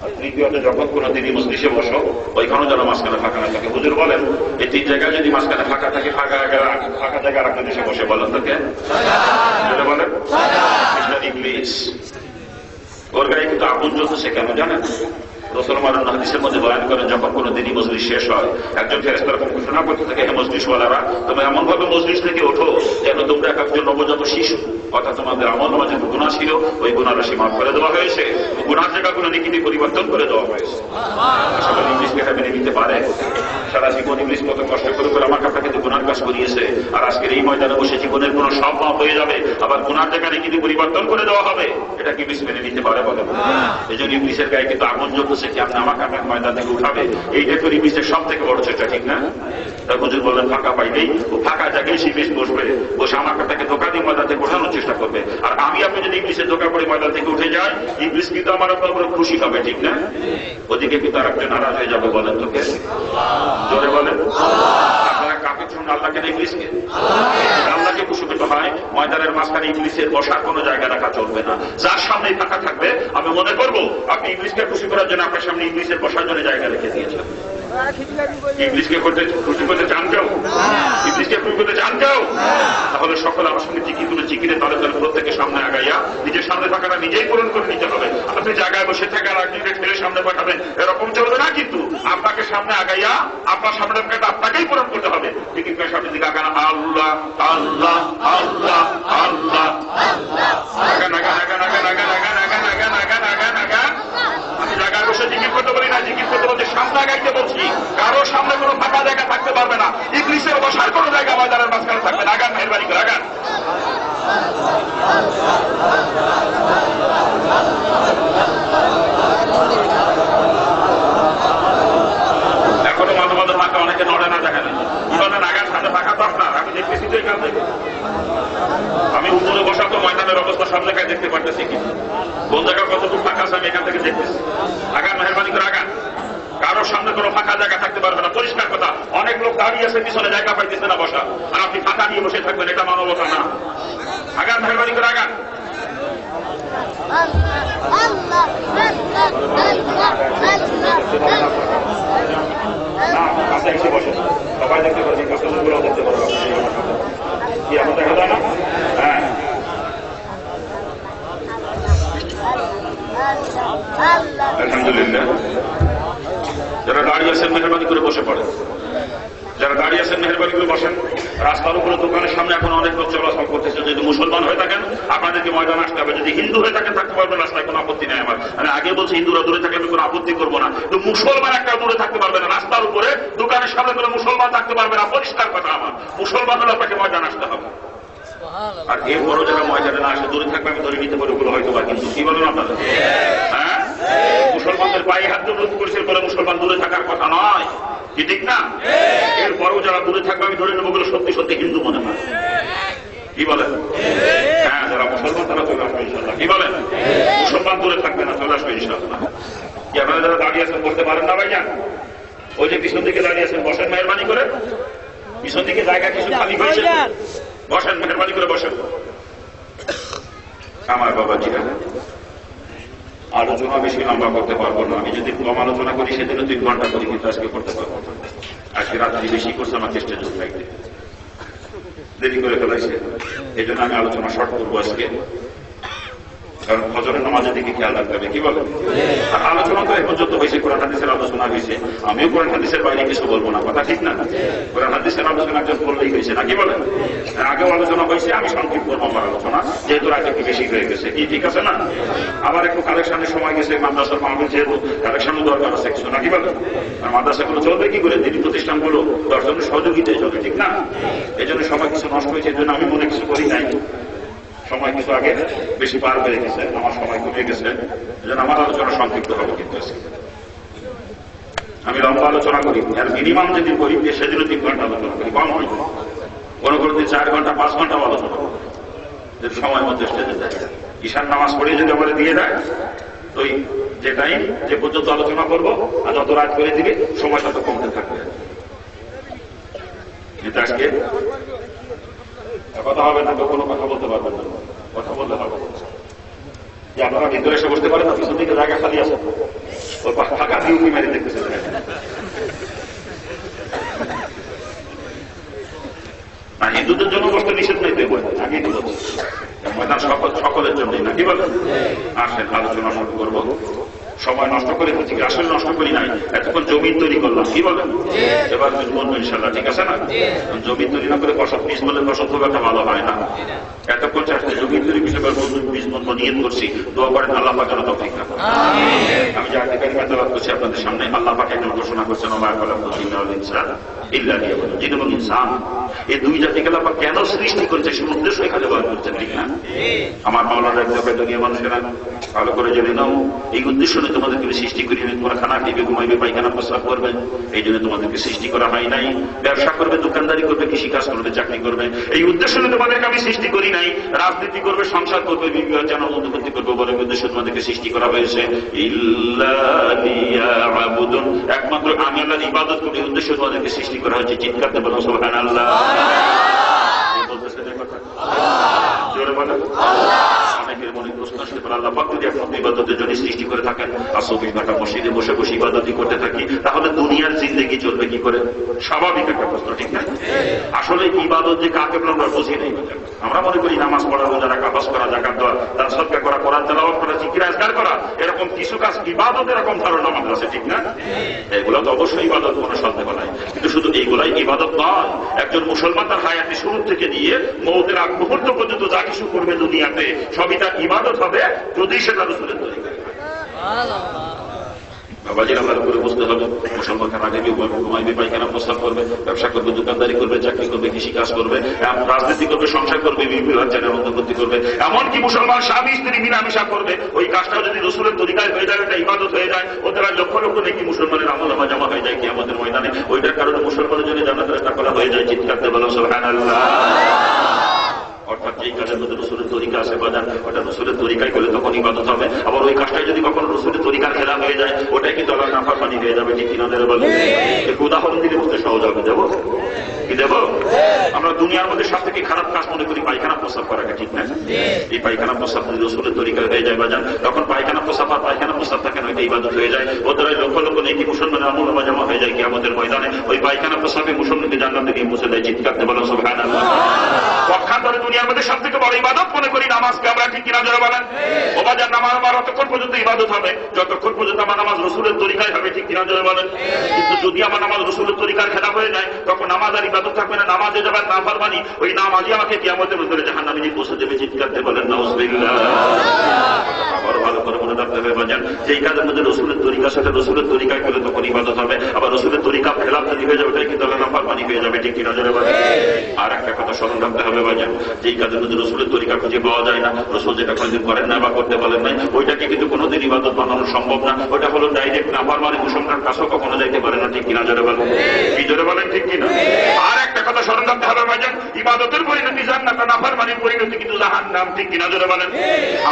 Speaker 3: আর তৃতীয়ত যখন কোনো দিনই মজলিসে বসো ওইখানেও যেন মাঝখানে ফাঁকা না থাকে। হুজুর বলেন এই 3 জায়গায় যদি মাঝখানে ফাঁকা থাকে, ফাঁকা জায়গা রাখতে দেশে বসে বলেন তাকে বলেন ইবলিস। ওর গায়ে কিন্তু আগুন জ্বলতেছে কেন জানেন? রসুল মারুন হাদিসের মধ্যে বয়ান করেন যখন কোনো দিনই মজলিস শেষ হয় একজন ফেরেশতা এরকম ঘোষণা করতে থাকে, হে মজলিসওয়ালারা তোমরা এমন ভাবে মজলিস থেকে ওঠো যেন তোমরা একজন নবজাত শিশু, অর্থাৎ তোমাদের আমল নামাজে গুনাহ ছিল ওই গুনাহ রাশি মাফ করে দেওয়া হয়েছে, গুনাহ জায়গাগুলো নেকিতে পরিবর্তন করে দেওয়া হয়েছে। আসলে ইংলিশকে মেনে নিতে পারে? সারা জীবন ইংলিশ কত কষ্ট করে করে আমার কাছে কিন্তু গুনার কাজ করিয়েছে, আর আজকের এই ময়দানে বসে জীবনের কোনো সব মাফ হয়ে যাবে, আবার গুনার জায়গা নেকিতে পরিবর্তন করে দেওয়া হবে, এটা কি ইংলিশ মেনে নিতে পারে? বলে এই জন্য ইংলিশের গায়ে কিন্তু আগুন জ্বলতেছে কি আপনি আমাকে আপনার ময়দান থেকে উঠাবে, এইটা তো ইংলিশের সব থেকে বড় চেষ্টা, ঠিক না? তাই হুজুর বললেন ফাঁকা পাইলেই ও ফাঁকা জায়গায় ইংলিশ বসবে, বসে আমার কাছে ধোকা দিয়ে ময়দান থেকে ওঠানোর চেষ্টা করবে। আর আমি আপনি যদি ইংলিশের ধোকা পড়ে ময়দান থেকে উঠে যাই ইংলিশ কিন্তু আমার আপনার উপরে খুশি হবে, ঠিক না? ওদিকে কিন্তু আর একটা নারাজ হয়ে যাবে। বলেন তোকে জোরে বলেন আপনারা কাকে শুনুন, আল্লাহকে না ইংলিশকে? আল্লাহকে খুশি পেতে হয় ময়দানের মাঝখানে ইংলিশের বসার কোনো জায়গা রাখা চলবে না। যার সামনে ফাঁকা থাকবে আমি মনে করবো আপনি ইংলিশকে খুশি করার জন্য আপনার সামনে ইংলিশের বসার জন্য জায়গা রেখে দিয়েছেন। ইংলিশকে খুশি করতে চান কেউ? ইংলিশকে খুশি করতে চান কেউ? তাহলে সকলে আমার সঙ্গে জিকির করে জিকিরে তাহলে তাহলে প্রত্যেকের সামনে আগাইয়া নিজের সামনে থাকাটা নিজেই পূরণ করে নিতে হবে। আপনি জায়গায় বসে থেকে আর একজনকে ঠেলে সামনে পাঠাবেন এরকম চলবে না, কিন্তু আপনাকে সামনে আগাইয়া আপনার সামনে আপনাকেই পূরণ করতে হবে। জিকির করে সামনের দিকে আগান আল্লাহ আল্লাহ আল্লাহ আল্লাহ আগান আগান আগান আগান আগান আগান আগান আগান আগান আগান আগান। আমি জায়গায় বসে জিকির করতে পারি না, জিকির করতে বলতে সামনে আগাইতে বলছি। কারো সামনে কোনো ফাঁকা জায়গা থাকতে পারবে না, ইংলিশের বসার কোনো জায়গা ময়দানের মাঝখানে থাকবে না। আগান মেহরবানি করে আগান। এখনো মাঝে মাঝে ফাঁকা অনেকে নড়ে না, দেখা নেই ইবানের আগান সামনে ফাঁকা তো আপনার আমি দেখতেছি তো এখান থেকে। আমি উপরে বসা তো ময়দানের অবস্থা সব জায়গায় দেখতে পারতেছি, কি কোন জায়গায় কতটুকু ফাঁকা আছে আমি এখান থেকে দেখতেছি। আগান মেহরবানি করে আগান। কারোর সামনে কোনো ফাঁকা জায়গা থাকতে পারবে না, পরিষ্কার কথা। অনেক লোক দাঁড়িয়ে আছে পিছনে জায়গা পাইতেছে না বসা, আর আপনি ফাঁকা নিয়ে বসে থাকবেন, এটা মানবতা না। আগান মেহরবানি করে আগান। কাছে এসে বসে সবাই দেখতে পাচ্ছি, কাস্টমারগুলো দেখতে পারবো কি এখন দেখা যায় না? হ্যাঁ আলহামদুলিল্লাহ। যারা দাঁড়িয়ে আছেন মেহরবানি করে বসে পড়েন, যারা দাঁড়িয়ে আছেন মেহরবানি করে বসেন। রাস্তার উপরে দোকানের সামনে এখন অনেক লোক চলাচল করতেছে, যদি মুসলমান হয়ে থাকেন আপনাদেরকে ময়দান আসতে হবে, যদি হিন্দু হয়ে থাকেন থাকতে পারবেন রাস্তায়, কোনো আপত্তি নেই আমার। মানে আগে বলছি হিন্দুরা দূরে থাকলে আমি কোনো আপত্তি করবো না, তো মুসলমান একটা দূরে থাকতে পারবে না। রাস্তার উপরে দোকানের সামনে কোনো মুসলমান থাকতে পারবে না, পরিষ্কার কথা আমার। মুসলমান হলে আপনাকে ময়দান আসতে হবে। আর এরপরও যারা ময়দানে না আসে দূরে থাকবে আমি ধরে নিতে পারি ওগুলো হয়তো বা, কিন্তু কি বলেন আপনাদের? হ্যাঁ মুসলমানদের পায়ে হাত রোধ করেছে বলে মুসলমান দূরে থাকার কথা নয়, কি ঠিক না? এরপরও যারা দূরে থাকবে আমি ধরে নেবো ওগুলো সত্যি সত্যি হিন্দু মনে হয়, কি বলেন? হ্যাঁ যারা মুসলমান তারা চলে আসবে ইনশাল্লাহ, কি বলেন? মুসলমান দূরে থাকবে না, চলে আসবে ইনশাল্লাহ। কি আপনারা যারা দাঁড়িয়ে আছেন বসতে পারেন না ভাইজান? ওই যে পিছন দিকে দাঁড়িয়ে আছেন বসেন মেহরবানি করে, পিছন দিকে জায়গা কিছু খালি হয়েছে বসেন মেহরবানি করে বসেন। আমার বাবাজিরা আলোচনা বেশি লম্বা করতে পারবো না, আমি যদি কম আলোচনা করি সেদিনও 3 ঘন্টা করি, কিন্তু আজকে করতে পারবো না। আজকে রাত্রি বেশি করছে আমার চেষ্টা যোগ থাকতে দেরি করে ফেলাইছে, এই জন্য আমি আলোচনা শর্ট করবো আজকে, কারণ ফজরের নামাজের দিকে খেয়াল রাখতে হবে, কি বলেন? আর আলোচনা তো এখন যত হয়েছে কোরআন হাদিসের আলোচনা হয়েছে, আমিও কোরআন হাদিসের বাইরে কিছু বলবো না, কথা ঠিক না? কোরআন হাদিসের আলোচনা একজন করলেই হয়েছে না, কি বলেন? আগেও আলোচনা হয়েছে, আমি সংক্ষিপ্ত করবো আমার আলোচনা, যেহেতু রাত একটু বেশি হয়ে গেছে, কি ঠিক আছে না? আবার একটু কালেকশনের সময় গেছে, মাদ্রাসার মাহফিল যেহেতু কালেকশনের দরকার আছে কিছু, না কি বলেন? আর মাদ্রাসাগুলো চলবে কি করে? দিনী প্রতিষ্ঠানগুলো 10 জনের সহযোগিতায় চলবে, ঠিক না? এই জন্য সবাই কিছু নষ্ট হয়েছে, এই জন্য আমি মনে কিছু করি নাই, সময় কিছু আগে বেশি পার হয়ে গেছে, আমার সময় কমে গেছে, যেন আমার আলোচনা সংক্ষিপ্ত হবে। কিন্তু আমি লম্বা আলোচনা করি, আর মিনিমাম যেদিন করি সেদিনও 3 ঘন্টা আলোচনা করি, কম হয়। কোনো কোনো দিন 4 ঘন্টা 5 ঘন্টা আলোচনা করি, যদি সময় মধ্যে স্টেজে যায়। ঈশান নামাজ পড়ে যদি আমাদের দিয়ে দেয়, তো যে টাইম যে পর্যন্ত আলোচনা করবো আর যত রাত করে দিবে সময় তত কমতে থাকবে। কিন্তু আজকে কথা হবে না, তো কোনো কথা বলতে পারবেন না, কথা বলতে হবে যে আপনারা ভিতরে এসে বসতে পারেন না, পিছন দিকে জায়গা খালি আছে, ওই ফাঁকা দিয়ে উঠি মেরে দেখতেছে। না, হিন্দুদের জন্য বসতে নিষেধ নেই, তো আগেই বলেছে ময়দান সকলের জন্যই না, কি বলেন? আসেন আলোচনা শুরু করবো। সময় নষ্ট করে দিচ্ছি, আসলে নষ্ট করি নাই, এতক্ষণ জমিন তৈরি করলাম, কি বলেন? এবার বলবো ইনশাল্লাহ, ঠিক আছে না? জমিন তৈরি না করে বসত বীজ বলে বসত খুব একটা ভালো হয় না। এতক্ষণ চাষতে জমিন তৈরি বিষয় বীজ মন্ত্র নিয়ত করছি, দোয়া করেন আল্লাহ পাক যেন তৌফিক দান করেন। আমি যে আজকে কারিমা তেলাওয়াত করছি আপনাদের সামনে, আল্লাহ পাক একজন ঘোষণা করছেন, ওয়া মা খালাকতুল জিন্না ওয়াল ইনসা ইল্লা লিয়াবুদুন। জিন এবং ইনসান এই দুই জাতিকে আল্লাহ পাক কেন সৃষ্টি করেছে সে উদ্দেশ্য এখানে বয়ান করছেন, ঠিক না? আমার মাওলানা একদম দুনিয়া মানুষেরা ভালো করে জেনে নাও, এই উদ্দেশ্য নিয়ে তোমাদেরকে সৃষ্টি করি নাই। তোমরা খানা খাইবে, ঘুমাইবে, পায়খানা প্রস্রাব করবে, এই জন্য তোমাদেরকে সৃষ্টি করা হয় নাই। ব্যবসা করবে, দোকানদারি করবে, কৃষি কাজ করবে, চাকরি করবে, এই উদ্দেশ্য নিয়ে তোমাদেরকে আমি সৃষ্টি করি নাই। রাজনীতি করবে, সংসার করবে, বিবাহ যেন উন্নতি করবে, বলে উদ্দেশ্য তোমাদেরকে সৃষ্টি করা হয়েছে। ইল্লা লিয়াবুদুন, একমাত্র আমি আল্লাহর ইবাদত করি উদ্দেশ্য তোমাদেরকে সৃষ্টি করা হয়েছে। চিৎকার দেব না সুবহানাল্লাহ। বলতেছেন এই কথা জোরে বলেন। অনেকের মনে প্রশ্ন আসতে পারে, আল্লাহ পাক যদি একমাত্র ইবাদতের জন্য সৃষ্টি করে থাকেন আর 24 ঘন্টা মসজিদে বসে বসে ইবাদতই করতে থাকি, তাহলে দুনিয়ার জিন্দেগি চলবে কি করে? স্বাভাবিক একটা প্রশ্ন, ঠিক না? আসলে ইবাদত যে কাকে আমরা বুঝি নেই। আমরা মনে করি নামাজ পড়া, রোজা রাখা, হজ করা, যাকাত দেওয়া, তার সদকা করা, কোরআন তেলাওয়াত করা, জিকির আজকার করা, এরকম কিছু কাজ ইবাদত, এরকম ধারণা আমাদের আছে, ঠিক না? এগুলো তো অবশ্যই ইবাদত, কোনো সন্দেহ নাই। কিন্তু শুধু এইগুলাই ইবাদত নয়। একজন মুসলমান তার হায়াতে শুরু থেকে নিয়ে মৌতের আগ মুহূর্ত পর্যন্ত যা কিছু করবে দুনিয়াতে সবই তার ইবাদত হবে, যদি সেটা রাসূলের তরিকা। বাবাজিরা ভালো করে বুঝতে হবে, মুসলমান খানা খাইবে, ঘুমাইবে, পায়খানা প্রস্রাব করবে, ব্যবসা করবে, দোকানদারি করবে, চাকরি করবে, কৃষি কাজ করবে, রাজনীতি করবে, সংসার করবে, বিবাহ চ্যানেল উন্নতি করবে, এমনকি মুসলমান স্বামী স্ত্রী মিলামিশা করবে। ওই কাজটাও যদি রাসূলের তরিকায় হয়ে যায়, এটা ইবাদত হয়ে যায়, ওদের লক্ষ লক্ষ নেকি মুসলমানের আমলনামা জমা হয়ে যায় কিয়ামতের ময়দানে। ওইটার কারণে মুসলমানের জন্য জান্নাতের একটা করা হয়ে যায়। চিৎকার দিয়ে বলো সুবহানাল্লাহ। অর্থাৎ যেই কাজের মধ্যে রাসূলের তরিকা আছে বাজার, ওটা রাসূলের তরিকায় করলে তখন ইবাদত হবে। আবার ওই কাজটাই যদি কখনো রাসূলের তরিকার খেলাফ হয়ে যায়, ওটাই কিন্তু আল্লাহর নাফরমানি হয়ে যাবে, ঠিক কিনা? বলে একটু উদাহরণ দিলে বুঝতে সহজ হবে। দেবো কি দেবো? আমরা দুনিয়ার মধ্যে সব থেকে খারাপ কাজ মনে করি পায়খানা প্রস্রাব করাকে, ঠিক না? এই পায়খানা প্রস্রাব যদি রাসূলের তরিকায় হয়ে যায় বাজার, তখন পায়খানা প্রস্রাব আর পায়খানা প্রস্রাব থাকে না, ওইটা ইবাদত হয়ে যায়। ওদের লক্ষ লক্ষ নেকি মুসলমানের আমলনামা জমা হয়ে যায় কিয়ামতের ময়দানে। ওই পায়খানা প্রস্রাবে মুসলমানকে জান্নাতে নিয়ে পৌঁছে দেয়। চিৎকার দিয়ে বলো সুবহানাল্লাহ। পক্ষান্তরে দুনিয়ার মধ্যে সব থেকে বড় ইবাদত মনে করি নামাজকে আমরা, ঠিক কিনা যারা বলেন? ও বাজার নামাজ আমার অতক্ষণ পর্যন্ত ইবাদত হবে যতক্ষণ পর্যন্ত আমার নামাজ রাসূলের তরিকায় হবে, ঠিক কিনা যারা বলেন? কিন্তু যদি আমার নামাজ রাসূলের তরিকার খেলাফ হয়ে যায়, তখন নামাজ আর ইবাদত থাকবে না, নামাজে যাবেন নাফরমানি, ওই নামাজই আমাকে কিয়ামতের ভিতরে জাহান্নামে নিয়ে পৌঁছে দেবে। চিৎকার দিয়ে বলেন নাউযুবিল্লাহ। আবার ভালো করে মনে রাখতে হবে বাজার, যেই কাজের মধ্যে রাসূলের তরিকা, সেটা রাসূলের তরিকায় করলে তখন ইবাদত হবে। আবার রাসূলের তরিকা খেলাফ যদি হয়ে যাবে, ওটাই কিন্তু নাফরমানি হয়ে যাবে, ঠিক কিনা যারা বলেন? আর একটা কথা স্মরণ রাখতে হবে বাজার, যেই কাজের মধ্যে রাসূলের তরিকা খুঁজে পাওয়া যায় না, রাসূল যেটা কোনদিন করেন না বা করতে বলেন নাই, ওইটাকে কিন্তু কোনোদিন ইবাদত বানানো সম্ভব না। ওটা হলো ডাইরেক্ট নাফরমানি, মুসলমান কাছেও কখনো যাইতে পারে না, ঠিক কিনা যারা বলেন? কি জোরে বলেন, ঠিক কিনা? আর একটা কথা স্মরণ রাখতে হবে বাজার, ইবাদতের পরিণতি জান্নাত, নাফরমানির পরিণতি কিন্তু জাহান্নাম, ঠিক কিনা যারা বলেন?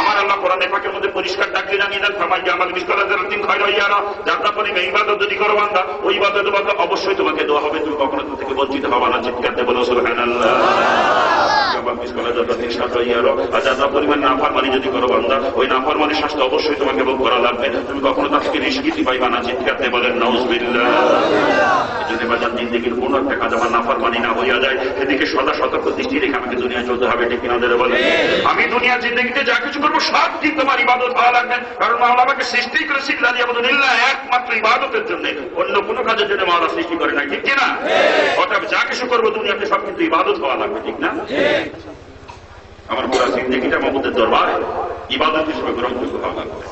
Speaker 3: আমার আল্লাহ কোরআনে পাকের মধ্যে পরিষ্কার ডাকলে জানিয়ে দেন, ফামাইয়া আমাল মিসকালা যারাতিন খায়রান ইয়ারা, যারা পরিমে ইবাদত যদি করো বান্দা, ওই ইবাদতের বদলে অবশ্যই তোমাকে দেওয়া হবে, তুমি কখনো থেকে বঞ্চিত হবে না। চিৎকার দিয়ে বলো সুবহানাল্লাহ। পরিমাণ নাফরমানি যদি করো বান্দা, ওই নাফরমানির শাস্তি অবশ্যই তোমাকে ভোগ করা লাগবে, তুমি কখনো তার থেকে নিষ্কৃতি পাইবা না। চিৎকার দিয়ে বলেন নাউযুবিল্লাহ। যদি বাজার জিন্দেগির কোন একটা কাজ আমার নাফরমানি না হইয়া যায়, সেদিকে সদা সতর্ক দৃষ্টি রেখে আমাকে দুনিয়া চলতে হবে, ঠিক কিনা যারা বলেন? আমি দুনিয়ার জিন্দেগিতে যা কিছু করবো সব ঠিক তোমার ইবাদত হওয়া লাগবে, কারণ মাওলা আমাকে সৃষ্টি করেছে একমাত্র ইবাদতের জন্য, অন্য কোনো কাজের জন্য মাওলা সৃষ্টি করে না, ঠিক কিনা? অর্থাৎ যা কিছু করবো দুনিয়াতে সব কিন্তু ইবাদত হওয়া লাগবে, ঠিক না? আমার পুরা জিন্দেগিটা মাহবুদের দরবারে ইবাদত হিসেবে গ্রহণযোগ্য হওয়া লাগবে।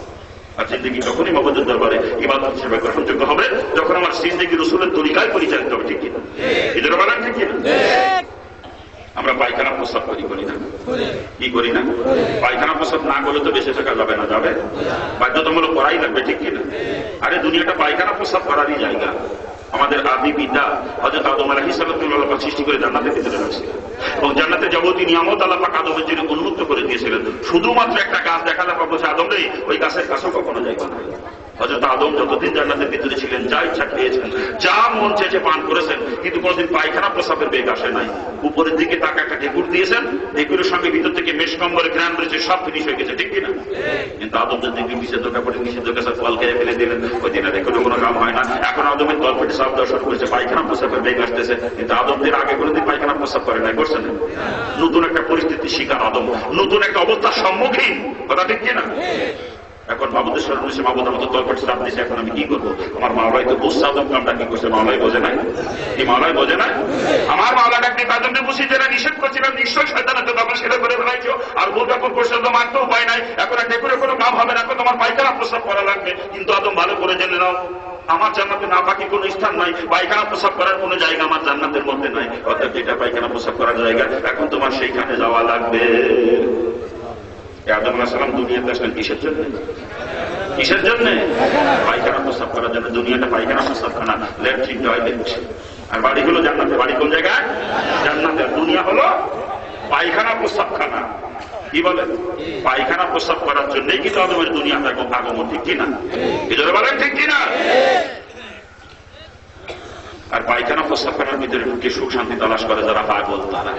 Speaker 3: আর জিন্দেগি তখনই মাহবুদের দরবারে ইবাদত হিসেবে গ্রহণযোগ্য হবে যখন আমার জিন্দেগি রাসূলের তরিকায় পরিচালিত হবে, ঠিক কিনা? এদের বলেন ঠিক কিনা? আমরা পায়খানা প্রস্রাব করি না? কি করি না? পায়খানা প্রস্রাব না করলে তো বেঁচে থাকা যাবে না, যাবে? বাধ্যতামূলক করাই লাগবে, ঠিক কিনা? আরে দুনিয়াটা পায়খানা প্রস্রাব করারই জায়গা। আমাদের আদি পিতা হযরত আদম আলাইহিস সালাম সৃষ্টি করে জান্নাতের ভিতরে রাখছিলেন এবং জান্নাতে যাবতীয় নিয়ামত আল্লাহ পাক আদমের জন্য উন্মুক্ত করে দিয়েছিলেন। শুধুমাত্র একটা গাছ দেখালে পাক বলছে, আদম রে ওই গাছের কাছেও কখনো যাইবা না। হযরত আদম যতদিন জান্নাতের ভিতরে ছিলেন যা ইচ্ছা খেয়েছেন, যা মন চেয়েছে পান করেছেন, কিন্তু কোনদিন পায়খানা প্রস্রাবের বেগ আসে নাই। উপরের দিকে তাকে একটা ঢেকুর দিয়েছেন, ঢেকুরের সঙ্গে ভিতর থেকে মেষ কম্বরে গ্রাম রয়েছে, সব ফিনিশ হয়ে গেছে, ঠিক কিনা? কিন্তু আদম যদি নিষেধ কাপড়ে নিষেধ কাছে ফল খেয়ে ফেলে দিলেন, ওই দিনে ঢেকুরে কোনো কাম হয় না। এখন আদমের তলপেটে সব দর্শন করেছে, পায়খানা প্রস্রাবের বেগ আসতেছে, কিন্তু আদমদের আগে কোনোদিন পায়খানা প্রস্রাব করে নাই, করছে না। নতুন একটা পরিস্থিতির শিকার আদম, নতুন একটা অবস্থার সম্মুখীন, কথা ঠিক কিনা? এখন বাবুদের স্মরণ হয়েছে, বাবুদের মতো তলপেটে চাপ দিয়েছে, এখন আমি কি করবো? আমার মাওলাই তো বুঝছে আদম কামটা কি করছে, মাওলাই বোঝে নাই। কি মাওলাই বোঝে নাই? আমার মাওলাটা আপনি আদমকে বুঝি যেটা নিষেধ করছিলাম, নিশ্চয় শয়তানে তো তখন সেটা করে ফেলাইছো, আর ভুল কাপড় করছে তো মানতে উপায় নাই। এখন আর ঢেকুরে কোনো কাম হবে না, এখন তোমার পায়খানা প্রস্রাব করা লাগবে। কিন্তু আদম ভালো করে জেনে নাও, আমার জান্নাতে না পাকি কোনো স্থান নাই, পায়খানা প্রস্রাব করার কোনো জায়গা আমার জান্নাতের মধ্যে নাই। অর্থাৎ যেটা পায়খানা প্রস্রাব করার জায়গা, এখন তোমার সেইখানে যাওয়া লাগবে। আদম আলাইহিস সালাম দুনিয়াতে আসলেন কিসের জন্য? কিসের জন্য? পায়খানা প্রস্রাব করার জন্য। দুনিয়াটা পায়খানা প্রস্রাবখানা, ল্যাট্রিন টয়লেট। আর বাড়িগুলো জান্নাতে। বাড়ি কোন জায়গায়? জান্নাতে। দুনিয়া হলো পায়খানা প্রস্রাবখানা। কি বলেন? পায়খানা প্রস্রাব করার জন্যই কিন্তু আদমের দুনিয়াটা আগমন, ঠিক কিনা? এজন্য বলেন ঠিক কিনা? আর পায়খানা প্রস্রাবখানার ভিতরে ঢুকে সুখ শান্তি তালাশ করে যারা পাগল, তারা।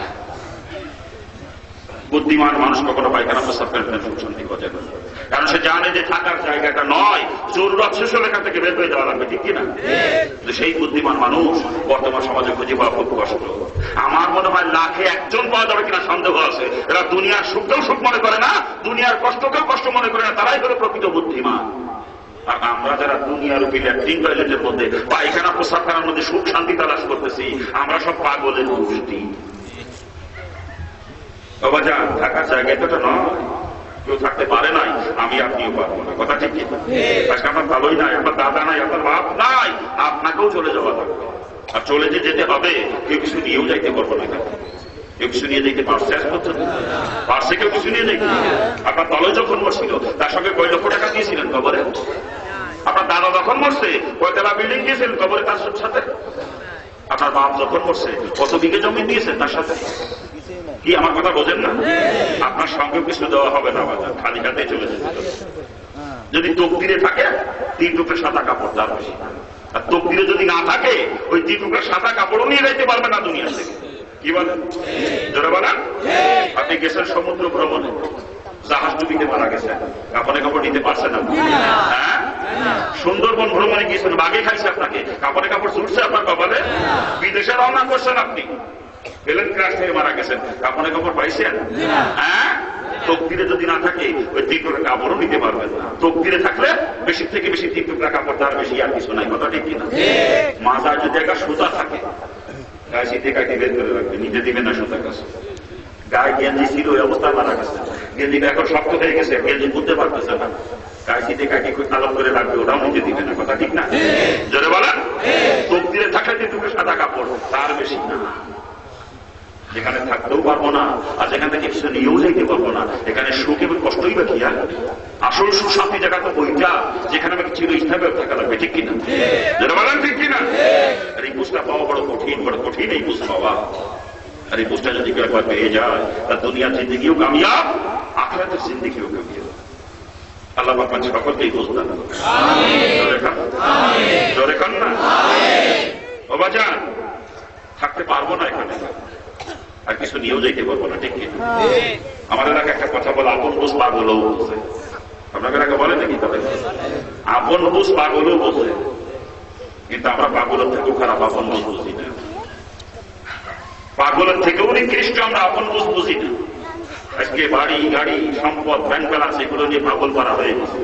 Speaker 3: বুদ্ধিমান মানুষ কখনো পায়খানা প্রস্রাব করে সুখ শান্তি খোঁজে না, কারণ সে জানে যে থাকার জায়গাটা নয়, জরুরত শেষ হলে এখান থেকে বের হয়ে যাওয়া লাগবে, ঠিক কিনা? সেই বুদ্ধিমান মানুষ বর্তমান সমাজে খুঁজে পাওয়া খুব কষ্ট। আমার মনে হয় লাখে একজন পাওয়া যাবে কিনা সন্দেহ আছে। এরা দুনিয়ার সুখকেও সুখ মনে করে না, দুনিয়ার কষ্টকেও কষ্ট মনে করে না, তারাই হলো প্রকৃত বুদ্ধিমান। আর আমরা যারা দুনিয়ার উপর ল্যাট্রিন টয়লেটের মধ্যে, পায়খানা প্রস্রাবখানার মধ্যে সুখ শান্তি তালাশ করতেছি, আমরা সব পাগলের গোষ্ঠী। বাবা যান, থাকার জায়গাটা নয়, কেউ থাকতে পারে নাই, আমি আপনিও পারবো না, কথা ঠিক কি? আজকে আপনার ভালোই নাই, আপনার দাদা নাই, আপনার বাপ নাই, আপনাকেও চলে যাওয়া লাগবে। আর চলে যে যেতে হবে, কেউ কিছু নিয়েও যাইতে পারবো না। কেউ কিছু নিয়ে যেতে পারছে? পারছে কেউ কিছু নিয়ে যেতে? আপনার দলে যখন মরছিল, তার সঙ্গে কয় লক্ষ টাকা দিয়েছিলেন কবরে? আপনার দাদা যখন মরছে, কয়তলা বিল্ডিং দিয়েছিলেন কবরে তার সাথে? আপনার বাপ যখন মরছে, কত বিঘে জমি দিয়েছেন তার সাথে? কি আমার কথা বোঝেন না? আপনার সঙ্গে কিছু দেওয়া হবে না, বাজার খালি হাতে চলে যেতে। যদি তকদিরে থাকে 3 টুকরা সাদা কাপড়, তার বেশি। আর তকদিরে যদি না থাকে, ওই 3 টুকরা সাদা কাপড়ও নিয়ে যাইতে পারবে না দুনিয়া থেকে। কি বলেন? জোরে বলেন। আপনি গেছেন সমুদ্র ভ্রমণে, জাহাজ ডুবিতে মারা গেছেন, কাপড়ে কাপড় নিতে পারছেন না? হ্যাঁ, সুন্দরবন ভ্রমণে গিয়েছেন, বাঘে খাইছে আপনাকে, কাপড়ে কাপড় ছুটছে আপনার কপালে? বিদেশে রওনা করছেন আপনি, প্লেন ক্রাশ থেকে মারা গেছেন, কাপড়ে কাপড় পাইছেন? হ্যাঁ, তকদিরে যদি না থাকে ওই 3 টুকরা কাপড়ও নিতে পারবেন না। তকদিরে থাকলে বেশি থেকে বেশি 3 টুকরা কাপড়, তার বেশি আর কিছু নাই, কথা ঠিক কিনা? মাথায় যদি একটা সুতা থাকে, গায়ে শীতে কাটি বের করে রাখবে, নিতে দিবে না সুতার কাছে। গায়ে গেঞ্জি ছিল, ওই অবস্থায় মারা গেছে, গেঞ্জিটা এখন শক্ত হয়ে গেছে, গেঞ্জি বুঝতে পারতেছে না, গায়ে শীতে কাটি আলাপ করে রাখবে, ওটাও নিতে দিবে না, কথা ঠিক না? জোরে বলেন। তকদিরে থাকলে 3 টুকরা সাদা কাপড়, তার বেশি না। যেখানে থাকতেও পারবো না, আর যেখান থেকে কিছু নিয়েও যাইতে পারবো না, এখানে সুখ এবং কষ্টই বা কি? আসল সুশান্তি জায়গা তো ওইটা, যেখানে আমাকে চিরস্থায়ী থাকা লাগবে, ঠিক কিনা? যেটা বলেন ঠিক কিনা? আর এই বুঝটা পাওয়া বড় কঠিন এই বুঝ পাওয়া। আর এই বুঝটা যদি কেউ একবার পেয়ে যায়, তার দুনিয়ার জিন্দেগিও কামিয়াব, আখিরাতের জিন্দেগিও কামিয়াব। আল্লাহ পাক সকলকেই বুঝ দান করুন। জোরে কান না। ও বাজান, থাকতে পারবো না এখানে, আর কিছু নিয়েও যাইতে পারবো না, ঠিক কিনা? আমার এলাকা একটা কথা বলে, আপন বুঝ পাগলও বোঝে। আপনাকে এলাকা বলে নাকি? তবে আপন বুঝ পাগলও বোঝে, কিন্তু আমরা পাগলের থেকেও খারাপ আপন বুঝ বুঝি না। পাগলের থেকেও নিকৃষ্ট আমরা আপন বুঝ বুঝি না। আজকে বাড়ি গাড়ি সম্পদ ব্যাংক ব্যালেন্স এগুলো নিয়ে পাগল করা হয়ে গেছে।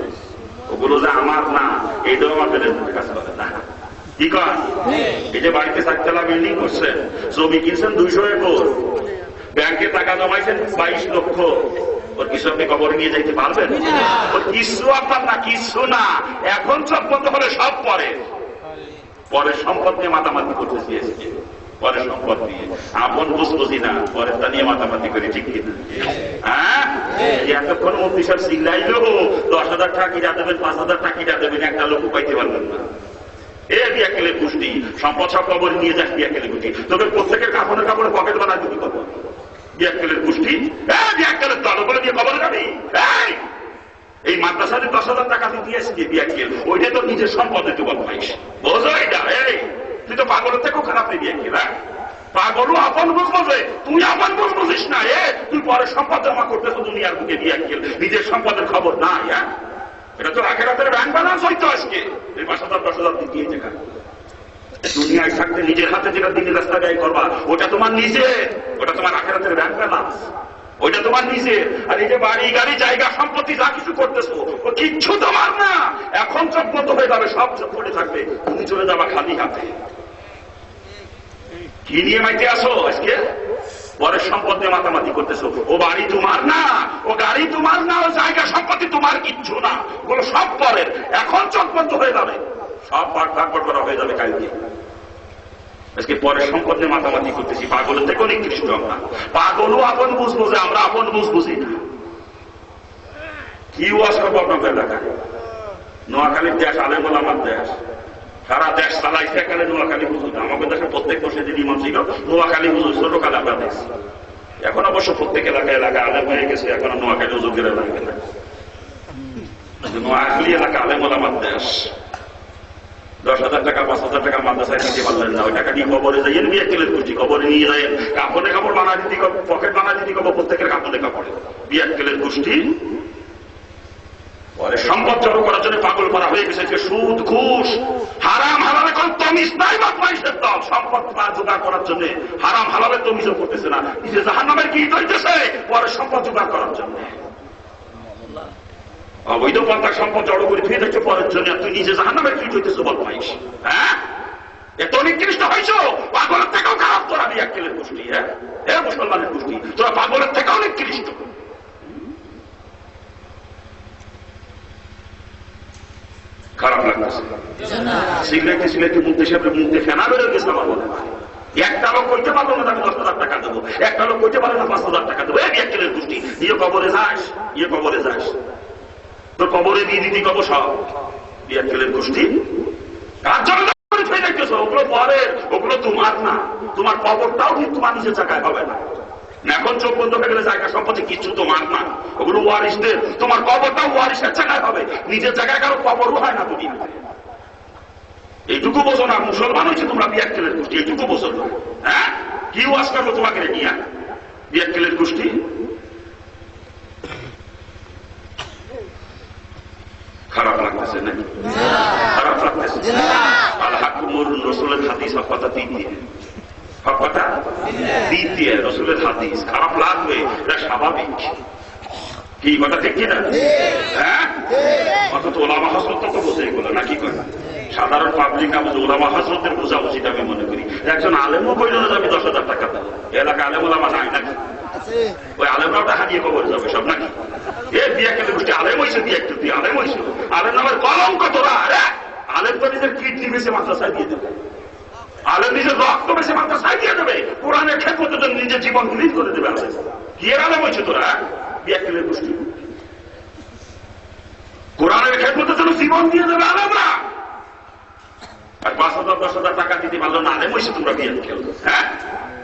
Speaker 3: ওগুলো যে আমার না, এইটাও আমাদের কাজ করে না। কি কর? এই যে বাড়িতে 4 তলা বিল্ডিং করছেন, জমি কিনছেন 200 একর, ব্যাংকে টাকা জমাইছেন 22 লক্ষ, ওর কিছু আপনি কবর নিয়ে যাইতে পারবেন? ওর কিছু আপনার না, কিছু না। এখন সম্পদ হলে সব পরে সম্পদ নিয়ে মাতামাতি করতে চেয়েছে। পরে সম্পদ দিয়ে আপন বুঝবুঝি না, পরে তা নিয়ে মাতামাতি করি, ঠিক কিনা? হ্যাঁ, এতক্ষণ মন্ত্রী সাহেব চিল্লাইলো 10,000 টাকা কিনা দেবেন, 5,000 টাকা কিনা দেবেন, একটা লোক পাইতে পারবেন না। এ বিয়াকেলের গোষ্ঠী সম্পদ সব কবর নিয়ে যাস, বিয়াকেলের গোষ্ঠী তবে প্রত্যেকের কাপড়ে কাপড়ে পকেট বানায় দিবি কবর। বিয়াকেলের গোষ্ঠী বিয়াকেলের দল বলে দিয়ে কবর যাবি। এই মাদ্রাসাতে 10,000 টাকা তুই দিয়ে আসছি বিয়াকেল, ওইটা তো নিজের সম্পদে তুই বল পাইস, বোঝো এটা? তুই তো পাগলের থেকেও খারাপ নেই বিয়াকেল। পাগলও আপন বুঝ বোঝে, তুই আপন বুঝ বুঝিস না। তুই পরে সম্পদ জমা করতেছ দুনিয়ার বুকে, বিয়াকেল নিজের সম্পদের খবর নাই। এটা তো আখেরাতের ব্যাংক ব্যালেন্স হইতো আজকে। এই 5,000 10,000 দিয়ে টাকা দুনিয়ায় থাকতে নিজের হাতে যেটা দিনে রাস্তা ব্যয় করবা, ওটা তোমার নিজের, ওটা তোমার আখেরাতের ব্যাংক ব্যালেন্স, ওইটা তোমার নিজের। আর এই যে বাড়ি গাড়ি জায়গা সম্পত্তি যা কিছু করতেছো, ও কিচ্ছু তোমার না। এখন চোখ বন্ধ হয়ে যাবে, সব চোখ পড়ে থাকবে, তুমি চলে যাবা খালি হাতে। কি নিয়ে মাইতে আসো আজকে? পরের সম্পদ নিয়ে মাতামাতি করতেছো। ও বাড়ি তোমার না, ও গাড়ি তোমার না, ও জায়গা সম্পত্তি তোমার কিচ্ছু না, ওগুলো সব পরের। এখন চোখ বন্ধ হয়ে যাবে, সব ভাগ করা হয়ে যাবে কালকে। আজকে পরের সম্পদ নিয়ে মাতামাতি করতেছি। পাগলের থেকে অনেক নিকৃষ্ট আমরা। পাগলও আপন বুঝ বোঝে, আমরা আপন বুঝ বুঝি না। কি ওয়াজ করবো আপনাদের এলাকায়? নোয়াখালীর দেশ, আলেম ওলামার দেশ, সারা দেশ চালাইছে এখানে নোয়াখালী হুজুর। আমাদের দেশে প্রত্যেক বছর যে ইমাম ছিল নোয়াখালী হুজুর, ছোট কালে আমরা দেখছি। এখন অবশ্য প্রত্যেক এলাকায় আলেম হয়ে গেছে, এখন নোয়াখালী হুজুরের এলাকায় না। নোয়াখালী এলাকা আলেম ওলামার দেশ। 10,000 টাকা 5,000 টাকা মাদ্রাসায় দিতে পারলেন না, ওই টাকা নিয়ে কবরে যাইয়েন, বিয়াকেলের গোষ্ঠী কবরে নিয়ে যাইয়েন, কাপড়ে কাপড় বানা দিতে, পকেট বানা দিতে কব, প্রত্যেকের কাপড়ে কাপড়ে বিয়াকেলের গোষ্ঠী। পরে সম্পদ জড়ো করার জন্য পাগল করা হয়ে গেছে। সুদ ঘুষ হারাম হালালে কোন তমিজ নাই বদমাইশের দল। সম্পদ জোগাড় করার জন্য হারাম হালালে তমিজও করতেছে না, নিজে জাহান্নামের কি হইতেছে পরে সম্পদ জোগাড় করার জন্য। অবৈধ পন্থা সম্পদ জড়ো করে ফিরে যাচ্ছে পরের জন্য, তুই নিজে জাহান্নামের কি হইতেছে বদমাইশ। এত নিকৃষ্ট হয়েছ, পাগলের থেকেও খারাপ তোরা বিয়াক্কেলের গোষ্ঠী। মুসলমানের গোষ্ঠী, তোরা পাগলের থেকেও নিকৃষ্ট। খারাপ লাগতেছে। সিগারেটে সিগারেটে মুখতে সামনে মুখতে ফেনা বেরো গেছে আমার মনে হয়। একটা লোক কইতে পারলো না আমি 10,000 টাকা দেবো, একটা লোক কইতে পারলো না 5,000 টাকা দেবো। বিয়াক্কেলের গোষ্ঠী, ইয়ে কবরে যাস, ইয়ে কবরে যাস, তোর কবরে দিয়ে দিতি কব সব। বিয়াক্কেলের গোষ্ঠী কার জন্য ফেলে দেখতেছ? ওগুলো পরের, ওগুলো তোমার না। তোমার কবরটাও ঠিক তোমার নিজের জায়গায় হবে না। এখন চোখ বন্ধ হয়ে গেলে জায়গা সম্পত্তি কিছু তোমার না, ওগুলো ওয়ারিসদের। তোমার কবরটাও ওয়ারিসের জায়গায় হবে, নিজের জায়গায় কারো কবরও হয় না দুনিয়াতে। এইটুকু বোঝো না? মুসলমান হয়েছে তোমরা বিয়াক্কেলের গোষ্ঠী, এইটুকু বোঝো না? কি ওয়াজ করবো তোমাকে নিয়ে বিয়াক্কেলের গোষ্ঠী? খারাপ লাগতেছে নাকি? খারাপ লাগতেছে। আল হাকুমুর রাসূলের হাদিস, হক কথা দ্বিতীয়, হক কথা দ্বিতীয় রাসূলের হাদিস। খারাপ লাগবে, এটা স্বাভাবিক। কি কথা ঠিক কিনা? অথচ ওলামা হযরত তো বোঝে এগুলো নাকি করে? সাধারণ পাবলিক না বুঝে, ওলামা হযরতের বোঝা উচিত আমি মনে করি। একজন আলেমও কইল না আমি 10,000 টাকা দেবো, এলাকা আলেম ওলামা নাই নাকি? ওই আলেমরাও টাকা দিয়ে কবরে যাবে সব নাকি? বিয়াক্কেলের গোষ্ঠী আলেম হয়েছে, বিয়াক্কেল তুই আলেম হয়েছে, আলেম নামের কলঙ্ক তোরা। আলেম তো নিজের কিডনি বেশি মাদ্রাসায় দিয়ে দেবে, আলেম নিজের রক্ত বেশি মাদ্রাসায় দিয়ে দেবে, কোরআনের খেদমতের জন্য নিজের জীবন বিলীন করে দেবে। আলেম কি এর আলেম হয়েছে তোরা? বিয়াক্কেলের গোষ্ঠী কোরআনের খেদমতের জন্য জীবন দিয়ে দেবে আলেমরা। আর 5,000 10,000 টাকা দিতে পারলো না, আলেম হয়েছে তোমরা বিয়াক্কেল।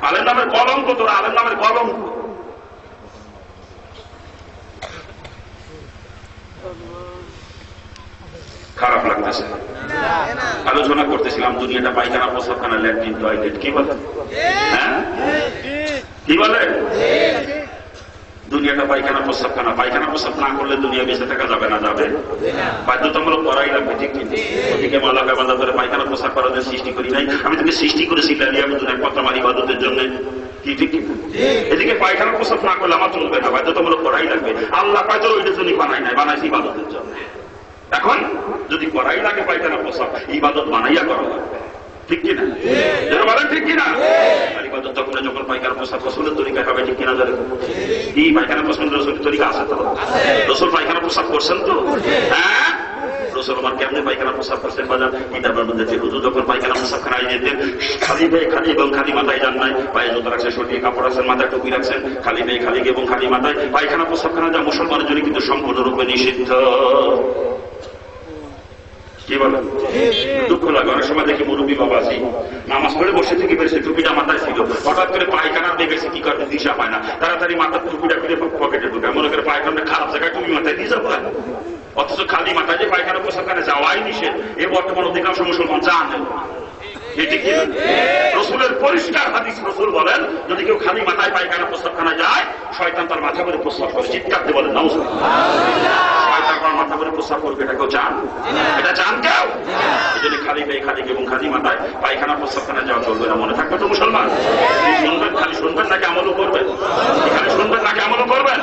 Speaker 3: আলেম নামের কলঙ্ক তোরা, আলেম নামের কলঙ্ক। খারাপ লাগতেছে। আলোচনা করতেছিলাম দুনিয়াটা পায়খানা প্রস্রাবখানা ল্যাট্রিন টয়লেট, কি বলে? কি বলে? দুনিয়াটা পায়খানা প্রস্রাবখানা। পায়খানা প্রস্রাব না করলে দুনিয়া বেঁচে থাকা যাবে না, যাবে বাধ্যতামূলক করাই লাগবে, ঠিক কিন্তু। ওদিকে মালাকা বান্ধা ধরে পায়খানা প্রস্রাব করার সৃষ্টি করি নাই, আমি তোকে সৃষ্টি করেছি পত্রমার ইবাদতের জন্য, কি ঠিক কিন্তু। এদিকে পায়খানা প্রস্রাব না করলে আমার চলবে না, বাধ্যতামূলক করাই লাগবে। আল্লাহ পায়তো ওইটার জন্য বানাই নাই, বানাইছি ইবাদতের জন্য। এখন যদি করাই লাগে পায়খানা প্রস্রাব, ইবাদত বানাইয়া করা লাগবে, ঠিক কিনা? বলেন ঠিক কিনা? ইবাদত যখন যখন পায়খানা প্রস্রাব রাসূলের তরিকায় হবে, ঠিক কিনা? এই পায়খানা প্রস্রাব রাসূলের তরিকা আছে তো? রাসূল পায়খানা প্রস্রাব করছেন তো? মুসলমান কেমনে পায়খানা প্রস্রাব করছেন বাজার কিতাবের মধ্যে যে হুজুর যখন পায়খানা প্রস্রাবখানায় যেতেন খালি পেয়ে খালি এবং খালি মাথায় যান নাই, পায়ে জুতো রাখছেন, শরীরে কাপড় রাখছেন, মাথায় টুপি রাখছেন, খালি পেয়ে খালি এবং খালি মাথায় পায়খানা প্রস্রাবখানা যা মুসলমানের জন্য কিন্তু সম্পূর্ণরূপে নিষিদ্ধ। কি বলেন? দুঃখ লাগে অনেক সময় দেখি মুরব্বী বাবা আছি নামাজ পড়ে বসে থেকে বেরোছে, টুপিটা মাথায় ছিল, হঠাৎ করে পায়খানা দেখেছে, কি করবে দিশা পায় না, তাড়াতাড়ি মাথার টুপিটা ফিরে পকেটে ঢুকায়, মনে করে পায়খানা খারাপ জায়গায় টুপি মাথায় দিয়ে যাবো, অথচ খালি মাথায় যে পায়খানা প্রস্রাবখানে যাওয়াই নিষেধ। এ বর্তমান অধিকাংশ মুসলমান জানে। রসুলের পরিষ্কার হাদিস, রসুল বলেন যদি কেউ খালি মাথায় পায়খানা প্রস্রাবখানা যায় শয়তান তার মাথা করে প্রস্রাব করে। চিৎকার দিয়ে বলেন নাউজুবিল্লাহ। শয়তান তার মাথা করে প্রস্রাব করবে, এটা কেউ চান? এটা চান কেউ? যদি খালি পেয়ে খালি এবং খালি মাথায় পায়খানা প্রস্রাবখানা যাওয়া চলবে না। মনে থাকবে তো মুসলমান? শুনবেন, খালি শুনবেন নাকি আমলও করবেন? খালি শুনবেন নাকি আমলও করবেন?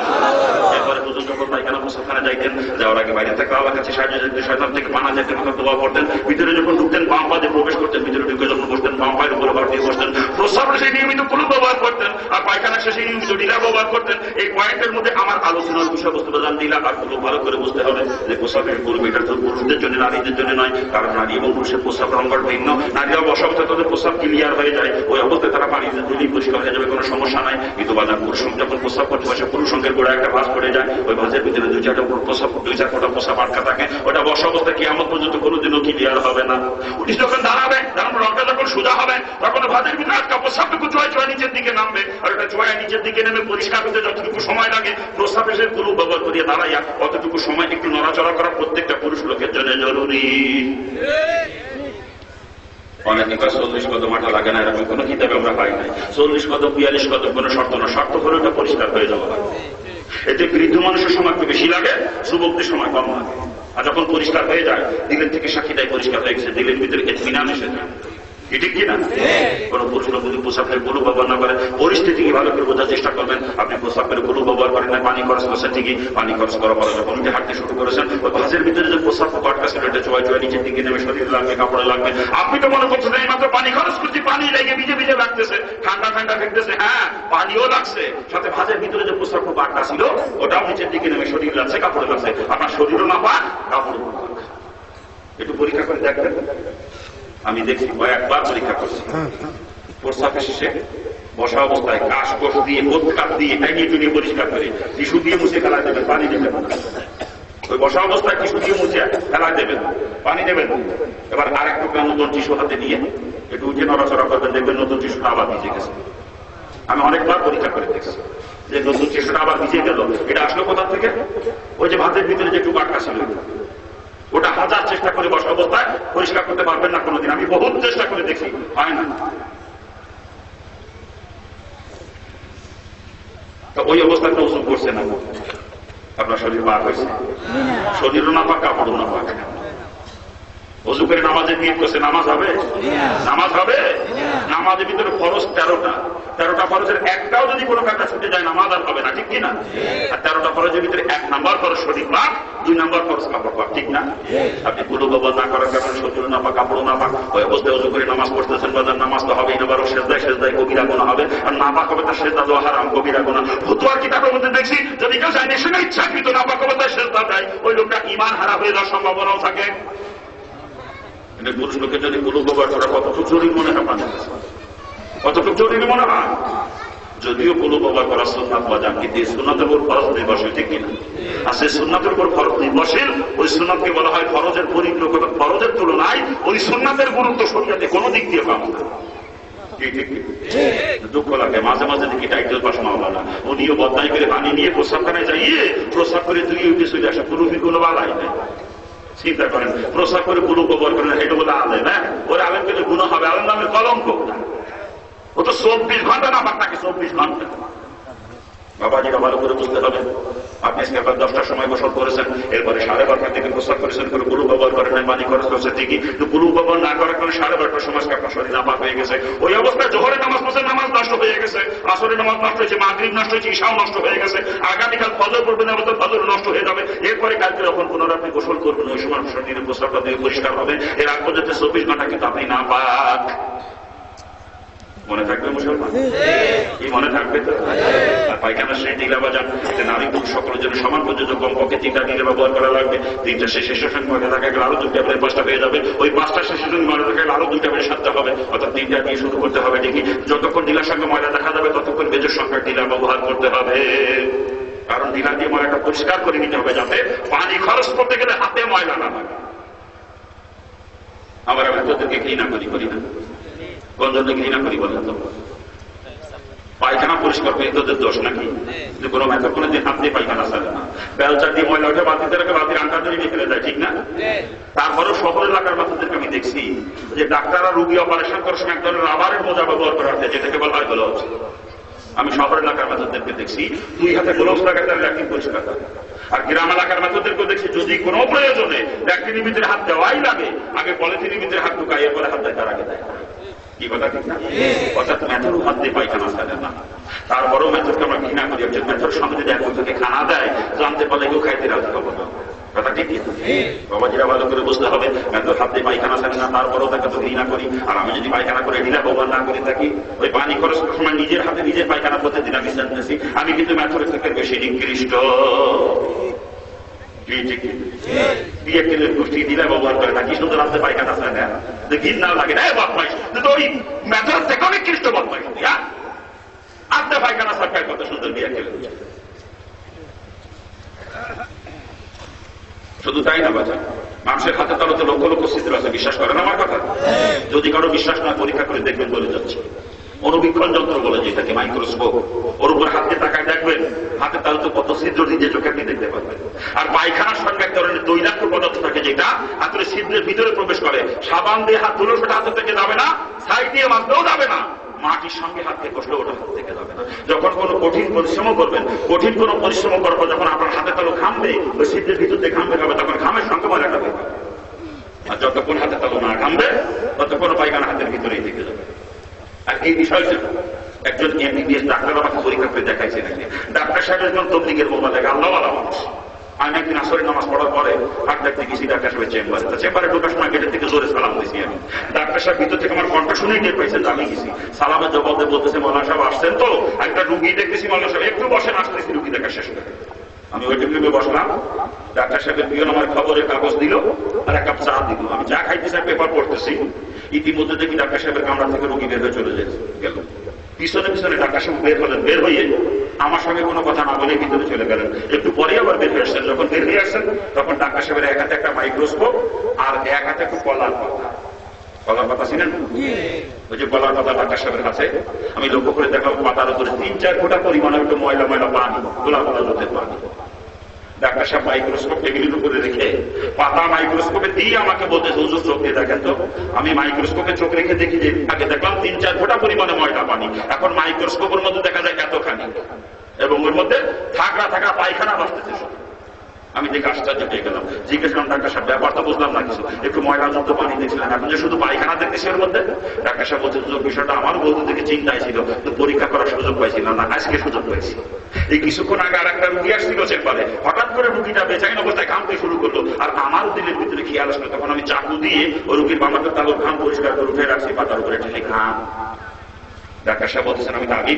Speaker 3: এরপরে হুজুর যখন পায়খানা প্রস্রাবখানা যাইতেন, যাওয়ার আগে বাইরে থেকে আল্লাহর কাছে সাহায্য যেতেন, শয়তান থেকে পানা যেতেন, দোয়া করতেন, ভিতরে যখন ঢুকতেন বাম পা দিয়ে প্রবেশ করতেন, ভিতরে ঢুকে যখন বসতেন বাম পায়ের উপরে ভার দিয়ে বসতেন, প্রস্রাবের সেই নিয়মিত কুলু ব্যবহার করতেন, আর পায়খানা শেষে নিয়মিত ডিলা ব্যবহার করতেন। এই পয়েন্টের মধ্যে আমার আলোচনার বিষয়বস্তু প্রদান ডিলা আর কুলু ভালো করে বুঝতে হবে যে প্রস্রাবের কুলু এটা তো পুরুষদের জন্য, নারীদের জন্য নয়। কারণ নারী এবং পুরুষের প্রস্রাব রঙ্গট ভিন্ন। নারীরা বসা অবস্থায় তাদের প্রস্রাব ক্লিয়ার হয়ে যায়, ওই অবস্থায় তারা পানিতে দিলেই পরিষ্কার হয়ে যাবে, কোনো সমস্যা নাই। কিন্তু বাজার পুরুষ যখন প্রস্রাব করতে বসে পুরুষ সঙ্গের গোড়া একটা ভাঁজ পড়ে যায়, ওই ভাঁজের ভিতরে দুই চার ফোঁটা প্রস্রাব আটকা থাকে, ওটা বসা অবস্থায় কিয়ামত পর্যন্ত কোনোদিনও ক্লিয়ার হবে না। উনি যখন দাঁড়াবে, রঙটা যখন সোজা হবে, তখন ভাঁজের ভিতরে আটকা প্রস্রাবটুকু চোয়া নিচের দিকে নামবে, আর ওটা চোয়া নিচের দিকে নেমে পরিষ্কার হতে যতটুকু সময় লাগে প্রস্রাব এসে গুরু ব্যবহার করিয়ে দাঁড়াইয়া অতটুকু সময় একটু নড়াচড়া করা প্রত্যেকটা পুরুষ লোকের জন্য জরুরি। অনেকে 40 কদম আটা লাগে না, এরকম কোনো কিতাবে আমরা পাই নাই। 40 কদম 42 কদম কোনো শর্ত না, শর্ত হলে ওটা পরিষ্কার হয়ে যাওয়া লাগে। এতে বৃদ্ধ মানুষের সময় একটু বেশি লাগে, যুবকদের সময় কম লাগে। আর যখন পরিষ্কার হয়ে যায় দিলের থেকে সাক্ষী দেয় পরিষ্কার হয়ে গেছে, দিলের ভিতরে ইতমিনান এসে যায়। ঠিক কিনা? কোন পুরুষ লোক যদি প্রস্রাবের কোনো ব্যবহার না করে, পরিস্থিতিকে ভালো করে বোঝার চেষ্টা করবেন। আপনি প্রস্রাবের কোনো ব্যবহার করেন না, পানি খরচ করছেন ঠিকই, পানি খরচ করার পরে যখন উঠে হাঁটতে শুরু করেছেন, ওই ভাঁজের ভিতরে যে প্রস্রাব কটকা ছিল এটা চোয়া নিচের দিকে নেমে শরীর লাগবে, কাপড়ে লাগবে। আপনি তো মনে করছেন এই মাত্র পানি খরচ করছি, পানি লেগে ভিজে ভিজে লাগতেছে, ঠান্ডা ঠান্ডা ফেলতেছে। হ্যাঁ, পানিও লাগছে, সাথে ভাঁজের ভিতরে যে প্রস্রাব আটকা ছিল ওটাও নিচের দিকে নেমে শরীর লাগছে, কাপড়ে লাগছে। আপনার শরীরও না পাক, কাপড়ও না পাক। একটু পরীক্ষা করে দেখবেন। আমি দেখছি কয়েকবার পরীক্ষা করছি। প্রস্রাব শেষে বসা অবস্থায় কাশ কোষ দিয়ে কাপ দিয়ে টাইনিয়ে টুনিয়ে পরিষ্কার করে টিস্যু দিয়ে মুছে ফেলা দেবেন, পানি দেবেন। ওই বসা অবস্থায় টিস্যু দিয়ে মুছে ফেলা দেবেন, পানি দেবেন। এবার আরেক টুকরা নতুন টিস্যু হাতে নিয়ে একটু উঠে নড়াচড়া করবেন, দেখবেন নতুন টিস্যুটা আবার ভিজে গেছে। আমি অনেকবার পরীক্ষা করে দেখছি যে নতুন টিস্যুটা আবার ভিজে গেল। এটা আসলো কোথা থেকে? ওই যে ভাতের ভিতরে যে একটু আটকা ছিল ওটা হাজার চেষ্টা করে বসা অবস্থায় পরিষ্কার করতে পারবেন না কোনোদিন। আমি বহুত চেষ্টা করে দেখি, হয় না। তো ওই অবস্থায় তো ওষুধ করছে না, আপনার শরীর পাক হয়েছে, শরীরও না পাক, কাপড়ও না পাক। ওযু করে নামাজের নিয়ত করছে, নামাজ হবে? নামাজ হবে? নামাজের ভিতরে ফরজ 13টা, 13টা ফরজের একটাও যদি কোনো কাটা ছুটে যায় নামাজ আর হবে না, ঠিক কিনা? আর 13টা ফরজের ভিতরে 1 নাম্বার ফরজ শরীর পাক, 2 নাম্বার ফরজ কাপড় পাক, ঠিক না? আপনি কোনো ব্যবহার না করার কারণে শরীর না পাক, কাপড় না পাক, ওই অবস্থায় ওযু করে নামাজ পড়তেছেন, বাজার নামাজ তো হবেই না, বরং সেজদায় কবিরা গুনাহ হবে। আর না পাক হবে তার সেজদা দেওয়া হারাম, কবিরা গুনাহ। ফতোয়ার কিতাবের মধ্যে দেখছি যদি কেউ চায় সে ইচ্ছাকৃত না পাক অবস্থায় সেজদা দেয়, ওই লোকটা ঈমান হারা হয়ে যাওয়ার সম্ভাবনাও থাকে। পুরুষ লোকের যদি কোনো ব্যবহার করা কতটুকু জরুরি মনে হয়? কতটুকু জরুরি মনে হয়? যদিও কোনো ব্যবহার করা সুন্নাত বাজান, কিন্তু এই সুন্নাতের উপর ফরজ নির্ভরশীল, ঠিক কিনা? আর সেই সুন্নাতের উপর ফরজ নির্ভরশীল ওই সুন্নাতকে বলা হয় ফরজের পরিগ্রহ। ফরজের তুলনায় ওই সুন্নাতের গুরুত্ব শরীয়তে কোনো দিক দিয়ে পাবো না। দুঃখ লাগে মাঝে মাঝে দেখি টাইটেল পাস মাওলানা উনিও বদনাই করে পানি নিয়ে প্রস্রাবখানায় যাইয়ে প্রস্রাব করে তুই উঠে চলে আসে, পুরুফির কোনো বালাই নাই। চিন্তা করেন, প্রস্রাব করে পুরো ব্যবহার করেন, এটা বলে আলেম। হ্যাঁ, ওরা আলেম কিন্তু গুনাহ হবে, আলেম নামের কলঙ্ক। ও তো 24 ঘন্টা না পাক থাকে, 24 ঘন্টা। বাবাজিরা ভালো করে বুঝতে হবে। আপনি আজকে 10টার সময় গোসল করেছেন, এরপরে 12:30 থেকে প্রস্রাব করেছেন, করে পুরো ব্যবহার করেন নাই, পানি খরচ করছে ঠিকই, কিন্তু পুরো ব্যবহার না করার কারণে 12:30টার সময় আপনার শরীর নাপাক হয়ে গেছে। ওই অবস্থায় জোহরে নামাজ পড়ছেন, নামাজ নষ্ট হয়ে গেছে, আসরের নামাজ নষ্ট হয়েছে, মাগরিব নষ্ট হয়েছে, ইশাও নষ্ট হয়ে গেছে, আগামীকাল ফজর পড়বেন, অবস্থা ফজর নষ্ট হয়ে যাবে। এরপরে কালকে যখন পুনরায় আপনি গোসল করবেন, ওই সময় শরীরের প্রস্রাবটা দিয়ে পরিষ্কার হবে। এর আগ পর্যন্ত 24 ঘন্টা কিন্তু আপনি নাপাক। মনে থাকবে মুসলমান? কি মনে থাকবে তো? আর পায়খানা সে ঢিলা বাজান, নারী পুরুষ সকলের জন্য সমান প্রযোজ্য, কমপক্ষে 3টা ঢিলে ব্যবহার করা লাগবে। 3টা শেষের সঙ্গে ময়লা থাকা গেলে আরো 2 ট্যাবলেট 5টা হয়ে যাবে। ওই 5টা শেষের সঙ্গে ময়লা থাকা গেলে আরো 2 ট্যাবলেট 7টা হবে। অর্থাৎ 3টা দিয়ে শুরু করতে হবে। দেখি যতক্ষণ ঢিলার সঙ্গে ময়লা দেখা যাবে ততক্ষণ বেজোর সংখ্যা ঢিলা ব্যবহার করতে হবে। কারণ ঢিলা দিয়ে ময়লাটা পরিষ্কার করে নিতে হবে, যাতে পানি খরচ করতে গেলে হাতে ময়লা না লাগে। আমরা তোদেরকে ঘৃণা করি না? কোন জন্য ঘৃণা করি বলেন তো? পায়খানা পরিষ্কার করে তোদের দোষ নাকি? কোনো মেথর কোনো দিন হাত দিয়ে পায়খানা সারে না, বেলচার দিয়ে ময়লা উঠে বাতিতে রেখে বাতির আন্টা ধরে ফেলে দেয়, ঠিক না? তারপরেও শহর এলাকার বাচ্চাদেরকে আমি দেখছি যে ডাক্তাররা রুগী অপারেশন করার সময় এক ধরনের রাবারের মোজা ব্যবহার করা হয়, যেটাকে বলা হয় গ্লোভস। আমি শহর এলাকার বাচ্চাদেরকে দেখছি 2 হাতে গ্লোভস লাগাতে ল্যাট্রিন পরিষ্কার করে। আর গ্রাম এলাকার বাচ্চাদেরকেও দেখছি যদি কোনো প্রয়োজনে ল্যাট্রিনের ভিতরে হাত দেওয়াই লাগে, আগে পলিথিনের ভিতরে হাত ঢুকাই, এরপরে হাত দেয়, তার আগে দেয়। কি কথা ঠিক না? অর্থাৎ মেথর হাত দিয়ে পায়খানা সারে না। তারপরেও মেথরকে আমরা ঘৃণা করি। একজন মেথর সঙ্গে যদি একজন থেকে খানা দেয়, জানতে পারলে কেউ খাইতে রাজি হবো না। কথা ঠিক কি? বাবাজিরা ভালো করে বুঝতে হবে, মেথর হাত দিয়ে পায়খানা সারে না, তারপরেও তাকে তো ঘৃণা করি। আর আমি যদি পায়খানা করে ঢিলা ব্যবহার না করে থাকি, ওই পানি খরচ সময় নিজের হাতে নিজের পায়খানা প্রতিদিন আমি জানতেছি, আমি কিন্তু মেথরের থেকে বেশি নিকৃষ্ট। বিয়ে তেলের গোষ্ঠী দিলে ব্যবহার করে না, কি সুন্দর হাতে পায়খানা সারে না, ঘৃণা লাগে না? বদমাইশ, ওই মেথর থেকে অনেক খ্রিস্ট বদমাইশ। হাতে পায়খানা সারকার কত সুন্দর বিয়ে খেলে। শুধু তাই না বাচ্চা, মানুষের হাতে তালতে লক্ষ লক্ষ ছিদ্র আছে, বিশ্বাস করেন আমার কথা? যদি কারো বিশ্বাস না, পরীক্ষা করে দেখবেন, বলে যাচ্ছে। অনুবীক্ষণ যন্ত্র বলে যেটাকে, মাইক্রোস্কোপ, ওর উপর হাতে তাকায় দেখবেন হাতে তালতে কত ছিদ্র নিজে চোখে আপনি দেখতে পারবেন। আর পায়খানার সঙ্গে এক ধরনের তৈলাক্ত পদার্থ থাকে, যেটা হাতের ছিদ্রের ভিতরে প্রবেশ করে। সাবান দিয়ে হাত ধুলো সেটা হাতের থেকে যাবে না, ছাই দিয়ে মাজতেও যাবে না, মাটির সঙ্গে হাত দিয়ে বসলে ওটা হাত থেকে যাবে না। যখন কোনো কঠিন পরিশ্রম করবেন, কঠিন কোনো পরিশ্রম করার পর যখন আপনার হাতে তালু ঘামবে, ওই ছিদ্রের ভিতর দিয়ে ঘামবে হবে, তখন ঘামের সঙ্গে ময়লাটা হবে। আর যতক্ষণ হাতে তালু না ঘামবে, ততক্ষণ পায়খানা হাতের ভিতরেই থেকে যাবে। আর এই বিষয়টা একজন এমবিবিএস ডাক্তার আমাকে পরীক্ষা করে দেখাইছে নাকি। ডাক্তার সাহেব একজন তবলিগের বোমা দেখে, আল্লাহওয়ালা মানুষ। আমি একদিন আসরের নামাজ পড়ার পরে হাট দেখতে গেছি ডাক্তার সাহেবের চেম্বারে। চেম্বারে ঢোকার সময় গেটের থেকে জোরে সালাম দিয়েছি আমি। ডাক্তার সাহেব ভিতর থেকে আমার কণ্ঠ শুনেই টের পাইছেন আমি গেছি। সালামের জবাব দিয়ে বলতেছে, মৌলানা সাহেব আসছেন তো? একটা রুগী দেখতেছি, মৌলানা সাহেব একটু বসেন, আসতেছি রুগী দেখা শেষ করে। আমি ওই টেবিলে বসলাম, ডাক্তার সাহেবের পিয়ন আমার খবরের কাগজ দিল আর এক কাপ চা দিল। আমি চা খাইতেছি, পেপার পড়তেছি। ইতিমধ্যে দেখি ডাক্তার সাহেবের কামরা থেকে রুগী বের হয়ে চলে গেল। পিছনে পিছনে ডাক্তার সাহেব বের হলেন, বের হয়ে আমার সঙ্গে কোনো কথা না বলে ভিতরে চলে গেলেন। একটু পরে আবার বের হয়ে আসছেন। যখন বের হয়ে আসছেন, তখন ডাক্তার সাহেবের এক হাতে একটা মাইক্রোস্কোপ আর এক হাতে একটু কলার পাতা। কলার পাতা ছিলেন? ওই যে কলার পাতা ডাক্তার সাহেবের কাছে আমি লক্ষ্য করে দেখলাম, পাতার উপরে 3-4 ফোঁটা পরিমাণে একটু ময়লা ময়লা পানি, গোলা গোলা দুধের পানি। ডাক্তার সাহেব মাইক্রোস্কোপ টেবিলের উপরে রেখে পাতা মাইক্রোস্কোপে দিয়ে আমাকে বলতে, হুজুর চোখ দিয়ে দেখেন তো। আমি মাইক্রোস্কোপে চোখ রেখে দেখি যে আগে দেখলাম 3-4 ফোঁটা পরিমাণে ময়লা পানি, এখন মাইক্রোস্কোপের মধ্যে দেখা যায় এতখানি, এবং ওর মধ্যে থাকা পায়খানা বাঁচতেছে। আমি দেখে আশ্চর্য হয়ে গেলাম। জিজ্ঞেস করলাম, ডাক্তার সাহেব ব্যাপারটা বুঝলাম না কিছু, একটু ময়লা যুক্ত পানি দেখছিলাম, এখন যে শুধু পায়খানা দেখতেছি ওর মধ্যে। ডাক্তার সাহেব বলছে, বিষয়টা আমার বলতে থেকে চিন্তায় ছিল, তো পরীক্ষা করার সুযোগ পাইছিলাম না, আজকে সুযোগ পাইছি। এই কিছুক্ষণ আগে আর একটা রুগী আসছিল চেম্বারে, হঠাৎ করে রুগীটা বেচাইন অবস্থায় ঘামতে শুরু করলো, আর আমার দিলের ভিতরে খেয়াল আসলো। তখন আমি চাকু দিয়ে ওই রুগীর বামাকে তালুর ঘাম পরিষ্কার করে উঠে রাখছি পাতার উপরে ঠেলে ঘাম। ডাক্তার সাহেব বলতেছেন, আমি তো আগেই